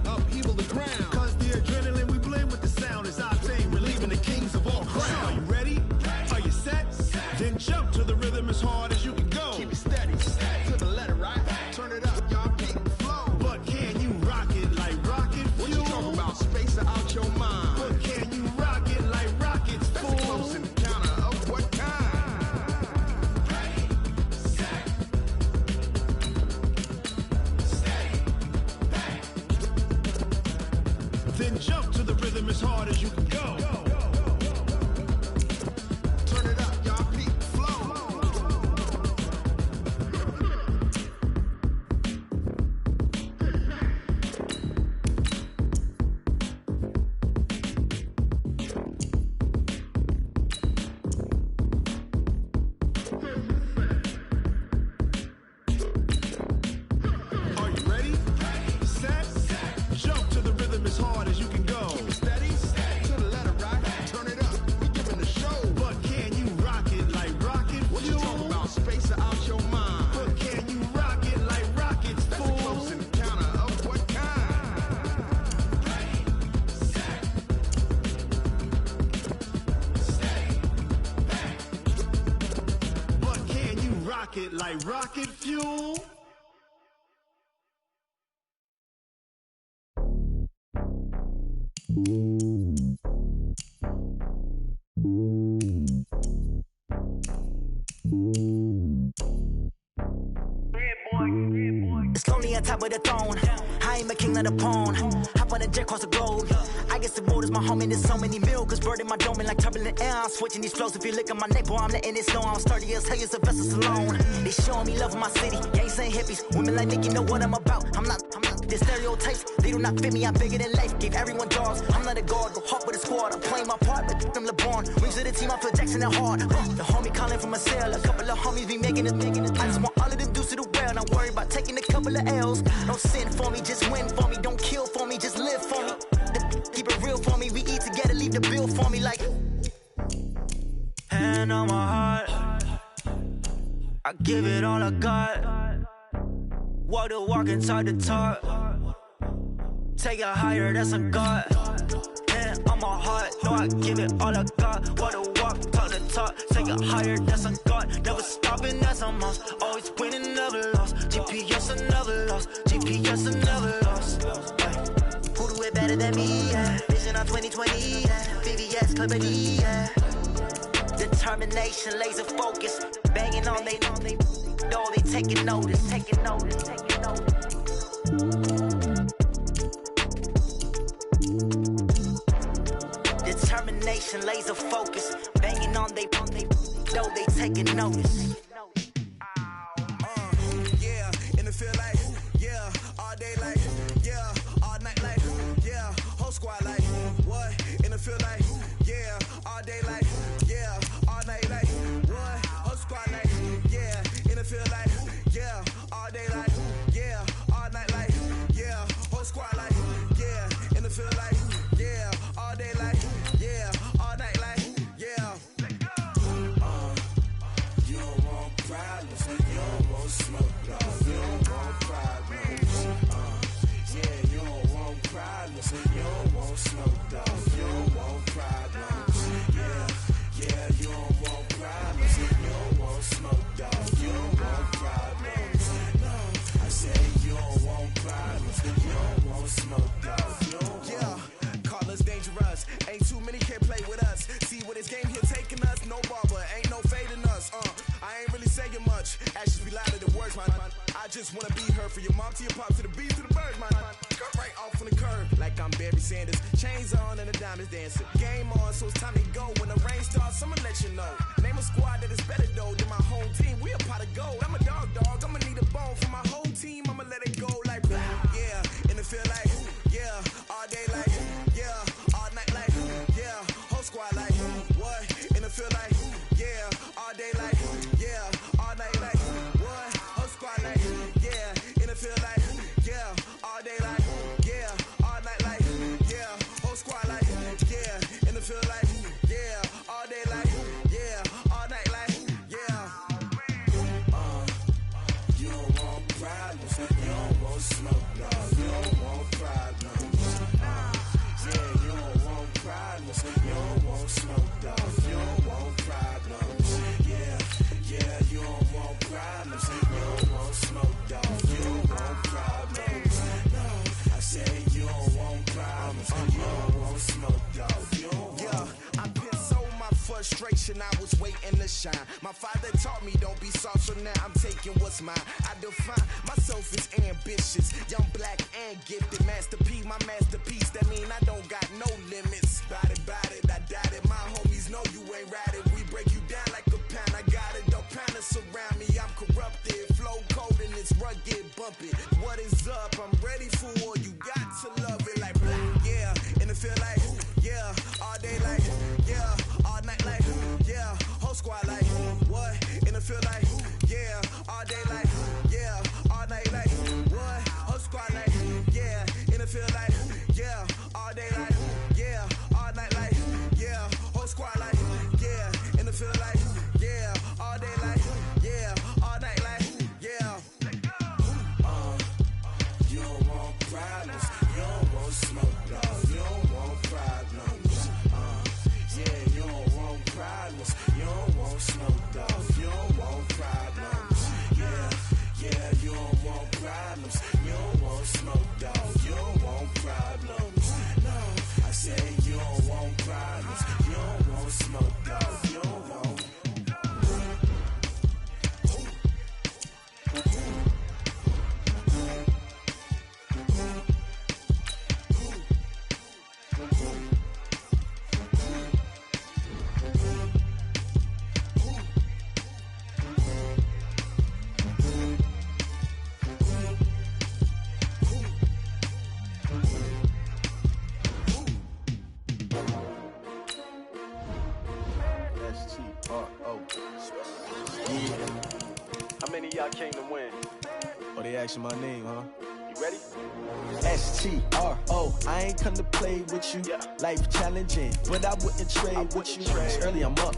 upheaval the ground. Cause the adrenaline we blend with the sound is our thing. We're leaving the kings of all crowns. Are you ready? Are you set? Then jump to the rhythm as hard as you can go. Keep it steady, to the letter, right? Turn it up, y'all keep the flow. But can you rock it like rocket fuel? What you talking about? Space out your mind. But can you rock it like rockets, fool? That's a close encounter of what kind? Then jump to the rhythm as hard as you can go. Turn it up, y'all peak flow. Are you ready? Set, jump to the rhythm as hard as you can go. Keep it steady, to the letter, right? Turn it up, we giving the show. But can you rock it like rocket fuel? What you talking about? Space out your mind. But can you rock it like rockets, fool? That's a close encounter of what kind? But can you rock it like rocket fuel? It's lonely on top of the throne. I am a king of the pawn. Hop on a jet across the globe. I guess the world is my home and there's so many milkers bird in my dome and like turbulent air. I'm switching these flows. If you look at my neck, boy, I'm letting it snow. I'm sturdy as hell as a vessel alone. They showing me love in my city. Gangs ain't hippies. Women like Nicky know what I'm about. I'm not the stereotypes. They do not fit me. I'm bigger than life. Gave everyone dogs. I'm not a guard. Go hard with a squad. I'm playing my part, but them LeBron. Rings to the team. I feel Jackson and hard. The homie calling from a cell. A couple of homies be making it. I just want all of them dudes to the well. Not worry about taking a couple of L's. Don't sin for me, just win for me. Don't kill for me, just live for me. Keep it real for me. We eat together, leave the bill for me like. Hand on my heart, I give it all I got. Walk the walk inside the talk. Take it higher, that's a God. Hand on my heart, no, I give it all I got. Walk the walk, talk the talk. Take it higher, that's a God. Never stopping, that's a must. Always winning, never lost. GPS, I never lost. GPS, I never lost. Who do it better than me? Yeah. Vision on 2020. Yeah. VVS, Clippity. Yeah. Determination, laser focus. Banging on they know they taking notice. Taking notice. Taking notice. Determination, laser focus. Banging on they know they taking notice. Yeah, in the feel like, yeah, all day like, yeah, all night like, yeah, whole squad like, what? In the feel like, yeah, all day like, yeah, all night like, what? Whole squad like, yeah, in the feel like, yeah, all just wanna be her. From your mom to your pop to the beat to the bird, man. Cut right off on the curb, like I'm Barry Sanders. Chains on and the diamonds dancing. Game on, so it's time to go. When the rain starts, I'ma let you know. Name a squad that is better though than my home team. We a pot of gold. I'm a dog. I'ma need a bone for my whole team. I'ma let it go like yeah. And it feel like yeah. All day like yeah. All night like yeah. Whole squad like what? And it feel like yeah. All day like yeah. All night like what? Whole squad like yeah. And it feel like yeah. All day like yeah. All night like yeah. Whole squad like yeah. And it feel like yeah. All day like yeah. All night like yeah. You don't want problems. You don't want smoke. No, you don't want problems. Yeah, you don't want problems. You don't want smoke, dog. You don't want problems. Yeah, you don't want problems. You don't want smoke, dog. You don't want problems. No, I say you don't want problems. You don't want smoke, dog. You don't want. Yeah, I've been so my frustration. I was waiting to shine. My father taught me don't be soft, so now I'm taking what's mine. I define myself as ambitious, young, black, and gifted. Master P, my masterpiece. That mean I don't got no limits. Bout it, I doubt it. My homies know you ain't ratted. We break you down like a pound. I got it, don't panic surround me. I'm corrupted, flow cold and it's rugged, bumpy. What is up? I'm ready for war. You got to love it like black, yeah. And it feel like yeah. All day like yeah. All night like yeah. Whole squad like what? And it feel like yeah. All day like yeah. All night like what? Whole squad like yeah. And it feel like yeah. All day like yeah. All night like yeah. Whole squad like yeah. And it feel like yeah. All day like yeah. All night like yeah. You don't want problems. You don't want smoke, no. You don't want problems. Yeah, you don't want problems. You don't want smoke, dog. You don't want problems. Yeah, you don't want problems. You don't want smoke, dog. You don't want problems. No, I say you don't want problems. You don't want smoke, dog. You don't want. How many of y'all came to win? Oh, they asking my name, huh? You ready? STRO, I ain't come to play with you. Life challenging, but I wouldn't trade with you. It's early, I'm up.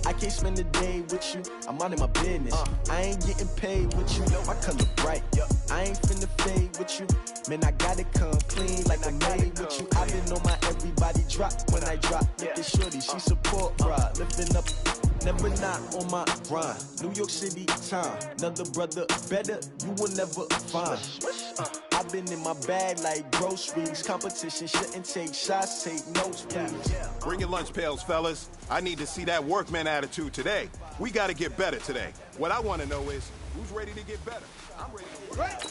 I can't spend the day with you. I'm minding my business. I ain't getting paid with you. My color bright. I ain't finna fade with you. Man, I gotta come clean like I'm made with you. I've been on my everybody drop when I drop. Look at shorty, she support ride. Lifting up, never not on my grind. New York City time, another brother better, you will never find. I've been in my bag like groceries. Competition shouldn't take shots, take notes, please. Bring your lunch pails, fellas. I need to see that workman attitude today. We got to get better today. What I want to know is, who's ready to get better? I'm ready to get better.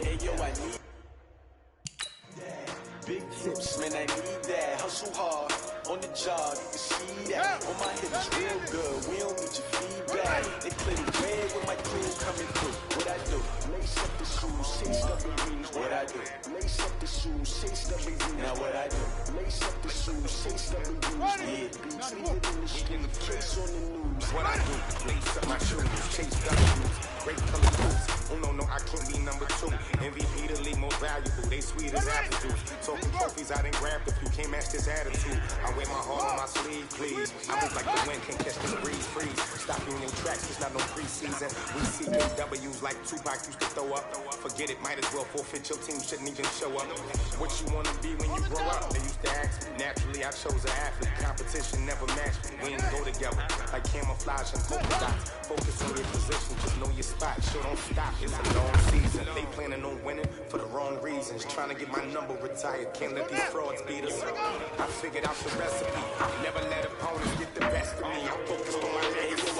Hey, yo, I need big tips, man, I need that. Hustle hard, on the job, you can see that. On my hips, real good, we don't need your feedback. They play the red with my crew coming through. What I do? Lace up the shoes, 6 double rings. What I do? Lace up the shoes, 6 double rings. Now what I do? Lace up the shoes, 6 double rings. Yeah, beats leave it in the street, case on the news. What I do? Lace up my shoes, chase W's, great color boots. Oh no, I can't be number 2. MVP the league most valuable, they sweet as apple juice. Talking trophies, I done grabbed a few, can't match this attitude. I wear my heart on my sleeve, please. I move like the wind, can't catch the breeze, freeze. Stop you in your tracks, it's not no preseason. We see W's like Tupac used to throw up. Forget it, might as well forfeit, your team shouldn't even show up. What you wanna be when you grow up? They used to ask me. Naturally, I chose an athlete. Competition never matched me. We ain't go together like camouflage and polka dots. Focus on your position, just know your spot. Sure, don't stop, it's a long season. They planning on winning for the wrong reasons. Trying to get my number retired, can't let these frauds beat us. I figured out the recipe. Never let opponents get the best of me. I'm focused on my legacy.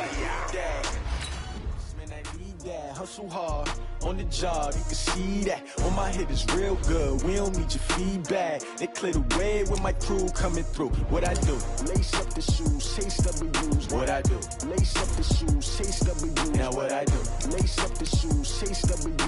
Man, I need that. hustle hard on the job, you can see that. On my hit is real good, we don't need your feedback. They clear the way with my crew coming through. What I do? Lace up the shoes, chase W's. What I do? Lace up the shoes, chase W's. Now what I do? Lace up the shoes, chase W's.